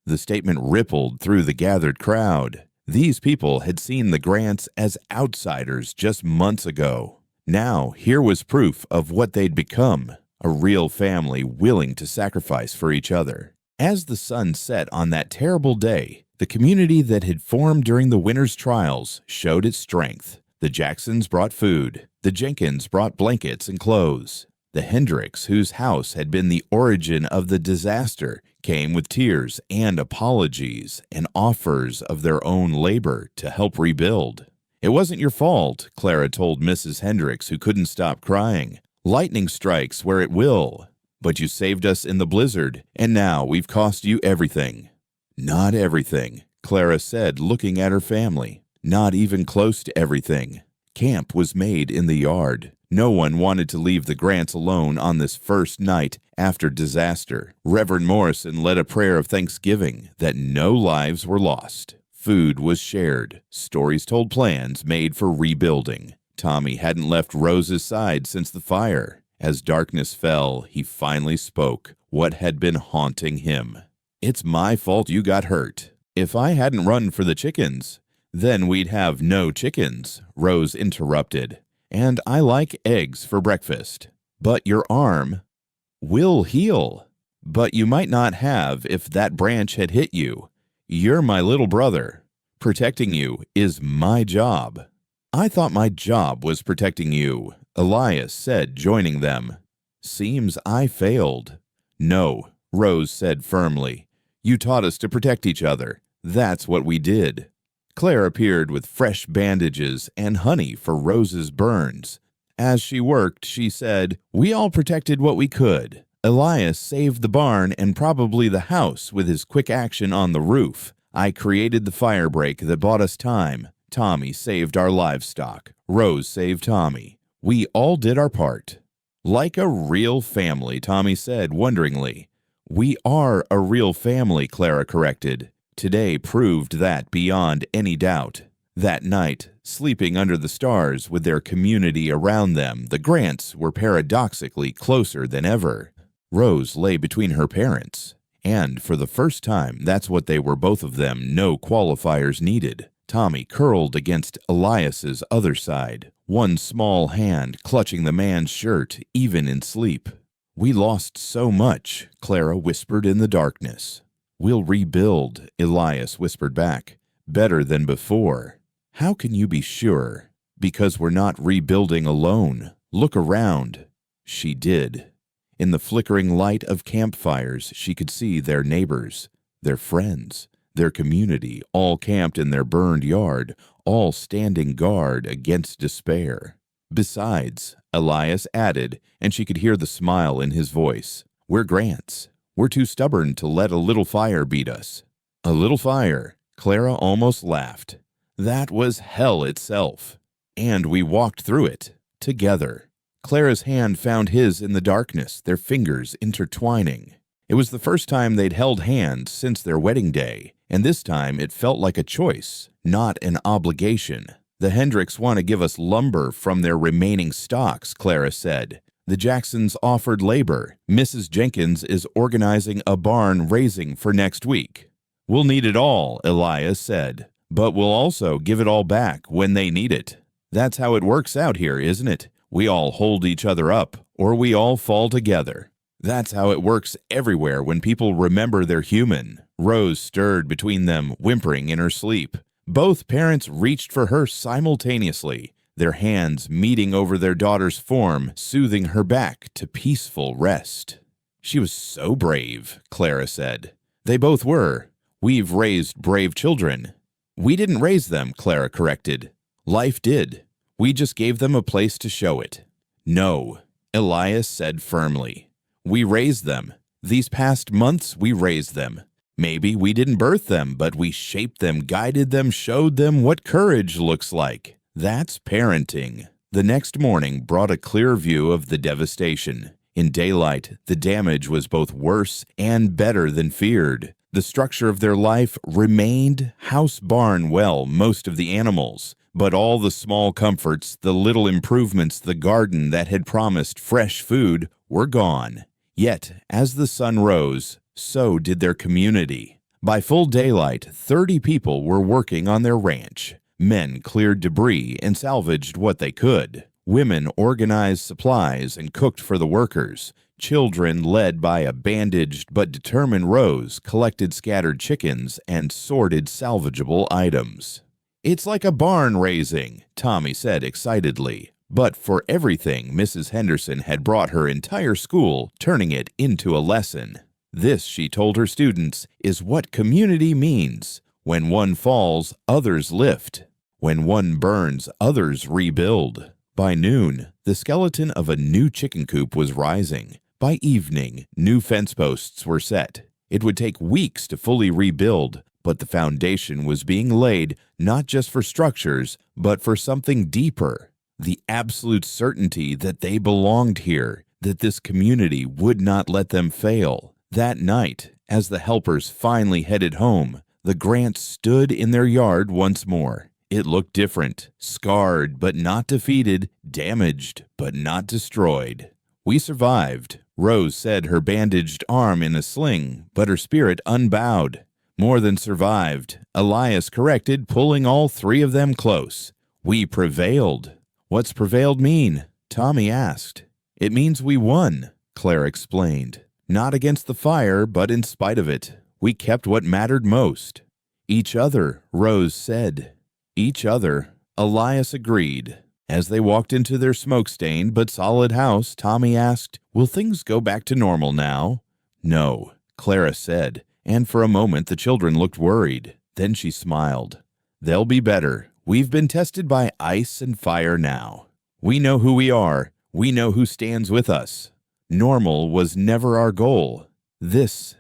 The statement rippled through the gathered crowd. These people had seen the Grants as outsiders just months ago. Now, here was proof of what they'd become, a real family willing to sacrifice for each other. As the sun set on that terrible day, the community that had formed during the winter's trials showed its strength. The Jacksons brought food. The Jenkins brought blankets and clothes. The Hendricks, whose house had been the origin of the disaster, came with tears and apologies and offers of their own labor to help rebuild. "It wasn't your fault," Clara told Mrs. Hendricks, who couldn't stop crying. "Lightning strikes where it will. But you saved us in the blizzard, and now we've cost you everything." "Not everything," Clara said, looking at her family. "Not even close to everything. Camp was made in the yard. No one wanted to leave the Grants alone on this first night after disaster. Reverend Morrison led a prayer of thanksgiving that no lives were lost. Food was shared. Stories told plans made for rebuilding. Tommy hadn't left Rose's side since the fire. As darkness fell, he finally spoke what had been haunting him. "It's my fault you got hurt. If I hadn't run for the chickens, then we'd have no chickens," Rose interrupted. "And I like eggs for breakfast. But your arm will heal. But you might not have if that branch had hit you. You're my little brother. Protecting you is my job." "I thought my job was protecting you," Elias said, joining them. "Seems I failed." "No," Rose said firmly. "You taught us to protect each other. That's what we did." Claire appeared with fresh bandages and honey for Rose's burns. As she worked, she said, "We all protected what we could. Elias saved the barn and probably the house with his quick action on the roof. I created the fire break that bought us time. Tommy saved our livestock. Rose saved Tommy. We all did our part." "Like a real family," Tommy said wonderingly. "We are a real family," Clara corrected. Today proved that beyond any doubt. That night, sleeping under the stars with their community around them, the Grants were paradoxically closer than ever. Rose lay between her parents, and for the first time, that's what they were, both of them, no qualifiers needed. Tommy curled against Elias's other side, one small hand clutching the man's shirt, even in sleep. "We lost so much," Clara whispered in the darkness. "We'll rebuild," Elias whispered back. "Better than before." "How can you be sure?" "Because we're not rebuilding alone. Look around." She did. In the flickering light of campfires, she could see their neighbors, their friends, their community, all camped in their burned yard, all standing guard against despair. "Besides," Elias added, and she could hear the smile in his voice, "we're Grants. We're too stubborn to let a little fire beat us." A little fire. Clara almost laughed. That was hell itself. And we walked through it, together. Clara's hand found his in the darkness, their fingers intertwining. It was the first time they'd held hands since their wedding day, and this time it felt like a choice, not an obligation. "The Hendricks want to give us lumber from their remaining stocks," Clara said. "The Jacksons offered labor. Mrs. Jenkins is organizing a barn raising for next week." "We'll need it all," Elias said, "but we'll also give it all back when they need it. That's how it works out here, isn't it? We all hold each other up, or we all fall together." "That's how it works everywhere when people remember they're human." Rose stirred between them, whimpering in her sleep. Both parents reached for her simultaneously, their hands meeting over their daughter's form, soothing her back to peaceful rest. "She was so brave," Clara said. "They both were. We've raised brave children." "We didn't raise them," Clara corrected. "Life did. We just gave them a place to show it." "No," Elias said firmly. "We raised them. These past months, we raised them. Maybe we didn't birth them, but we shaped them, guided them, showed them what courage looks like. That's parenting." The next morning brought a clear view of the devastation. In daylight, the damage was both worse and better than feared. The structure of their life remained house, barn, well, most of the animals. But all the small comforts, the little improvements, the garden that had promised fresh food were gone. Yet, as the sun rose, so did their community. By full daylight, 30 people were working on their ranch. Men cleared debris and salvaged what they could. Women organized supplies and cooked for the workers. Children, led by a bandaged but determined Rose, collected scattered chickens and sorted salvageable items. "It's like a barn raising," Tommy said excitedly. But for everything, Mrs. Henderson had brought her entire school, turning it into a lesson. This, she told her students, is what community means. When one falls, others lift. When one burns, others rebuild. By noon, the skeleton of a new chicken coop was rising. By evening, new fence posts were set. It would take weeks to fully rebuild, but the foundation was being laid not just for structures, but for something deeper. The absolute certainty that they belonged here, that this community would not let them fail. That night, as the helpers finally headed home, the Grants stood in their yard once more. It looked different, scarred but not defeated, damaged but not destroyed. We survived. Rose said, her bandaged arm in a sling, but her spirit unbowed. More than survived, Elias corrected, pulling all three of them close. We prevailed. What's prevailed mean? Tommy asked. It means we won, Claire explained. Not against the fire, but in spite of it. We kept what mattered most. Each other, Rose said. Each other, Elias agreed. As they walked into their smoke-stained but solid house, Tommy asked, "Will things go back to normal now?" "No," Clara said, and for a moment the children looked worried. Then she smiled. "They'll be better. We've been tested by ice and fire now. We know who we are. We know who stands with us. Normal was never our goal. This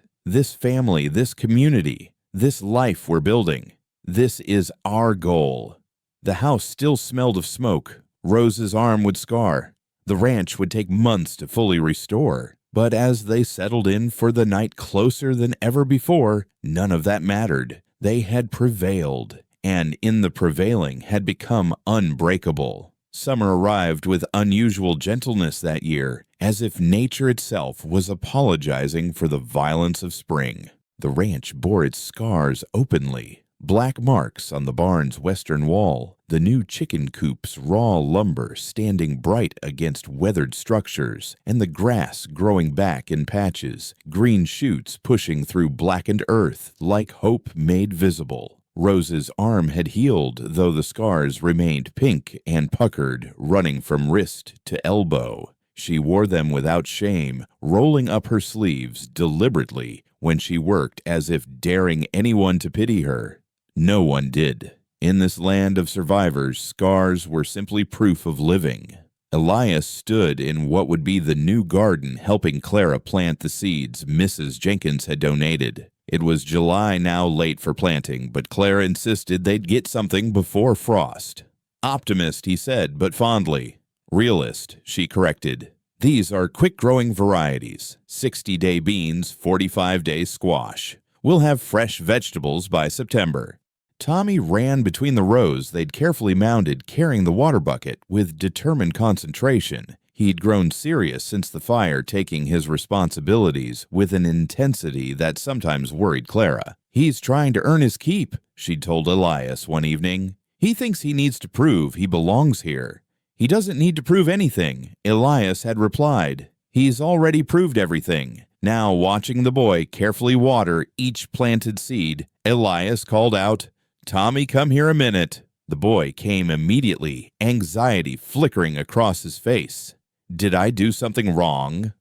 family, this community, this life we're building, this is our goal." The house still smelled of smoke. Rose's arm would scar. The ranch would take months to fully restore. But as they settled in for the night closer than ever before, none of that mattered. They had prevailed, and in the prevailing had become unbreakable. Summer arrived with unusual gentleness that year, as if nature itself was apologizing for the violence of spring. The ranch bore its scars openly. Black marks on the barn's western wall, the new chicken coop's raw lumber standing bright against weathered structures, and the grass growing back in patches, green shoots pushing through blackened earth like hope made visible. Rose's arm had healed, though the scars remained pink and puckered, running from wrist to elbow. She wore them without shame, rolling up her sleeves deliberately when she worked as if daring anyone to pity her. No one did. In this land of survivors, scars were simply proof of living. Elias stood in what would be the new garden, helping Clara plant the seeds Mrs. Jenkins had donated. It was July, now late for planting, but Clara insisted they'd get something before frost. "Optimist," he said, but fondly. "Realist," she corrected. "These are quick-growing varieties. 60-day beans, 45-day squash. We'll have fresh vegetables by September." Tommy ran between the rows they'd carefully mounded, carrying the water bucket with determined concentration. He'd grown serious since the fire, taking his responsibilities with an intensity that sometimes worried Clara. "He's trying to earn his keep," she'd told Elias one evening. "He thinks he needs to prove he belongs here." "He doesn't need to prove anything," Elias had replied. "He's already proved everything." Now, watching the boy carefully water each planted seed, Elias called out, "Tommy, come here a minute." The boy came immediately, anxiety flickering across his face. "Did I do something wrong?"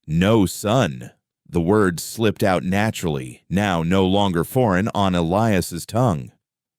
"No, son." The words slipped out naturally, now no longer foreign on Elias's tongue.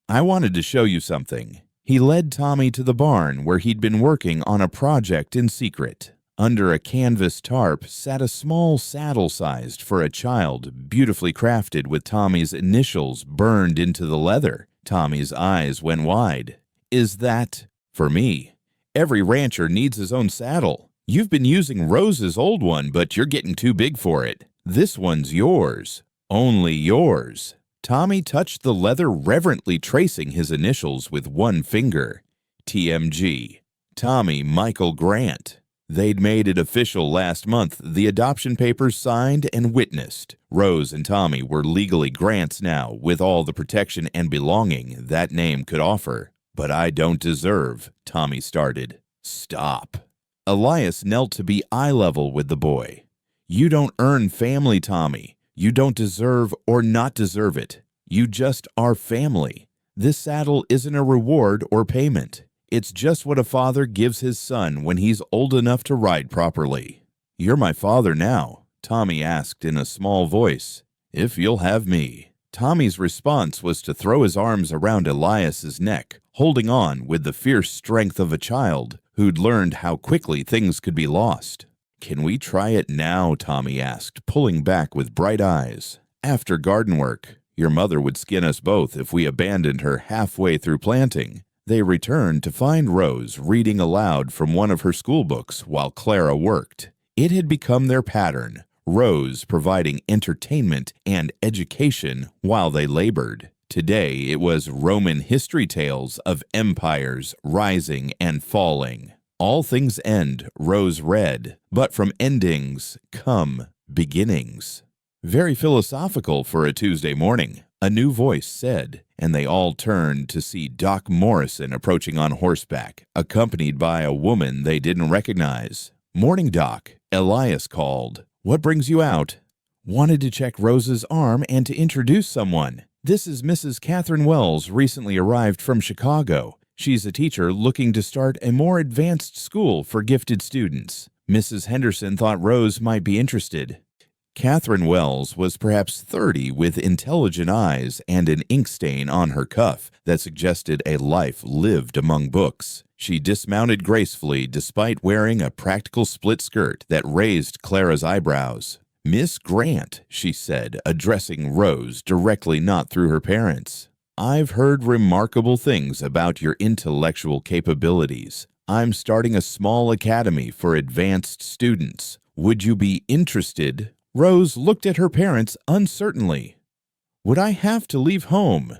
"I wanted to show you something." He led Tommy to the barn where he'd been working on a project in secret. Under a canvas tarp sat a small saddle sized for a child, beautifully crafted with Tommy's initials burned into the leather. Tommy's eyes went wide. "Is that for me? Every rancher needs his own saddle. You've been using Rose's old one, but you're getting too big for it. This one's yours. Only yours." Tommy touched the leather, reverently tracing his initials with one finger. TMG. Tommy Michael Grant. They'd made it official last month, the adoption papers signed and witnessed. Rose and Tommy were legally Grants now, with all the protection and belonging that name could offer. "But I don't deserve," Tommy started. "Stop." Elias knelt to be eye level with the boy. "You don't earn family, Tommy. You don't deserve or not deserve it. You just are family. This saddle isn't a reward or payment. It's just what a father gives his son when he's old enough to ride properly." "You're my father now?" Tommy asked in a small voice. "If you'll have me." Tommy's response was to throw his arms around Elias's neck, holding on with the fierce strength of a child who'd learned how quickly things could be lost. "Can we try it now?" Tommy asked, pulling back with bright eyes. "After garden work. Your mother would skin us both if we abandoned her halfway through planting." They returned to find Rose reading aloud from one of her school books while Clara worked. It had become their pattern, Rose providing entertainment and education while they labored. Today it was Roman history tales of empires rising and falling. All things end, Rose read, but from endings come beginnings. Very philosophical for a Tuesday morning, a new voice said, and they all turned to see Doc Morrison approaching on horseback, accompanied by a woman they didn't recognize. "Morning, Doc," Elias called. "What brings you out?" "Wanted to check Rose's arm and to introduce someone. This is Mrs. Catherine Wells, recently arrived from Chicago. She's a teacher looking to start a more advanced school for gifted students. Mrs. Henderson thought Rose might be interested." Catherine Wells was perhaps 30 with intelligent eyes and an ink stain on her cuff that suggested a life lived among books. She dismounted gracefully despite wearing a practical split skirt that raised Clara's eyebrows. "Miss Grant," she said, addressing Rose directly, not through her parents. "I've heard remarkable things about your intellectual capabilities. I'm starting a small academy for advanced students. Would you be interested?" Rose looked at her parents uncertainly. "Would I have to leave home?"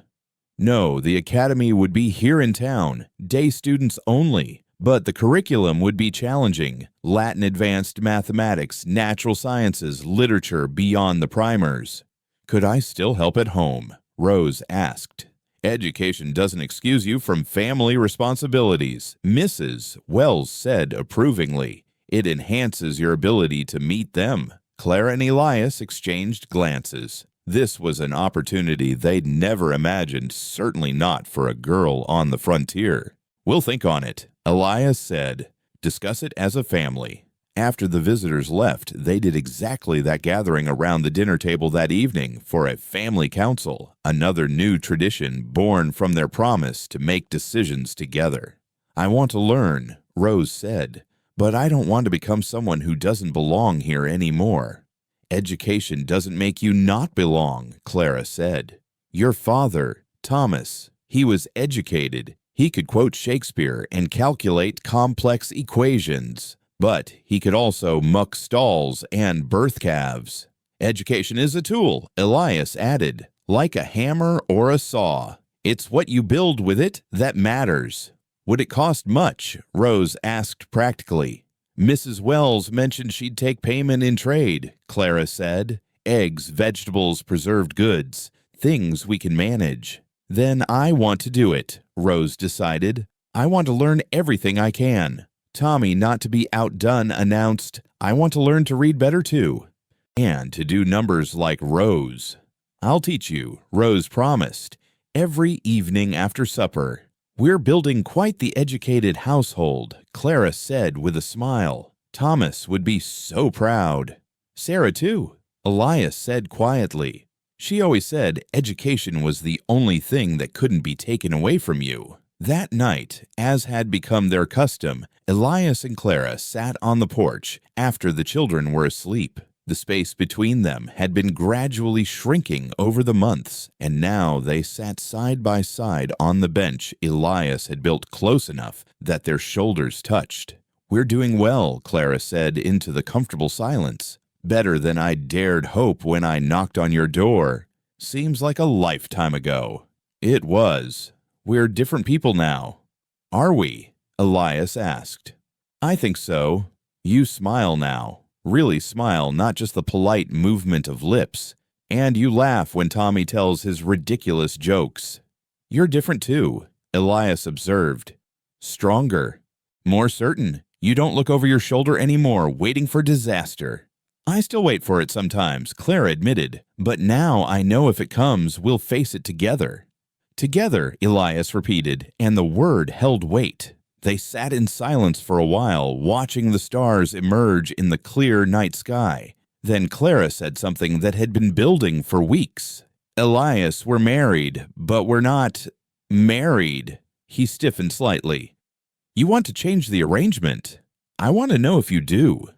"No, the academy would be here in town, day students only, but the curriculum would be challenging. Latin advanced mathematics, natural sciences, literature beyond the primers." "Could I still help at home?" Rose asked. "Education doesn't excuse you from family responsibilities," Mrs. Wells said approvingly. "It enhances your ability to meet them." Clara and Elias exchanged glances. This was an opportunity they'd never imagined, certainly not for a girl on the frontier. "We'll think on it," Elias said. "Discuss it as a family." After the visitors left, they did exactly that, gathering around the dinner table that evening for a family council, another new tradition born from their promise to make decisions together. "I want to learn," Rose said, "but I don't want to become someone who doesn't belong here anymore." "Education doesn't make you not belong," Clara said. "Your father, Thomas, he was educated. He could quote Shakespeare and calculate complex equations, but he could also muck stalls and birth calves." "Education is a tool," Elias added, "like a hammer or a saw. It's what you build with it that matters." "Would it cost much?" Rose asked practically. "Mrs. Wells mentioned she'd take payment in trade," Clara said. "Eggs, vegetables, preserved goods, things we can manage." "Then I want to do it," Rose decided. "I want to learn everything I can." Tommy, not to be outdone, announced, "I want to learn to read better too, and to do numbers like Rose." "I'll teach you," Rose promised, "every evening after supper." "We're building quite the educated household," Clara said with a smile. "Thomas would be so proud." "Sarah, too," Elias said quietly. "She always said education was the only thing that couldn't be taken away from you." That night, as had become their custom, Elias and Clara sat on the porch after the children were asleep. The space between them had been gradually shrinking over the months, and now they sat side by side on the bench Elias had built close enough that their shoulders touched. "We're doing well," Clara said into the comfortable silence. "Better than I dared hope when I knocked on your door. Seems like a lifetime ago." It was. "We're different people now." "Are we?" Elias asked. "I think so. You smile now. Really smile, not just the polite movement of lips. And you laugh when Tommy tells his ridiculous jokes." "You're different too," Elias observed. "Stronger. More certain. You don't look over your shoulder anymore, waiting for disaster." "I still wait for it sometimes," Clara admitted. "But now I know if it comes, we'll face it together." "Together," Elias repeated, and the word held weight. They sat in silence for a while, watching the stars emerge in the clear night sky. Then Clara said something that had been building for weeks. "Elias, we're married, but we're not married." He stiffened slightly. "You want to change the arrangement? I want to know if you do."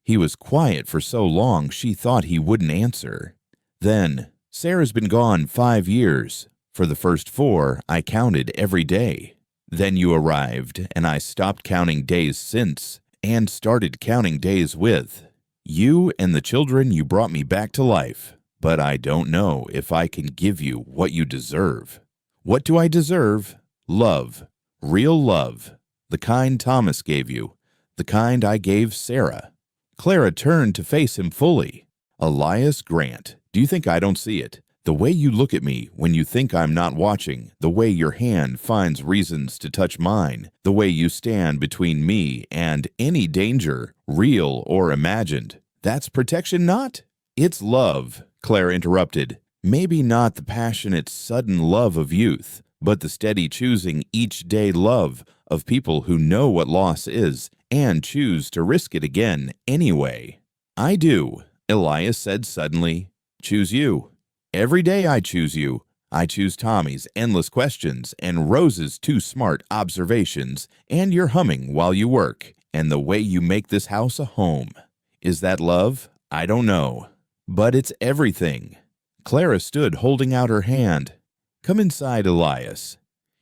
He was quiet for so long she thought he wouldn't answer. Then, "Sarah's been gone 5 years. For the first 4, I counted every day. Then you arrived, and I stopped counting days since, and started counting days with. You and the children, you brought me back to life, but I don't know if I can give you what you deserve." "What do I deserve?" "Love. Real love. The kind Thomas gave you. The kind I gave Sarah." Clara turned to face him fully. "Elias Grant, do you think I don't see it? The way you look at me when you think I'm not watching, the way your hand finds reasons to touch mine, the way you stand between me and any danger, real or imagined. That's protection, not?" "It's love," Clara interrupted. "Maybe not the passionate, sudden love of youth, but the steady choosing each day love of people who know what loss is and choose to risk it again anyway." "I do," Elias said suddenly. "Choose you. Every day I choose you. I choose Tommy's endless questions and Rose's too smart observations and your humming while you work and the way you make this house a home. Is that love? I don't know. But it's everything." Clara stood holding out her hand. "Come inside, Elias."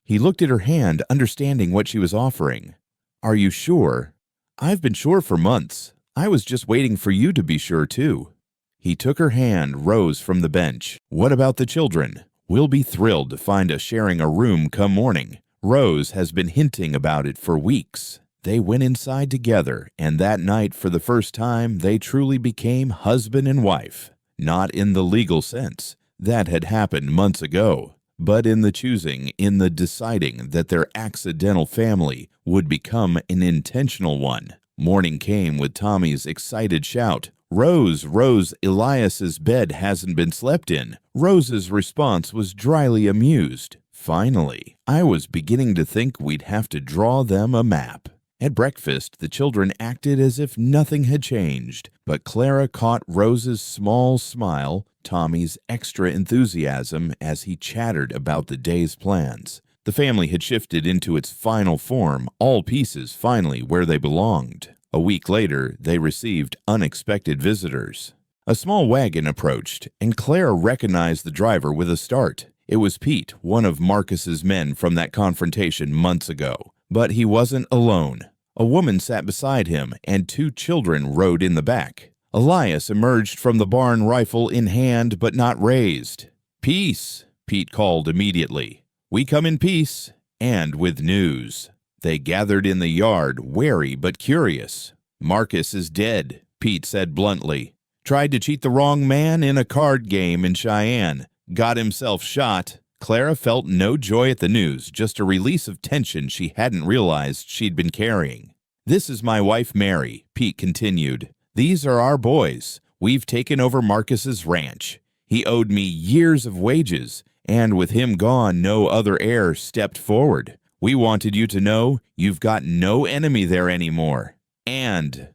He looked at her hand, understanding what she was offering. "Are you sure?" "I've been sure for months. I was just waiting for you to be sure, too." He took her hand, rose from the bench. "What about the children? We'll be thrilled to find us sharing a room come morning. Rose has been hinting about it for weeks." They went inside together, and that night, for the first time, they truly became husband and wife. Not in the legal sense. That had happened months ago. But in the choosing, in the deciding that their accidental family would become an intentional one. Morning came with Tommy's excited shout, "Rose, Rose, Elias's bed hasn't been slept in." Rose's response was dryly amused. "Finally, I was beginning to think we'd have to draw them a map." At breakfast, the children acted as if nothing had changed, but Clara caught Rose's small smile, Tommy's extra enthusiasm as he chattered about the day's plans. The family had shifted into its final form, all pieces finally where they belonged. A week later, they received unexpected visitors. A small wagon approached, and Clara recognized the driver with a start. It was Pete, one of Marcus's men from that confrontation months ago. But he wasn't alone. A woman sat beside him, and 2 children rode in the back. Elias emerged from the barn, rifle in hand but not raised. "Peace," Pete called immediately. "We come in peace, and with news." They gathered in the yard, wary but curious. "Marcus is dead," Pete said bluntly. "Tried to cheat the wrong man in a card game in Cheyenne. Got himself shot." Clara felt no joy at the news, just a release of tension she hadn't realized she'd been carrying. "This is my wife, Mary," Pete continued. "These are our boys. We've taken over Marcus's ranch. He owed me years of wages, and with him gone, no other heir stepped forward. We wanted you to know you've got no enemy there anymore. And—"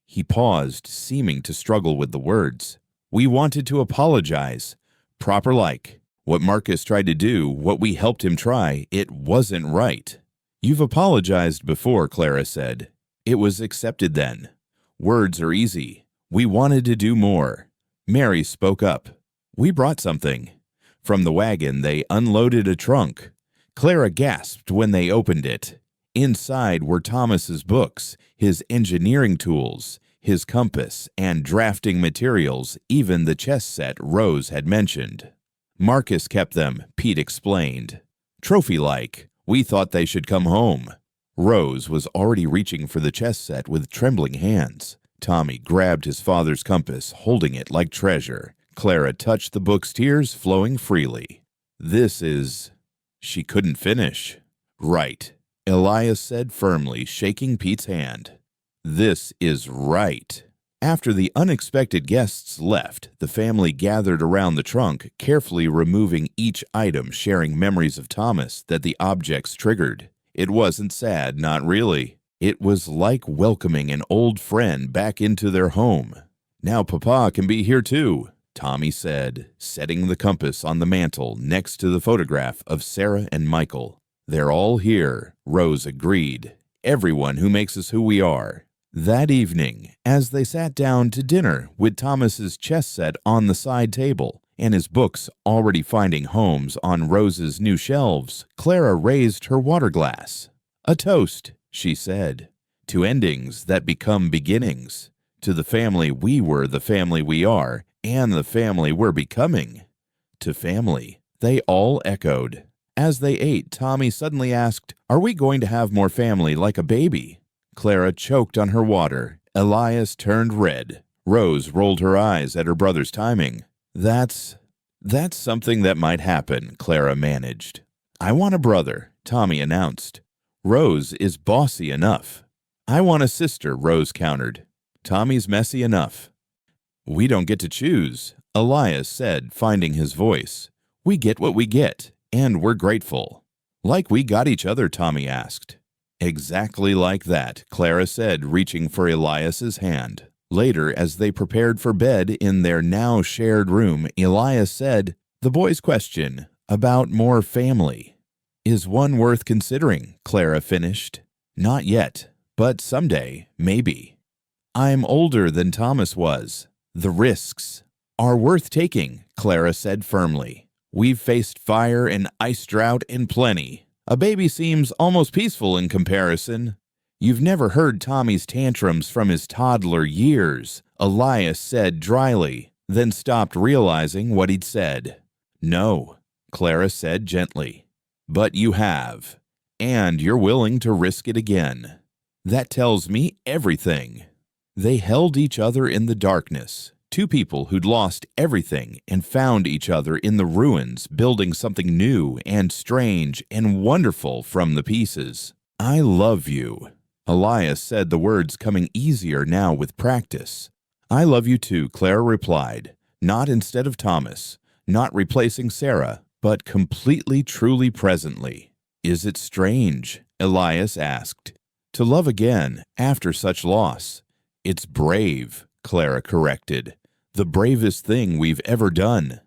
he paused, seeming to struggle with the words. "We wanted to apologize. Proper like. What Marcus tried to do, what we helped him try, it wasn't right." "You've apologized before," Clara said. "It was accepted then. Words are easy. We wanted to do more." Mary spoke up. "We brought something." From the wagon, they unloaded a trunk. Clara gasped when they opened it. Inside were Thomas's books, his engineering tools, his compass, and drafting materials, even the chess set Rose had mentioned. "Marcus kept them," Pete explained. "Trophy-like. We thought they should come home." Rose was already reaching for the chess set with trembling hands. Tommy grabbed his father's compass, holding it like treasure. Clara touched the books, tears flowing freely. "This is—" She couldn't finish. "Right," Elias said firmly, shaking Pete's hand. "This is right." After the unexpected guests left, the family gathered around the trunk, carefully removing each item, sharing memories of Thomas that the objects triggered. It wasn't sad, not really. It was like welcoming an old friend back into their home. "Now Papa can be here too," Tommy said, setting the compass on the mantel next to the photograph of Sarah and Michael. "They're all here," Rose agreed. "Everyone who makes us who we are." That evening, as they sat down to dinner with Thomas's chess set on the side table and his books already finding homes on Rose's new shelves, Clara raised her water glass. "A toast," she said, "to endings that become beginnings, to the family we were, the family we are, and the family we're becoming." "To family," they all echoed. As they ate, Tommy suddenly asked, Are we going to have more family like a baby?" Clara choked on her water. Elias turned red. Rose rolled her eyes at her brother's timing. That's something that might happen," Clara managed. "I want a brother," Tommy announced. "Rose is bossy enough." "I want a sister," Rose countered. "Tommy's messy enough." "We don't get to choose," Elias said, finding his voice. "We get what we get, and we're grateful." "Like we got each other?" Tommy asked. "Exactly like that," Clara said, reaching for Elias's hand. Later, as they prepared for bed in their now shared room, Elias said, "The boy's question about more family is one worth considering," Clara finished. "Not yet, but someday, maybe. I'm older than Thomas was. The risks are worth taking," Clara said firmly. "We've faced fire and ice drought in plenty. A baby seems almost peaceful in comparison." "You've never heard Tommy's tantrums from his toddler years," Elias said dryly, then stopped realizing what he'd said. "No," Clara said gently. "But you have, and you're willing to risk it again. That tells me everything." They held each other in the darkness, two people who'd lost everything and found each other in the ruins, building something new and strange and wonderful from the pieces. "I love you." Elias said, the words coming easier now with practice. "I love you too," Clara replied, not instead of Thomas, not replacing Sarah, but completely, truly, presently. "Is it strange?" Elias asked. "To love again after such loss?" "It's brave," Clara corrected. "The bravest thing we've ever done."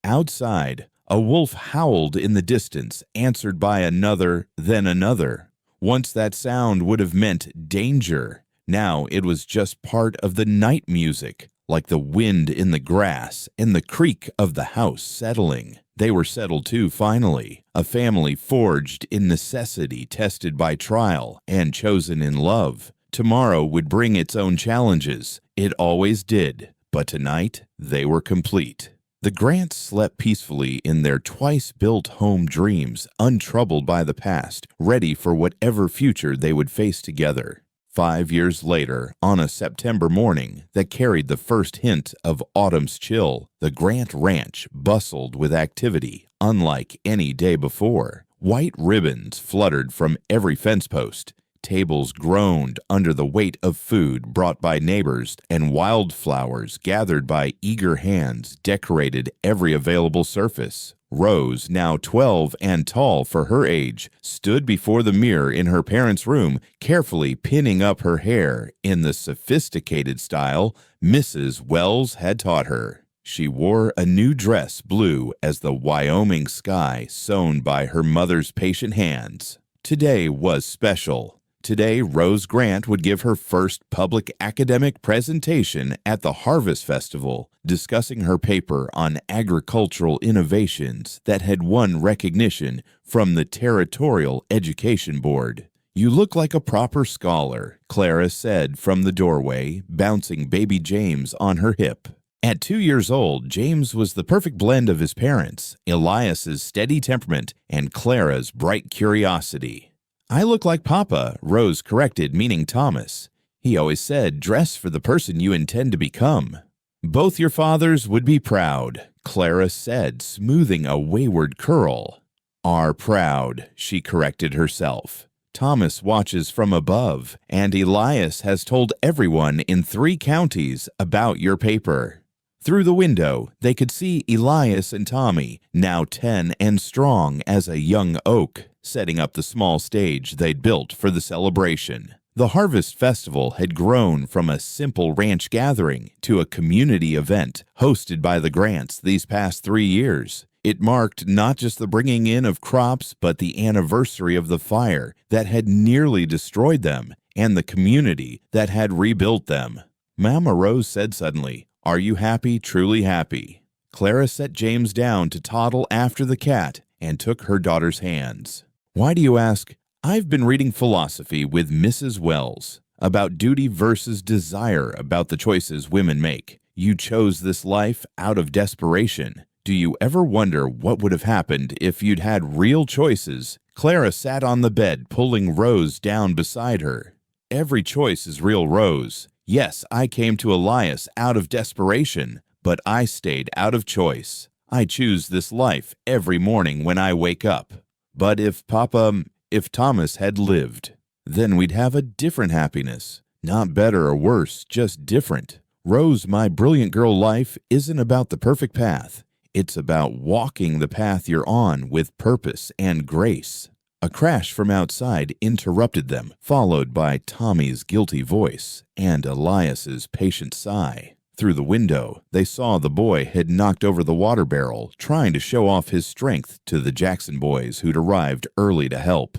Outside, a wolf howled in the distance, answered by another, then another. Once that sound would have meant danger. Now it was just part of the night music, like the wind in the grass and the creak of the house settling. They were settled too, finally. A family forged in necessity, tested by trial, and chosen in love. Tomorrow would bring its own challenges. It always did. But tonight, they were complete. The Grants slept peacefully in their twice-built home dreams, untroubled by the past, ready for whatever future they would face together. 5 years later, on a September morning that carried the first hint of autumn's chill, the Grant Ranch bustled with activity unlike any day before. White ribbons fluttered from every fence post. Tables groaned under the weight of food brought by neighbors, and wildflowers gathered by eager hands decorated every available surface. Rose, now 12 and tall for her age, stood before the mirror in her parents' room, carefully pinning up her hair in the sophisticated style Mrs. Wells had taught her. She wore a new dress, blue as the Wyoming sky sewn by her mother's patient hands. Today was special. Today, Rose Grant would give her first public academic presentation at the Harvest Festival, discussing her paper on agricultural innovations that had won recognition from the Territorial Education Board. "You look like a proper scholar," Clara said from the doorway, bouncing baby James on her hip. At 2 years old, James was the perfect blend of his parents, Elias's steady temperament and Clara's bright curiosity. "I look like Papa," Rose corrected, meaning Thomas. "He always said, dress for the person you intend to become." "Both your fathers would be proud," Clara said, smoothing a wayward curl. "Are proud," she corrected herself. "Thomas watches from above, and Elias has told everyone in 3 counties about your paper." Through the window, they could see Elias and Tommy, now 10 and strong as a young oak, setting up the small stage they'd built for the celebration. The Harvest Festival had grown from a simple ranch gathering to a community event hosted by the Grants these past 3 years. It marked not just the bringing in of crops, but the anniversary of the fire that had nearly destroyed them and the community that had rebuilt them. Mama Rose said suddenly, "Are you happy, truly happy?" Clara set James down to toddle after the cat and took her daughter's hands. "Why do you ask?" "I've been reading philosophy with Mrs. Wells about duty versus desire, about the choices women make. You chose this life out of desperation. Do you ever wonder what would have happened if you'd had real choices? Clara sat on the bed, pulling Rose down beside her. Every choice is real, Rose. Yes, I came to Elias out of desperation, but I stayed out of choice. I choose this life every morning when I wake up. But if Thomas had lived, then we'd have a different happiness. Not better or worse, just different. Rose, my brilliant girl, life isn't about the perfect path. It's about walking the path you're on with purpose and grace. A crash from outside interrupted them, followed by Tommy's guilty voice and Elias's patient sigh. Through the window, they saw the boy had knocked over the water barrel, trying to show off his strength to the Jackson boys who'd arrived early to help.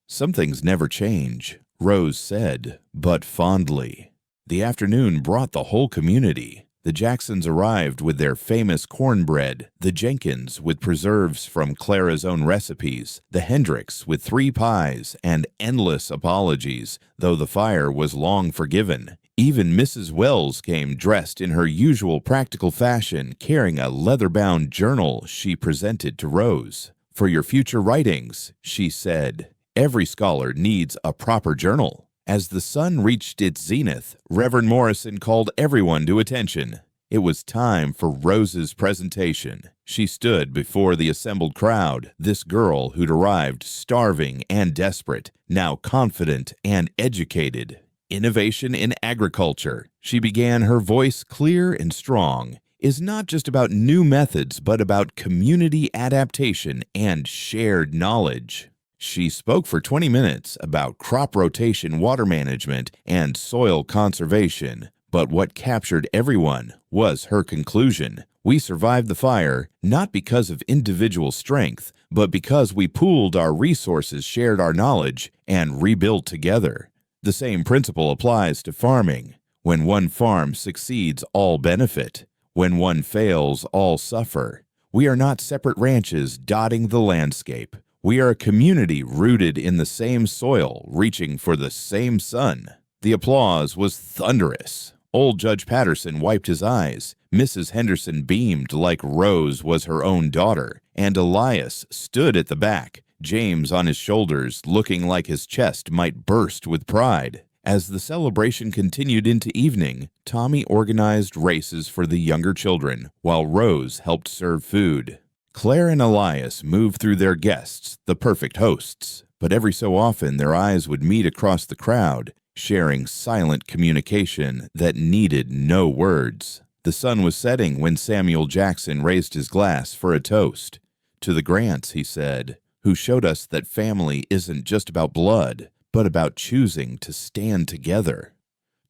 "Some things never change," Rose said, but fondly. The afternoon brought the whole community. The Jacksons arrived with their famous cornbread, the Jenkins with preserves from Clara's own recipes, the Hendricks with 3 pies and endless apologies, though the fire was long forgiven. Even Mrs. Wells came dressed in her usual practical fashion, carrying a leather-bound journal she presented to Rose. "For your future writings," she said. "Every scholar needs a proper journal." As the sun reached its zenith, Reverend Morrison called everyone to attention. It was time for Rose's presentation. She stood before the assembled crowd, this girl who'd arrived starving and desperate, now confident and educated. Innovation in agriculture, she began, her voice clear and strong, is not just about new methods, but about community adaptation and shared knowledge. She spoke for 20 minutes about crop rotation, water management, and soil conservation. But what captured everyone was her conclusion. "We survived the fire, not because of individual strength, but because we pooled our resources, shared our knowledge, and rebuilt together." The same principle applies to farming. When one farm succeeds, all benefit. When one fails, all suffer. We are not separate ranches dotting the landscape. We are a community rooted in the same soil, reaching for the same sun. The applause was thunderous. Old Judge Patterson wiped his eyes. Mrs. Henderson beamed like Rose was her own daughter, and Elias stood at the back, James on his shoulders, looking like his chest might burst with pride. As the celebration continued into evening, Tommy organized races for the younger children, while Rose helped serve food. Claire and Elias moved through their guests, the perfect hosts, but every so often their eyes would meet across the crowd, sharing silent communication that needed no words. The sun was setting when Samuel Jackson raised his glass for a toast. "To the Grants," he said, "who showed us that family isn't just about blood, but about choosing to stand together."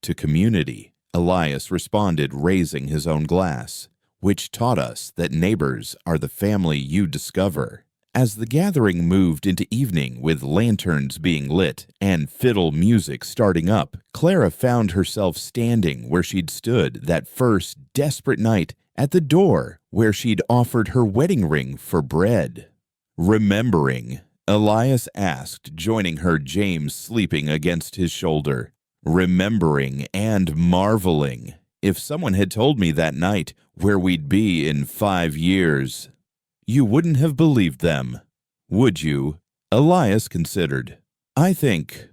"To community," Elias responded, raising his own glass, "which taught us that neighbors are the family you discover." As the gathering moved into evening with lanterns being lit and fiddle music starting up, Clara found herself standing where she'd stood that first desperate night at the door where she'd offered her wedding ring for bread. "Remembering?" Elias asked, joining her, James sleeping against his shoulder. "Remembering and marveling. If someone had told me that night where we'd be in 5 years, you wouldn't have believed them, would you?" Elias considered. I think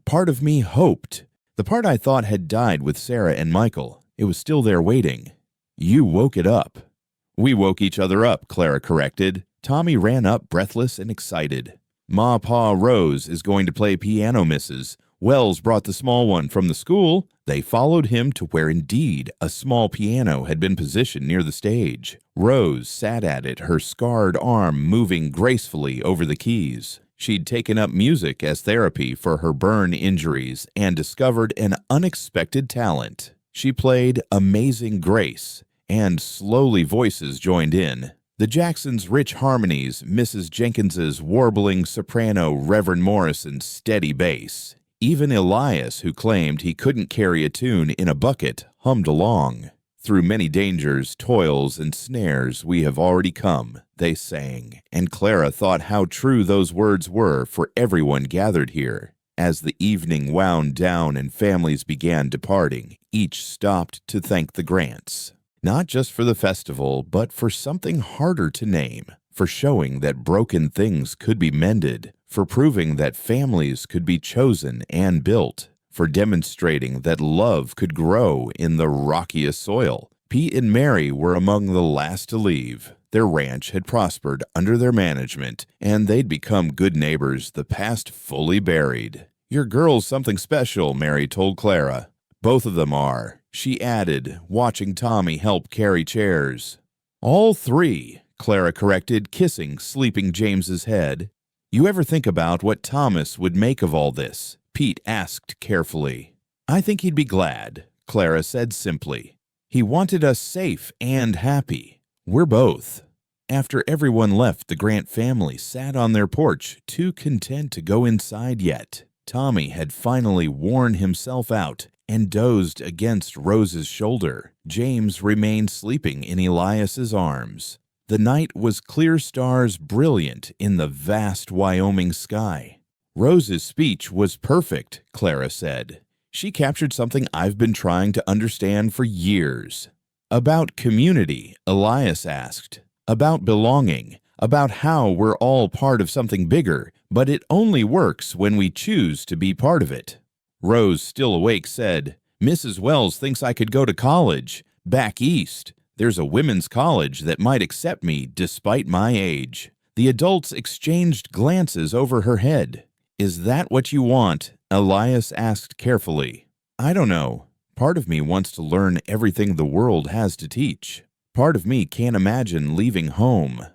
part of me hoped. The part I thought had died with Sarah and Michael. It was still there waiting. You woke it up." "We woke each other up," Clara corrected. Tommy ran up, breathless and excited. "Ma Pa Rose is going to play piano, Mrs. Wells brought the small one from the school." They followed him to where indeed a small piano had been positioned near the stage. Rose sat at it, her scarred arm moving gracefully over the keys. She'd taken up music as therapy for her burn injuries and discovered an unexpected talent. She played Amazing Grace, and slowly voices joined in. The Jacksons' rich harmonies, Mrs. Jenkins's warbling soprano, Reverend Morrison's steady bass. Even Elias, who claimed he couldn't carry a tune in a bucket, hummed along. "Through many dangers, toils, and snares we have already come," they sang, and Clara thought how true those words were for everyone gathered here. As the evening wound down and families began departing, each stopped to thank the Grants. Not just for the festival, but for something harder to name, for showing that broken things could be mended, for proving that families could be chosen and built, for demonstrating that love could grow in the rockiest soil. Pete and Mary were among the last to leave. Their ranch had prospered under their management, and they'd become good neighbors, the past fully buried. "Your girl's something special," Mary told Clara. "Both of them are," she added, watching Tommy help carry chairs. "All three," Clara corrected, kissing sleeping James's head. "You ever think about what Thomas would make of all this?" Pete asked carefully. "I think he'd be glad," Clara said simply. "He wanted us safe and happy. We're both." After everyone left, the Grant family sat on their porch, too content to go inside yet. Tommy had finally worn himself out and dozed against Rose's shoulder. James remained sleeping in Elias's arms. The night was clear stars brilliant in the vast Wyoming sky. "Rose's speech was perfect," Clara said. "She captured something I've been trying to understand for years." "About community?" Elias asked. "About belonging, about how we're all part of something bigger, but it only works when we choose to be part of it." Rose, still awake, said, "Mrs. Wells thinks I could go to college, back east. There's a women's college that might accept me despite my age." The adults exchanged glances over her head. "Is that what you want?" Elias asked carefully. "I don't know. Part of me wants to learn everything the world has to teach. Part of me can't imagine leaving home."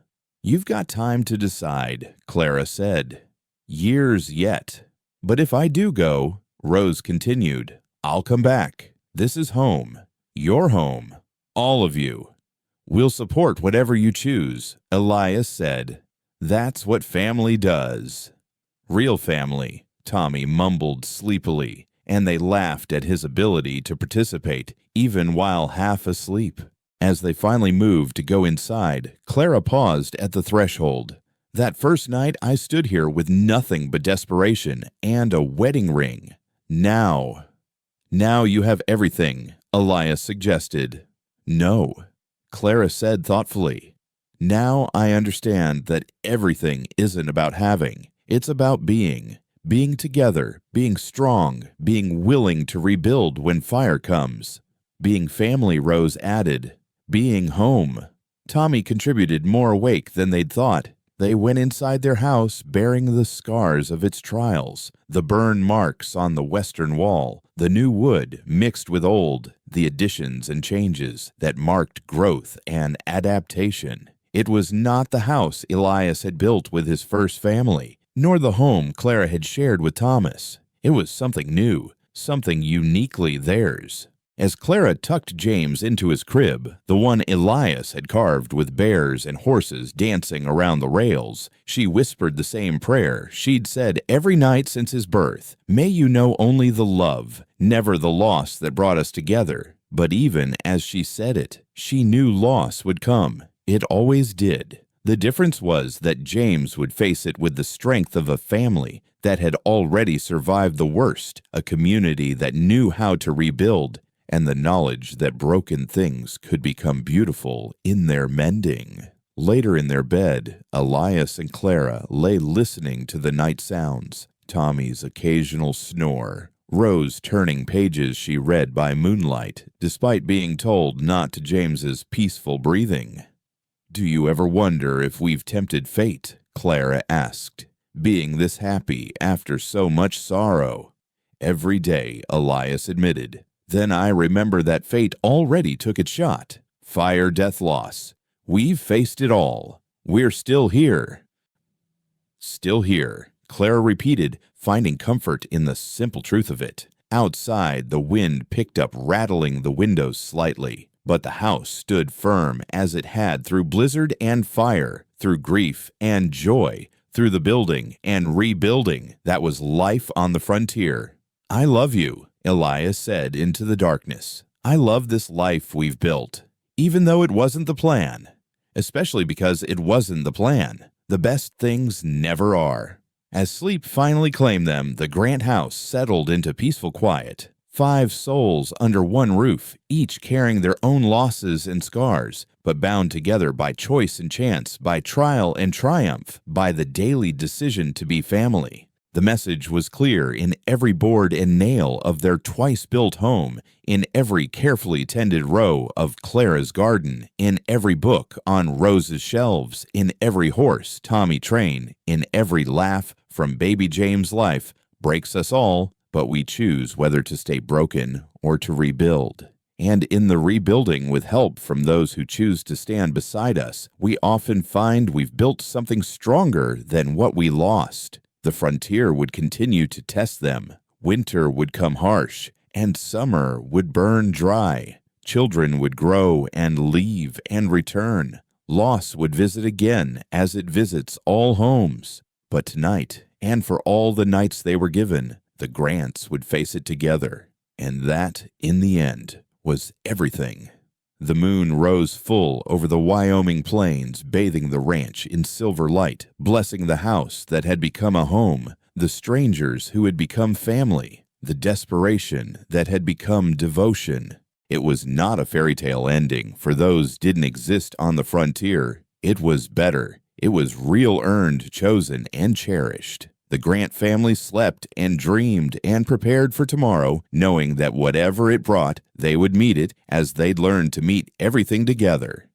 "You've got time to decide," Clara said. "Years yet. But if I do go," Rose continued, "I'll come back. This is home. Your home. All of you. We'll support whatever you choose," Elias said. "That's what family does." "Real family," Tommy mumbled sleepily, and they laughed at his ability to participate even while half asleep. As they finally moved to go inside, Clara paused at the threshold. "That first night I stood here with nothing but desperation and a wedding ring. Now you have everything," Elias suggested. "No," Clara said thoughtfully. "Now I understand that everything isn't about having. It's about being. Being together, being strong, being willing to rebuild when fire comes. Being family," Rose added. "Being home." Tommy contributed more awake than they'd thought. They went inside their house bearing the scars of its trials, the burn marks on the western wall, the new wood mixed with old, the additions and changes that marked growth and adaptation. It was not the house Elias had built with his first family, nor the home Clara had shared with Thomas. It was something new, something uniquely theirs. As Clara tucked James into his crib, the one Elias had carved with bears and horses dancing around the rails, she whispered the same prayer she'd said every night since his birth. "May you know only the love, never the loss that brought us together." But even as she said it, she knew loss would come. It always did. The difference was that James would face it with the strength of a family that had already survived the worst, a community that knew how to rebuild, and the knowledge that broken things could become beautiful in their mending. Later in their bed, Elias and Clara lay listening to the night sounds, Tommy's occasional snore, Rose turning pages she read by moonlight, despite being told not to James's peaceful breathing. "Do you ever wonder if we've tempted fate?" Clara asked, "being this happy after so much sorrow." "Every day," Elias admitted. "Then I remember that fate already took its shot. Fire, death, loss. We've faced it all. We're still here." "Still here," Clara repeated, finding comfort in the simple truth of it. Outside, the wind picked up, rattling the windows slightly, but the house stood firm as it had through blizzard and fire, through grief and joy, through the building and rebuilding that was life on the frontier. "I love you," Elias said into the darkness. "I love this life we've built, even though it wasn't the plan. Especially because it wasn't the plan. The best things never are." As sleep finally claimed them, the Grant house settled into peaceful quiet. 5 souls under one roof, each carrying their own losses and scars, but bound together by choice and chance, by trial and triumph, by the daily decision to be family. The message was clear in every board and nail of their twice-built home, in every carefully tended row of Clara's garden, in every book on Rose's shelves, in every horse Tommy train, in every laugh from baby James' life. Breaks us all, but we choose whether to stay broken or to rebuild. And in the rebuilding, with help from those who choose to stand beside us, we often find we've built something stronger than what we lost. The frontier would continue to test them. Winter would come harsh, and summer would burn dry. Children would grow and leave and return. Loss would visit again, as it visits all homes. But tonight, and for all the nights they were given, the Grants would face it together. And that, in the end, was everything. The moon rose full over the Wyoming plains, bathing the ranch in silver light, blessing the house that had become a home, the strangers who had become family, the desperation that had become devotion. It was not a fairy tale ending, for those didn't exist on the frontier. It was better. It was real, earned, chosen, and cherished. The Grant family slept and dreamed and prepared for tomorrow, knowing that whatever it brought, they would meet it as they'd learned to meet everything together.